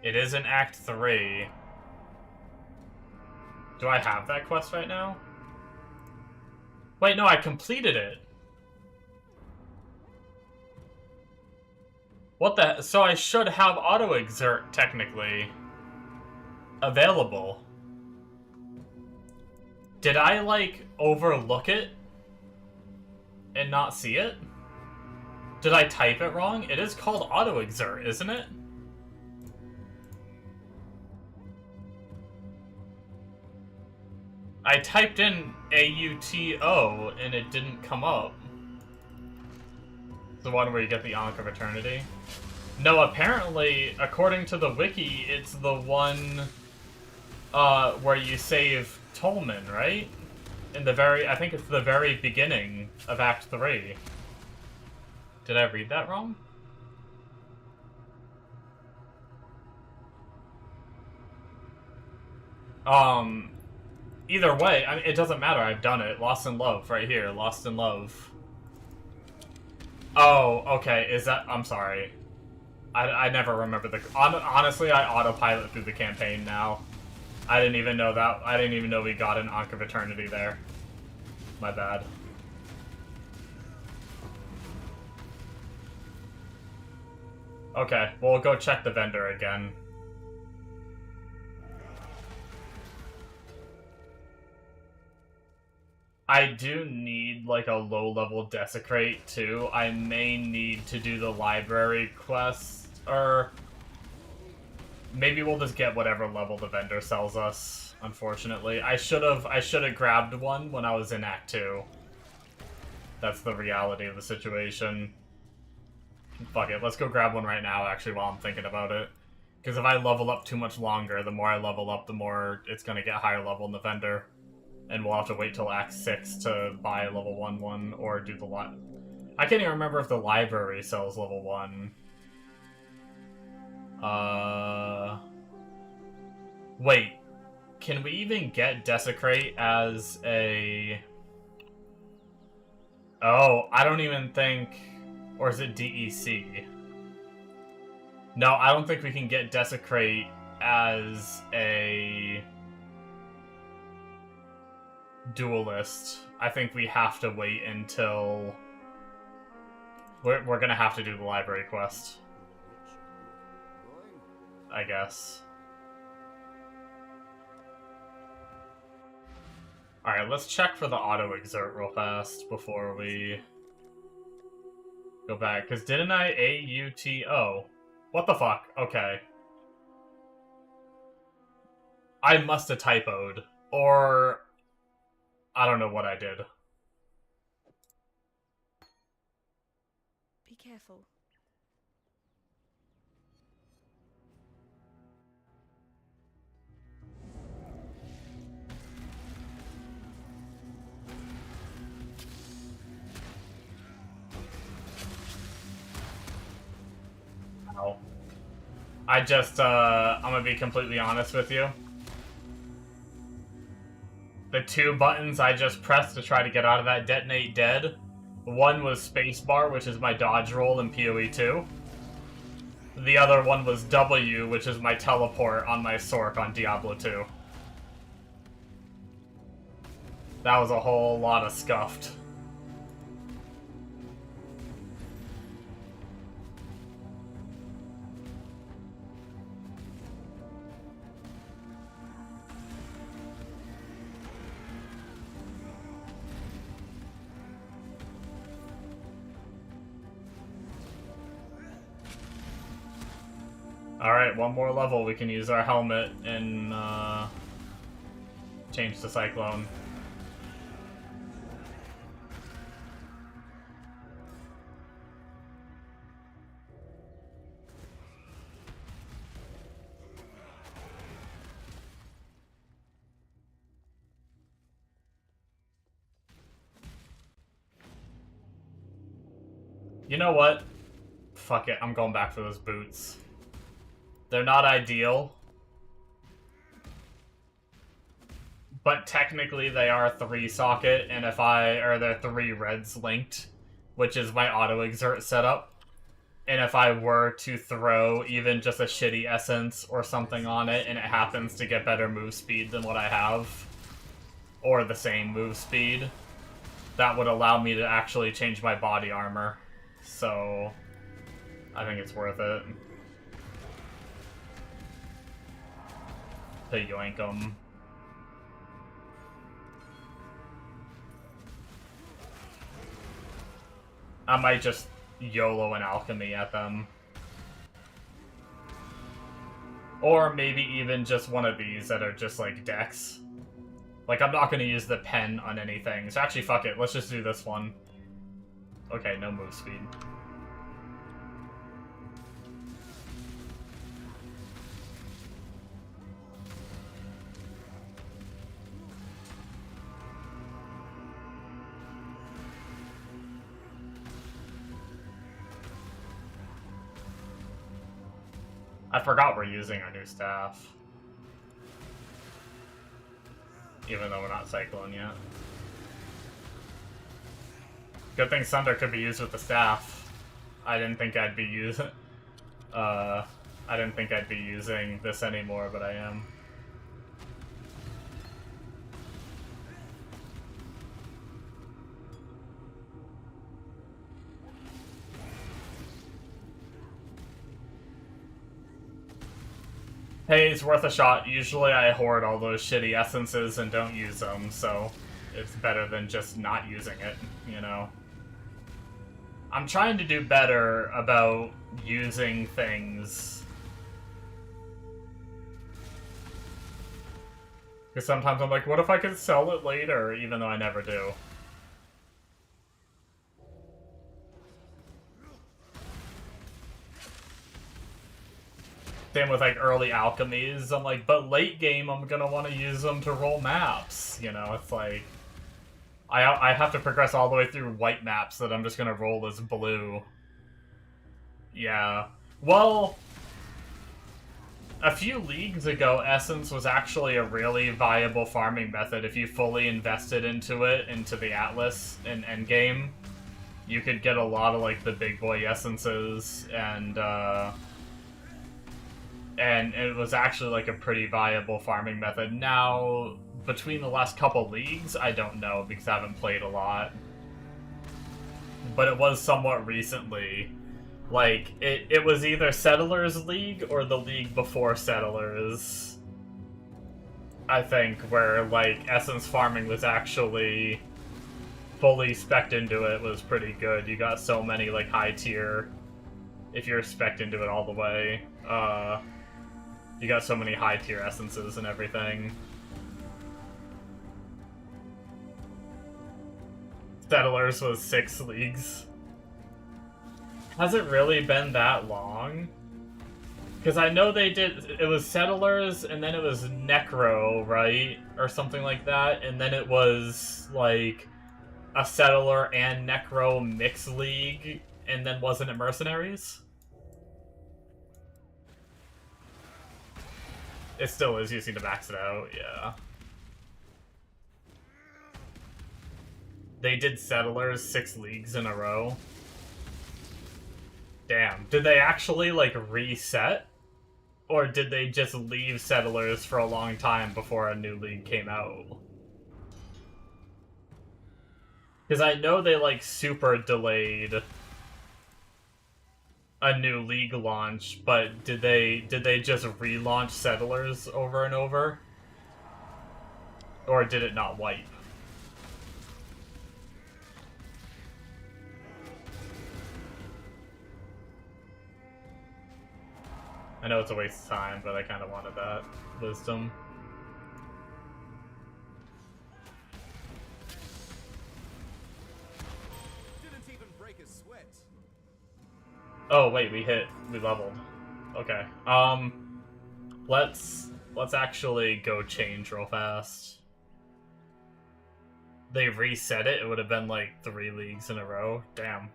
It is in Act 3. Do I have that quest right now? Wait, no, I completed it. What the... So I should have auto-exert, technically, available. Did I, like, overlook it and not see it? Did I type it wrong? It is called auto-exert, isn't it? I typed in AUTO and it didn't come up. The one where you get the Ankh of Eternity? No, apparently, according to the wiki, it's the one where you save Tolman, right? In the very, I think it's the very beginning of Act 3. Did I read that wrong? Either way, I mean, it doesn't matter. I've done it. Lost in Love, right here. Lost in Love. Oh, okay. Is that... I'm sorry. I never remember the... Honestly, I autopilot through the campaign now. I didn't even know that. I didn't even know we got an Ankh of Eternity there. My bad. Okay, we'll go check the vendor again. I do need, like, a low-level Desecrate, too. I may need to do the library quest, or... maybe we'll just get whatever level the vendor sells us, unfortunately. I should have grabbed one when I was in Act 2. That's the reality of the situation. Fuck it, let's go grab one right now, actually, while I'm thinking about it. Because if I level up too much longer, the more I level up, the more it's gonna get higher level in the vendor. And we'll have to wait till Act 6 to buy a level 1 one, or do the I can't even remember if the library sells level 1. Wait. Can we even get Desecrate as a... oh, I don't even think... or is it DEC? No, I don't think we can get Desecrate as a... duelist. I think we have to wait until... We're gonna have to do the library quest. I guess. Alright, let's check for the auto-exert real fast before we go back. Because didn't I AUTO? What the fuck? Okay. I must have typoed. Or... I don't know what I did. Be careful. Ow. I just, I'm gonna be completely honest with you. The two buttons I just pressed to try to get out of that detonate dead. One was spacebar, which is my dodge roll in PoE 2. The other one was W, which is my teleport on my Sork on Diablo 2. That was a whole lot of scuffed. Alright, one more level, we can use our helmet and change to Cyclone. You know what? Fuck it, I'm going back for those boots. They're not ideal. But technically they are 3-socket, and if they're 3 reds linked, which is my auto-exert setup. And if I were to throw even just a shitty essence or something on it, and it happens to get better move speed than what I have, or the same move speed, that would allow me to actually change my body armor. So, I think it's worth it. To yoink them. I might just YOLO an alchemy at them. Or maybe even just one of these that are just like decks. Like, I'm not going to use the pen on anything. So actually, fuck it. Let's just do this one. Okay, no move speed. I forgot we're using our new staff. even though we're not Cyclone yet. Good thing Sunder could be used with the staff. I didn't think I'd be using this anymore, but I am. Hey, it's worth a shot. Usually I hoard all those shitty essences and don't use them, so it's better than just not using it, you know? I'm trying to do better about using things. Because sometimes I'm like, what if I could sell it later, even though I never do. Same with like early alchemies. I'm like, but late game I'm gonna want to use them to roll maps. You know, it's like I have to progress all the way through white maps that I'm just gonna roll as blue. Yeah. Well, a few leagues ago, Essence was actually a really viable farming method if you fully invested into it, into the Atlas in endgame. You could get a lot of like the big boy essences and it was actually like a pretty viable farming method. Now, between the last couple leagues, I don't know because I haven't played a lot. But it was somewhat recently. Like, it was either Settlers League or the league before Settlers, I think, where like essence farming was actually fully spec'd into it. Was pretty good. You got so many like high tier, if you're spec'd into it all the way. You got so many high tier essences and everything. Settlers was 6 leagues. Has it really been that long? Because I know they did, it was Settlers, and then it was Necro, right? Or something like that, and then it was, like, a Settler and Necro mix league, and then wasn't it Mercenaries? It still is, you just need to max it out, yeah. They did Settlers 6 leagues in a row. Damn. Did they actually, like, reset? Or did they just leave Settlers for a long time before a new league came out? Because I know they, like, super delayed a new league launch, but did they just relaunch Settlers over and over? Or did it not wipe? I know it's a waste of time, but I kind of wanted that wisdom. Didn't even break a sweat. Oh wait, we leveled. Okay. Let's actually go change real fast. They reset it. It would have been like 3 leagues in a row. Damn.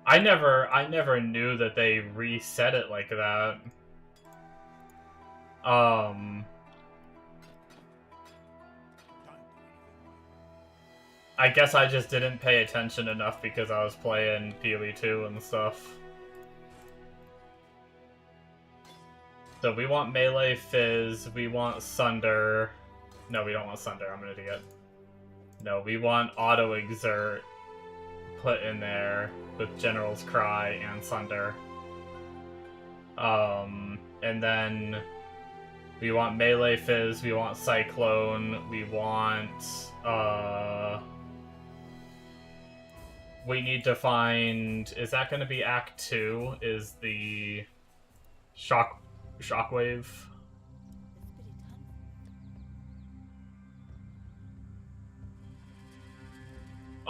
I never knew that they reset it like that. I guess I just didn't pay attention enough because I was playing PoE 2 and stuff. So we want Melee Fizz, we want Sunder. No, we don't want Sunder, I'm an idiot. No, we want Auto Exert put in there with General's Cry and Sunder. And then we want Melee Fizz, we want Cyclone, we want, we need to find, is that going to be Act 2? Is the Shockwave?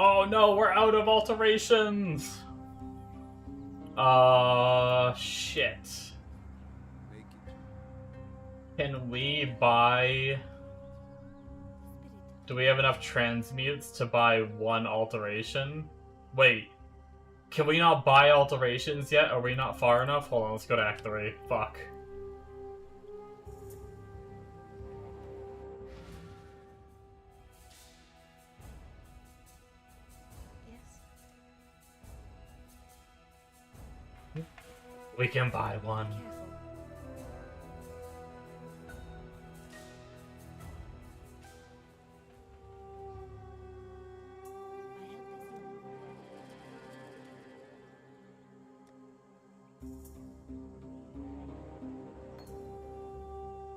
Oh no, we're out of alterations! Shit. Can we buy... Do we have enough transmutes to buy 1 alteration? Wait. Can we not buy alterations yet? Are we not far enough? Hold on, let's go to Act 3. Fuck. We can buy one. Careful.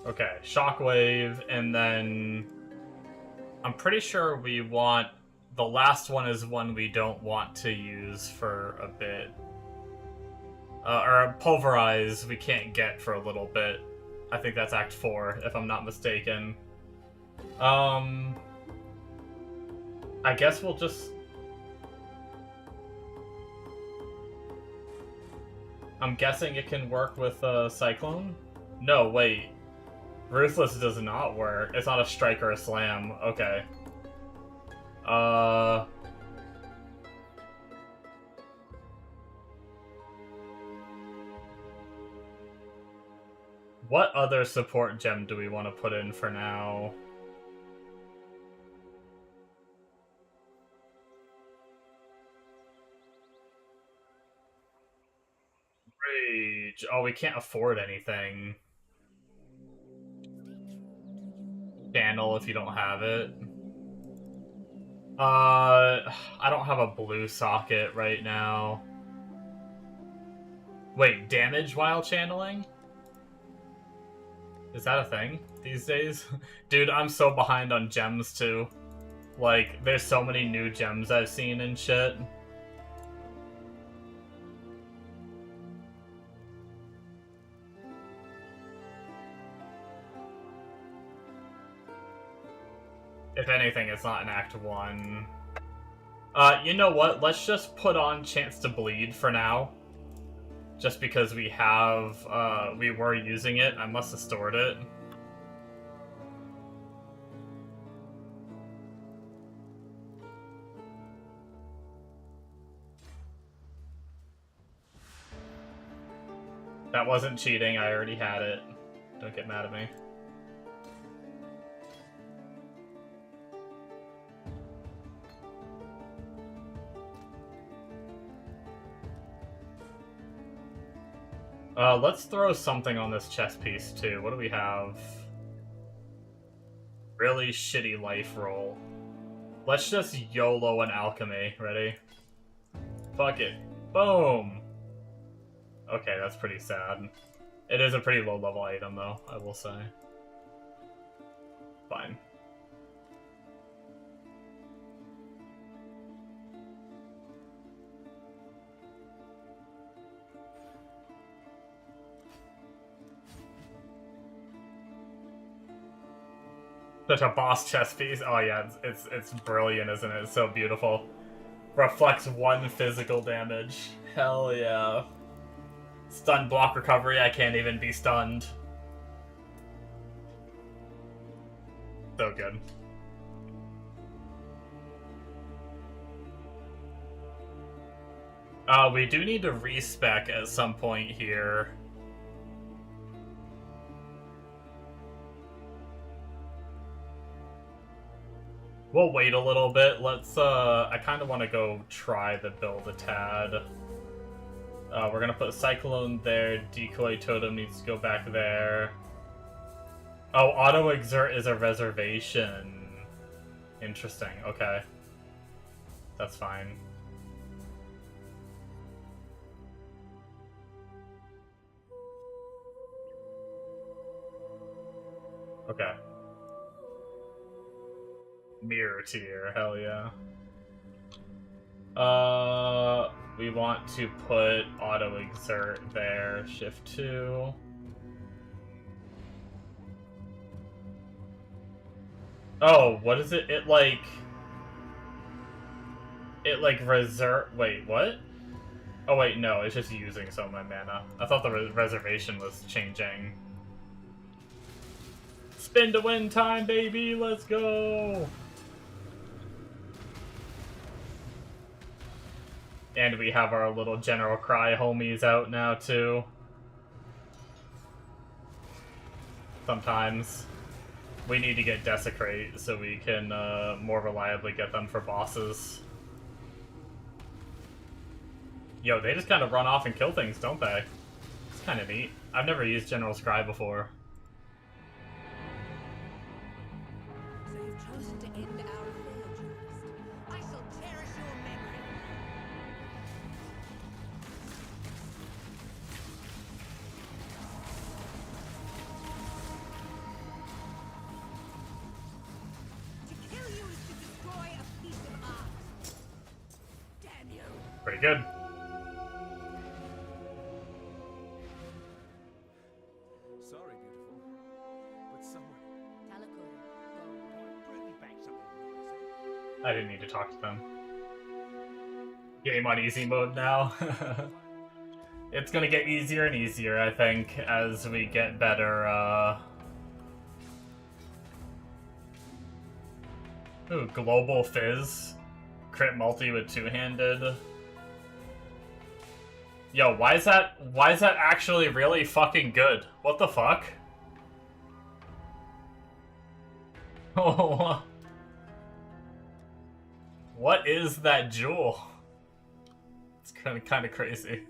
Okay, shockwave, and then I'm pretty sure we want the last one is one we don't want to use for a bit. Or pulverize we can't get for a little bit. I think that's Act 4, if I'm not mistaken. I guess we'll just... I'm guessing it can work with Cyclone? No, wait. Ruthless does not work. It's not a strike or a slam. Okay. What other support gem do we want to put in for now? Rage. Oh, we can't afford anything. Channel if you don't have it. I don't have a blue socket right now. Wait, damage while channeling? Is that a thing these days? Dude, I'm so behind on gems too. Like, there's so many new gems I've seen and shit. If anything, it's not in Act 1. You know what? Let's just put on Chance to Bleed for now. Just because we have, we were using it. I must have stored it. That wasn't cheating. I already had it. Don't get mad at me. Let's throw something on this chess piece, too. What do we have? Really shitty life roll. Let's just YOLO an alchemy. Ready? Fuck it. Boom! Okay, that's pretty sad. It is a pretty low-level item, though, I will say. Fine. Such a boss chess piece. Oh yeah, it's brilliant, isn't it? It's so beautiful. Reflects 1 physical damage. Hell yeah. Stun block recovery, I can't even be stunned. So good. We do need to respec at some point here. We'll wait a little bit. Let's, I kind of want to go try the build a tad. We're gonna put Cyclone there. Decoy Totem needs to go back there. Oh, Auto Exert is a reservation. Interesting, okay. That's fine. Okay. Mirror tier, hell yeah. We want to put Auto Exert there, Shift 2. Oh, what is it? It like reserve. Wait, what? Oh wait, no, it's just using some of my mana. I thought the reservation was changing. Spin to win time, baby, let's go! And we have our little General Cry homies out now, too. Sometimes. We need to get Desecrate so we can more reliably get them for bosses. Yo, they just kind of run off and kill things, don't they? kind of neat. I've never used General Scry before. So you've chosen to end our affair, duelist. I shall cherish your memory. To kill you is to destroy a piece of art. Damn you! Pretty good. Sorry, beautiful. But someone... Bring me back something nice. I didn't need to talk to them. Game on easy mode now. It's gonna get easier and easier, I think, as we get better, Ooh, Global Fizz. Crit multi with two-handed. Yo, why is that actually really fucking good? What the fuck? Oh, what is that jewel? It's kind of crazy.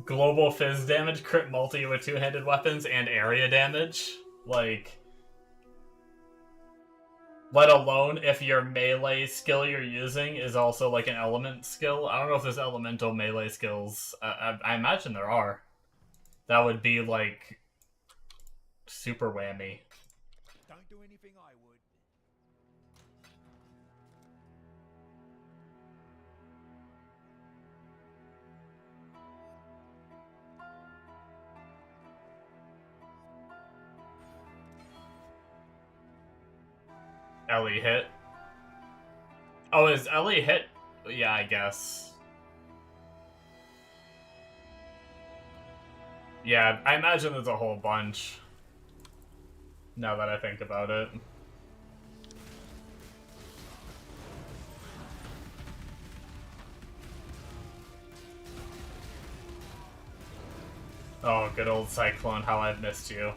Global Fizz damage, crit multi with two-handed weapons, and area damage. Like, let alone if your melee skill you're using is also like an element skill. I don't know if there's elemental melee skills. I imagine there are. That would be like super whammy. Don't do anything I would. Ellie hit. Oh, is Ellie hit? Yeah, I guess. Yeah, I imagine there's a whole bunch. Now that I think about it. Oh, good old Cyclone, how I've missed you.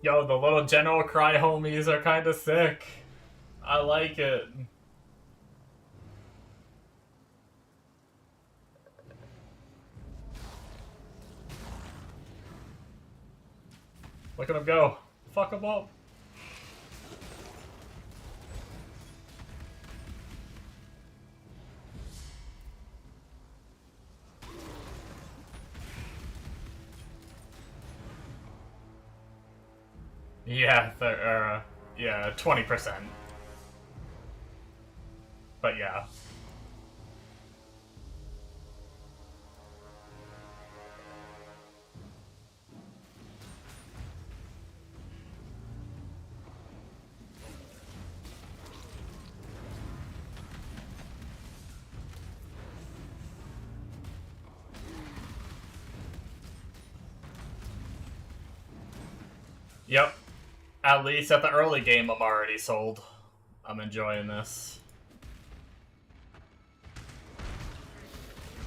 Yo, the little General Cry homies are kind of sick. I like it. Look at him go. Fuck him up. Yeah, yeah, 20%. But yeah. Yep. At least at the early game, I'm already sold. I'm enjoying this.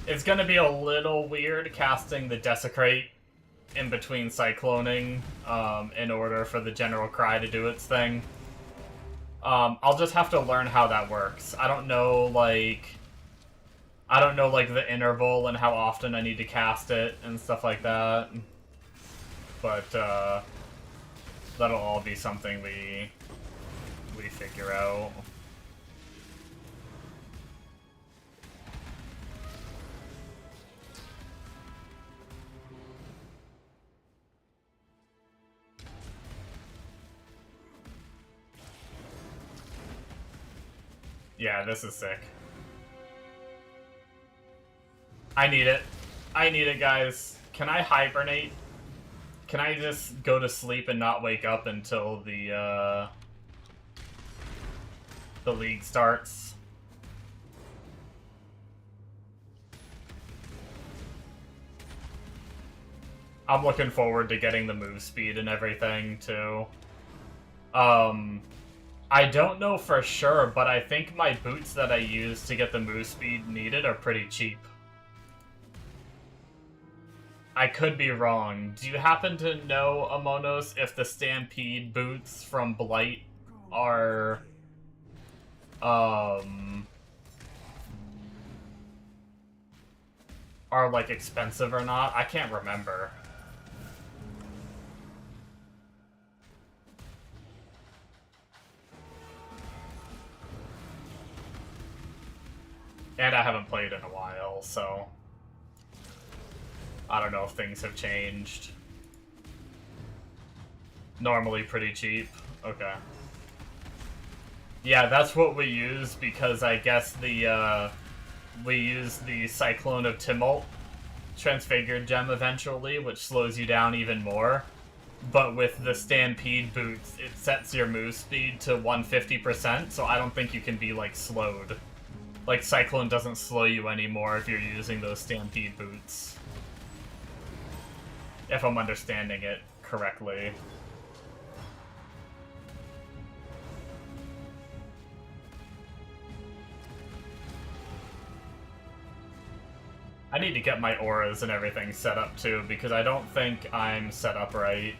It's gonna be a little weird casting the Desecrate in between Cycloning, in order for the General Cry to do its thing. I'll just have to learn how that works. I don't know, like, the interval and how often I need to cast it and stuff like that. But, that'll all be something we figure out. Yeah, this is sick. I need it. I need it, guys. Can I hibernate? Can I just go to sleep and not wake up until the league starts? I'm looking forward to getting the move speed and everything, too. I don't know for sure, but I think my boots that I use to get the move speed needed are pretty cheap. I could be wrong. Do you happen to know, Amonos, if the Stampede boots from Blight are are, like, expensive or not. I can't remember. And I haven't played in a while, so I don't know if things have changed. Normally pretty cheap. Okay. Yeah, that's what we use because I guess the, we use the Cyclone of Tumult Transfigured gem eventually, which slows you down even more. But with the Stampede boots, it sets your move speed to 150%, so I don't think you can be, like, slowed. Like, Cyclone doesn't slow you anymore if you're using those Stampede boots. If I'm understanding it correctly. I need to get my auras and everything set up too, because I don't think I'm set up right.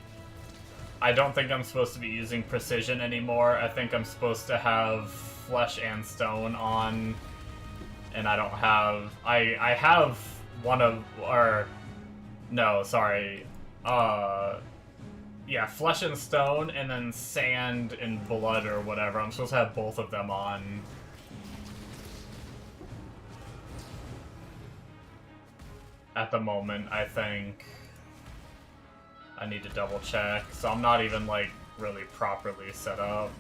I don't think I'm supposed to be using precision anymore. I think I'm supposed to have flesh and stone on, and I don't have... I have one of... or... no, sorry. Yeah, flesh and stone, and then sand and blood or whatever. I'm supposed to have both of them on. At the moment, I think. I need to double check, so I'm not even, like, really properly set up.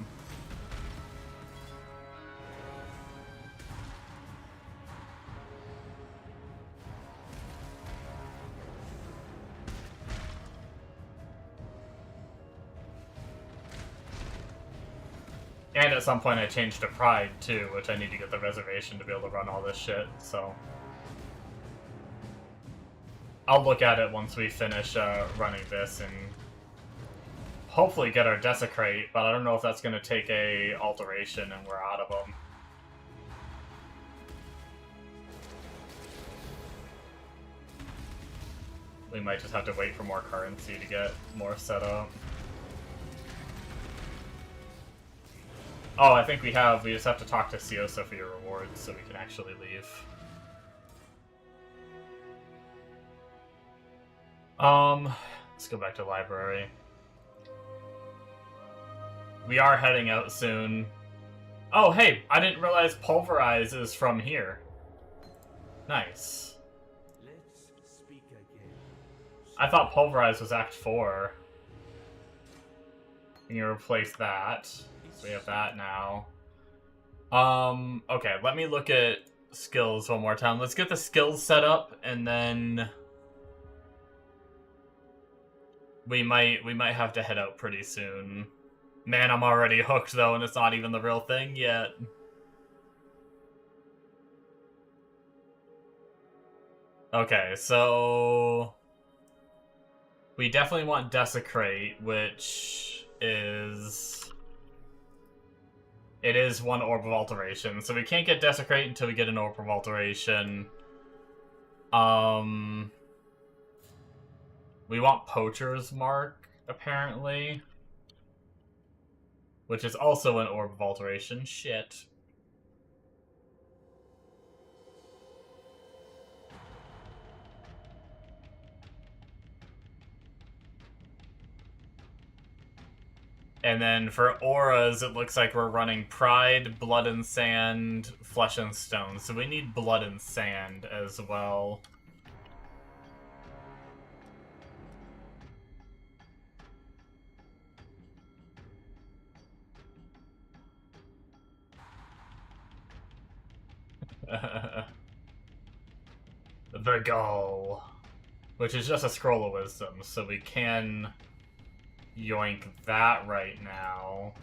And at some point I changed to Pride, too, which I need to get the reservation to be able to run all this shit, so... I'll look at it once we finish running this and hopefully get our Desecrate, but I don't know if that's going to take a alteration and we're out of them. We might just have to wait for more currency to get more set up. Oh, I think we just have to talk to Siosa for your rewards so we can actually leave. Let's go back to the library. We are heading out soon. Oh, hey, I didn't realize Pulverize is from here. Nice. Let's speak again. I thought Pulverize was Act 4. And you replace that. So we have that now. Okay, let me look at skills one more time. Let's get the skills set up, and then... We might have to head out pretty soon. Man, I'm already hooked, though, and it's not even the real thing yet. Okay, so... We definitely want Desecrate, which is... It is one Orb of Alteration, so we can't get Desecrate until we get an Orb of Alteration. We want Poacher's Mark, apparently. Which is also an Orb of Alteration. Shit. And then for auras, it looks like we're running Pride, Blood and Sand, Flesh and Stone. So we need Blood and Sand as well. The Gull, which is just a Scroll of Wisdom, so we can yoink that right now.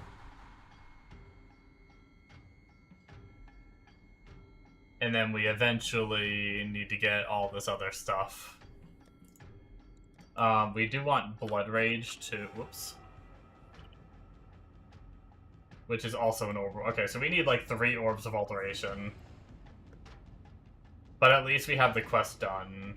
And then we eventually need to get all this other stuff. We do want Blood Rage too. Whoops. Which is also an orb. Okay, so we need like 3 Orbs of Alteration. But at least we have the quest done.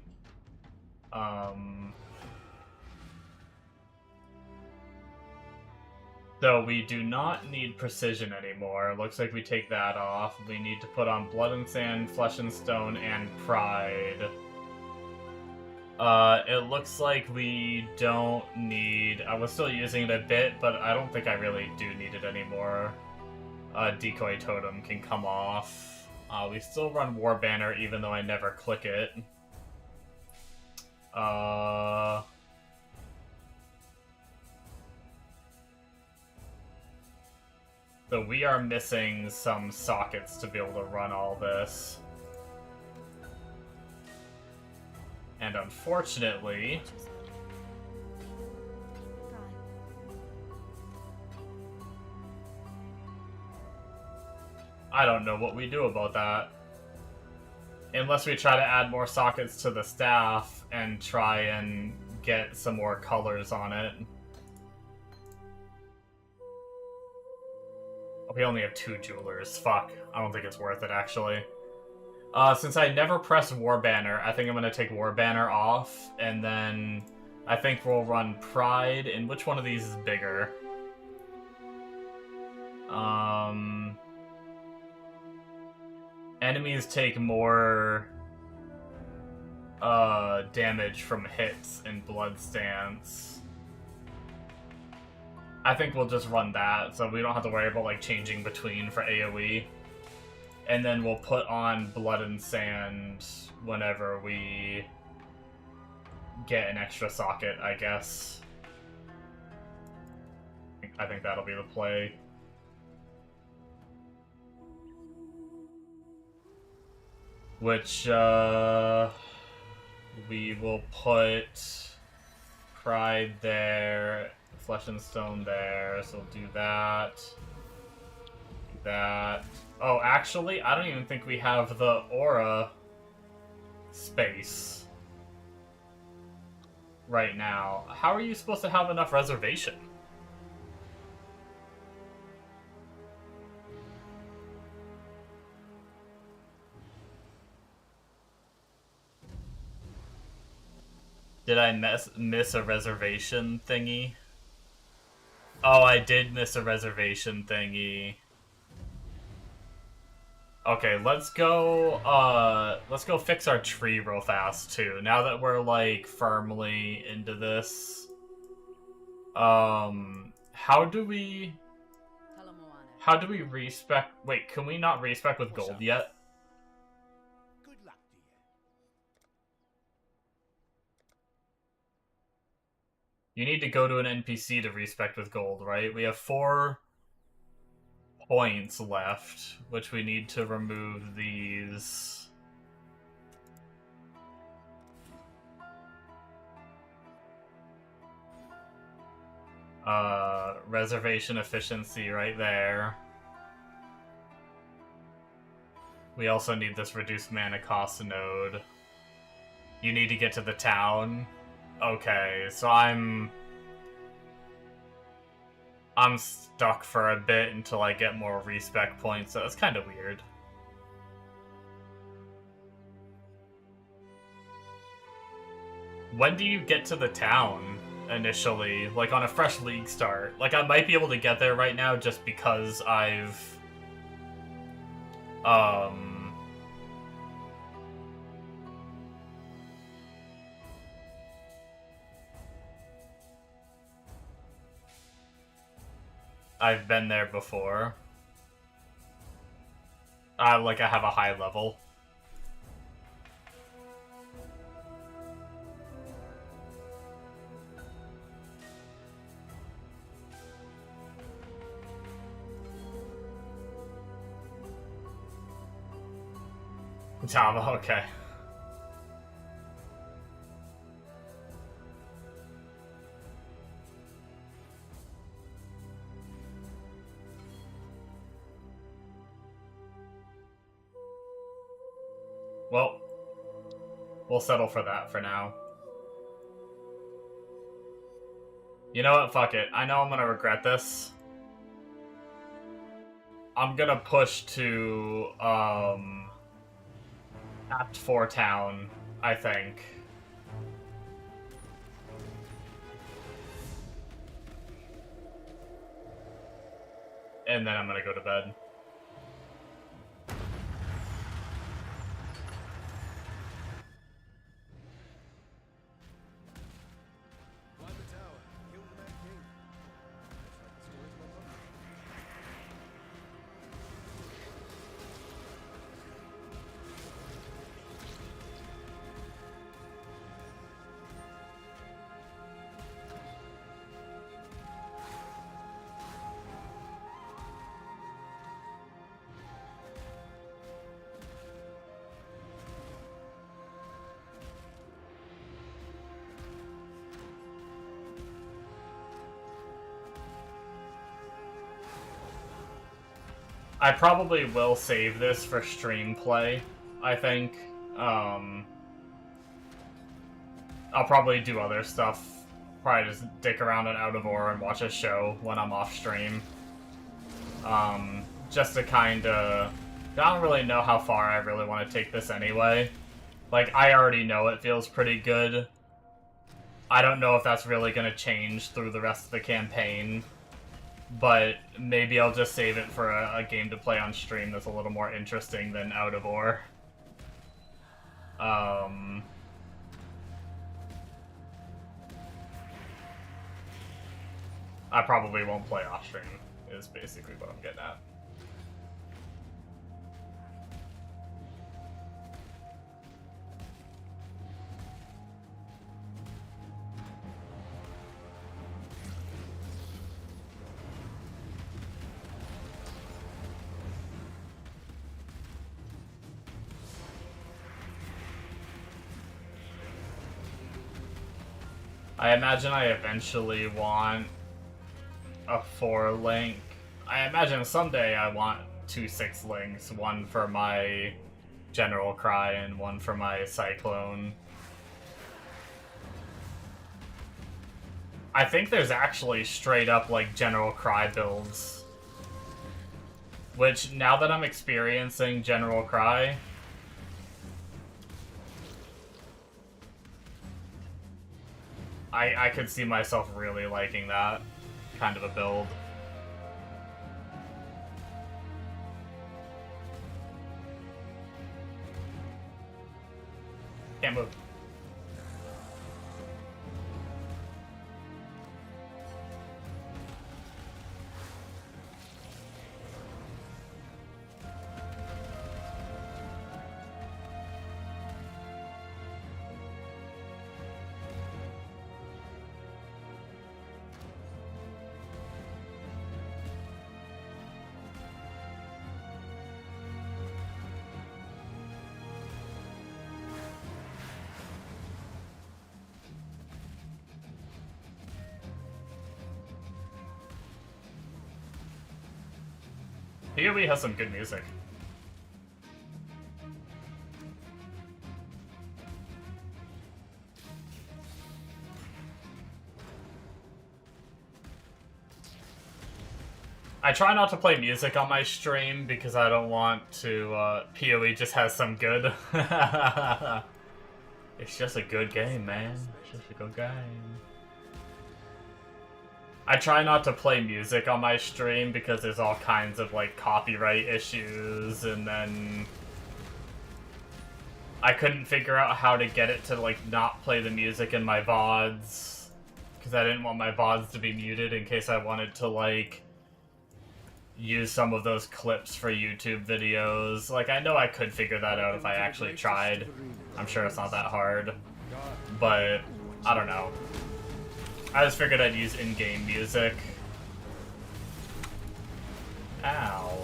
Though we do not need Precision anymore. Looks like we take that off. We need to put on Blood and Sand, Flesh and Stone, and Pride. It looks like we don't need... I was still using it a bit, but I don't think I really do need it anymore. Decoy Totem can come off. We still run War Banner even though I never click it. So we are missing some sockets to be able to run all this. And unfortunately... I don't know what we do about that. Unless we try to add more sockets to the staff and try and get some more colors on it. We only have 2 jewelers. Fuck. I don't think it's worth it, actually. Since I never press War Banner, I think I'm going to take War Banner off, and then I think we'll run Pride, and which one of these is bigger? Enemies take more damage from hits in Blood Stance. I think we'll just run that, so we don't have to worry about like changing between for AoE. And then we'll put on Blood and Sand whenever we get an extra socket, I guess. I think that'll be the play. Which, we will put Pride there, Flesh and Stone there, so we'll do that. Do that. Oh, actually, I don't even think we have the aura space right now. How are you supposed to have enough reservation? Did I miss a reservation thingy? Oh, I did miss a reservation thingy. Okay, let's go fix our tree real fast, too. Now that we're, like, firmly into this. How do we respec... Wait, can we not respec with gold yet? Good luck to you. You need to go to an NPC to respec with gold, right? We have 4 points left, which we need to remove these. Reservation efficiency right there. We also need this reduced mana cost node. You need to get to the town. Okay, so I'm stuck for a bit until I get more respec points, so that's kind of weird. When do you get to the town, initially? Like, on a fresh league start? Like, I might be able to get there right now just because I've... I've been there before. Like, I have a high level. Java, okay. Well, we'll settle for that for now. You know what? Fuck it. I know I'm gonna regret this. I'm gonna push to, Act 4 town, I think. And then I'm gonna go to bed. I probably will save this for stream play, I think. I'll probably do other stuff. Probably just dick around at Out of Ore and watch a show when I'm off stream. Just to kinda... I don't really know how far I really want to take this anyway. Like, I already know it feels pretty good. I don't know if that's really gonna change through the rest of the campaign. But maybe I'll just save it for a game to play on stream that's a little more interesting than Out of Ore. I probably won't play off stream, is basically what I'm getting at. I imagine I eventually want a 4-link. I imagine someday I want 2 6-links, one for my General Cry and one for my Cyclone. I think there's actually straight up like General Cry builds. Which, now that I'm experiencing General Cry, I could see myself really liking that kind of a build. Can't move. PoE has some good music. I try not to play music on my stream because I don't want to, PoE just has some good. It's just a good game, man. It's just a good game. I try not to play music on my stream because there's all kinds of, like, copyright issues, and then I couldn't figure out how to get it to, like, not play the music in my VODs, because I didn't want my VODs to be muted in case I wanted to, like, use some of those clips for YouTube videos. Like, I know I could figure that out if I actually tried. I'm sure it's not that hard, but I don't know. I just figured I'd use in-game music. Ow.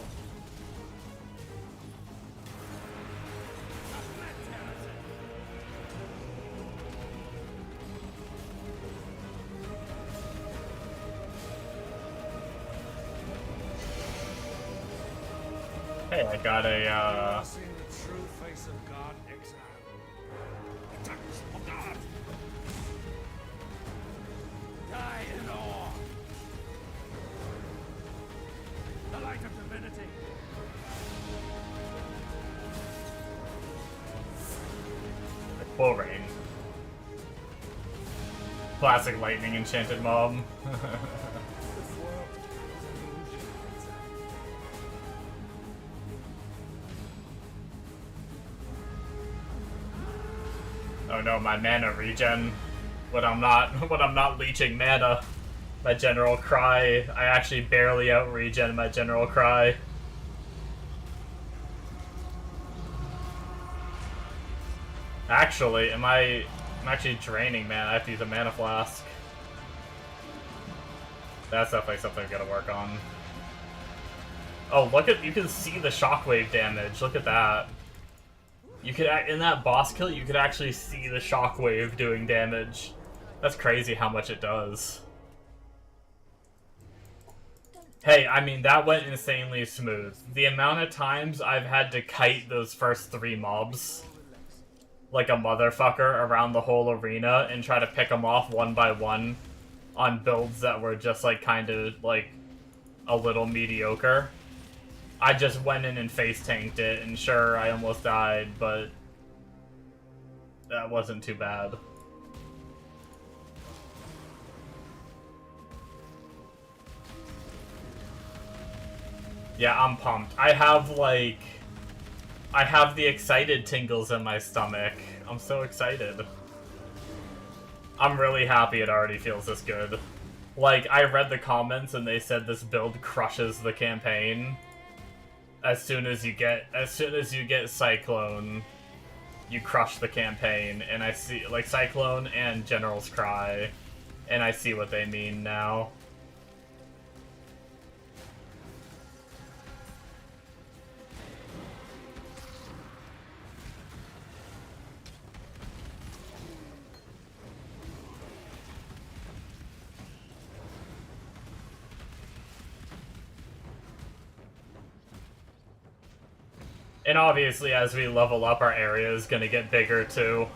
Hey, I got a, Seen the true face of God exile. Attacks of God. Die in awe. The light of divinity. full rain. Classic lightning enchanted mob. Oh no, my mana regen. When I'm not leeching mana. My general cry. I actually barely out regen my general cry. Actually, I'm actually draining mana. I have to use a mana flask. That's definitely something I'm gonna work on. Oh, look at, you can see the shockwave damage. Look at that. You could, in that boss kill, you could actually see the shockwave doing damage. That's crazy how much it does. Don't Hey, I mean, that went insanely smooth. The amount of times I've had to kite those first 3 mobs like a motherfucker around the whole arena and try to pick them off one by one on builds that were just, like, kind of, like, a little mediocre. I just went in and face tanked it, and sure, I almost died, but that wasn't too bad. Yeah, I'm pumped. I have the excited tingles in my stomach. I'm so excited. I'm really happy it already feels this good. Like, I read the comments and they said this build crushes the campaign. As soon as you get Cyclone, you crush the campaign. And I see, like, Cyclone and General's Cry. And I see what they mean now. And obviously, as we level up, our area is going to get bigger, too.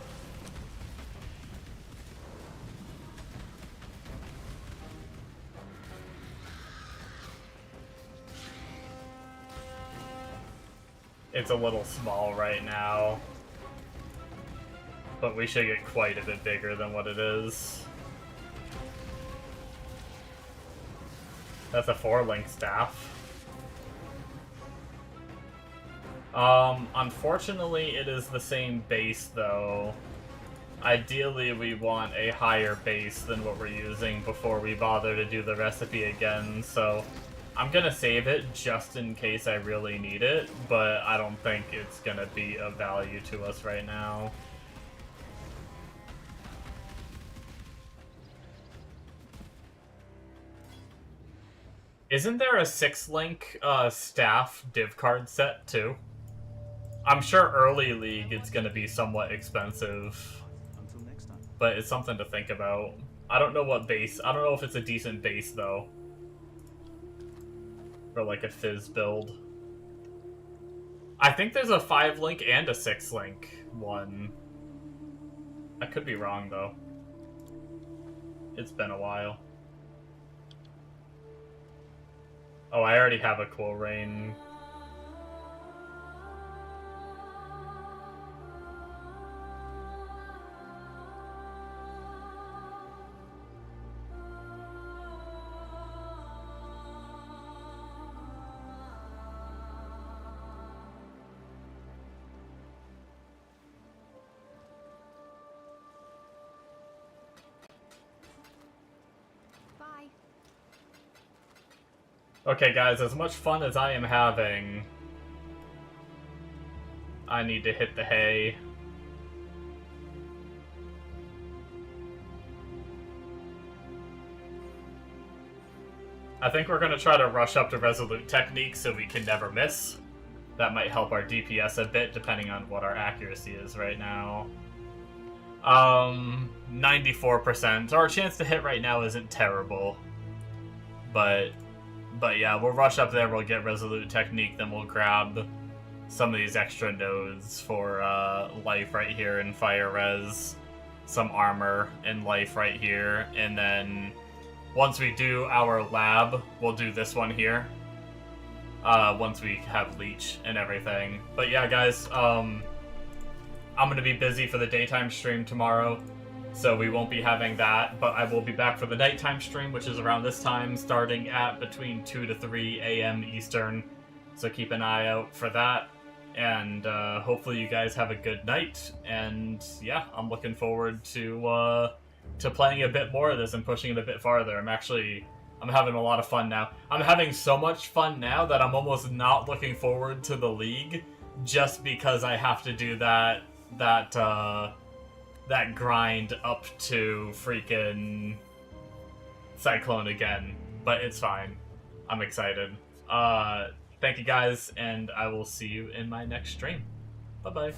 It's a little small right now. But we should get quite a bit bigger than what it is. That's a 4-link staff. Unfortunately, it is the same base, though. Ideally, we want a higher base than what we're using before we bother to do the recipe again, so I'm gonna save it just in case I really need it, but I don't think it's gonna be of value to us right now. Isn't there a 6-link staff div card set, too? I'm sure early League it's gonna be somewhat expensive, Until next time. but it's something to think about. I don't know what base. I don't know if it's a decent base, though. For, like, a Fizz build. I think there's a 5-link and a 6-link one. I could be wrong, though. It's been a while. Oh, I already have a cool rain. Bye. Okay, guys, as much fun as I am having, I need to hit the hay. I think we're going to try to rush up to Resolute Technique so we can never miss. That might help our DPS a bit, depending on what our accuracy is right now. 94%. So our chance to hit right now isn't terrible. But yeah, we'll rush up there, we'll get Resolute Technique, then we'll grab some of these extra nodes for life right here and Fire Res, some armor and life right here, and then once we do our lab, we'll do this one here. Once we have Leech and everything. But yeah, guys, I'm going to be busy for the daytime stream tomorrow, so we won't be having that, but I will be back for the nighttime stream, which is around this time, starting at between 2 to 3 a.m. Eastern, so keep an eye out for that, and hopefully you guys have a good night, and yeah, I'm looking forward to playing a bit more of this and pushing it a bit farther. I'm having a lot of fun now. I'm having so much fun now that I'm almost not looking forward to the League, just because I have to do that grind up to freaking Cyclone again. But it's fine. I'm excited. Thank you guys, and I will see you in my next stream. Bye-bye.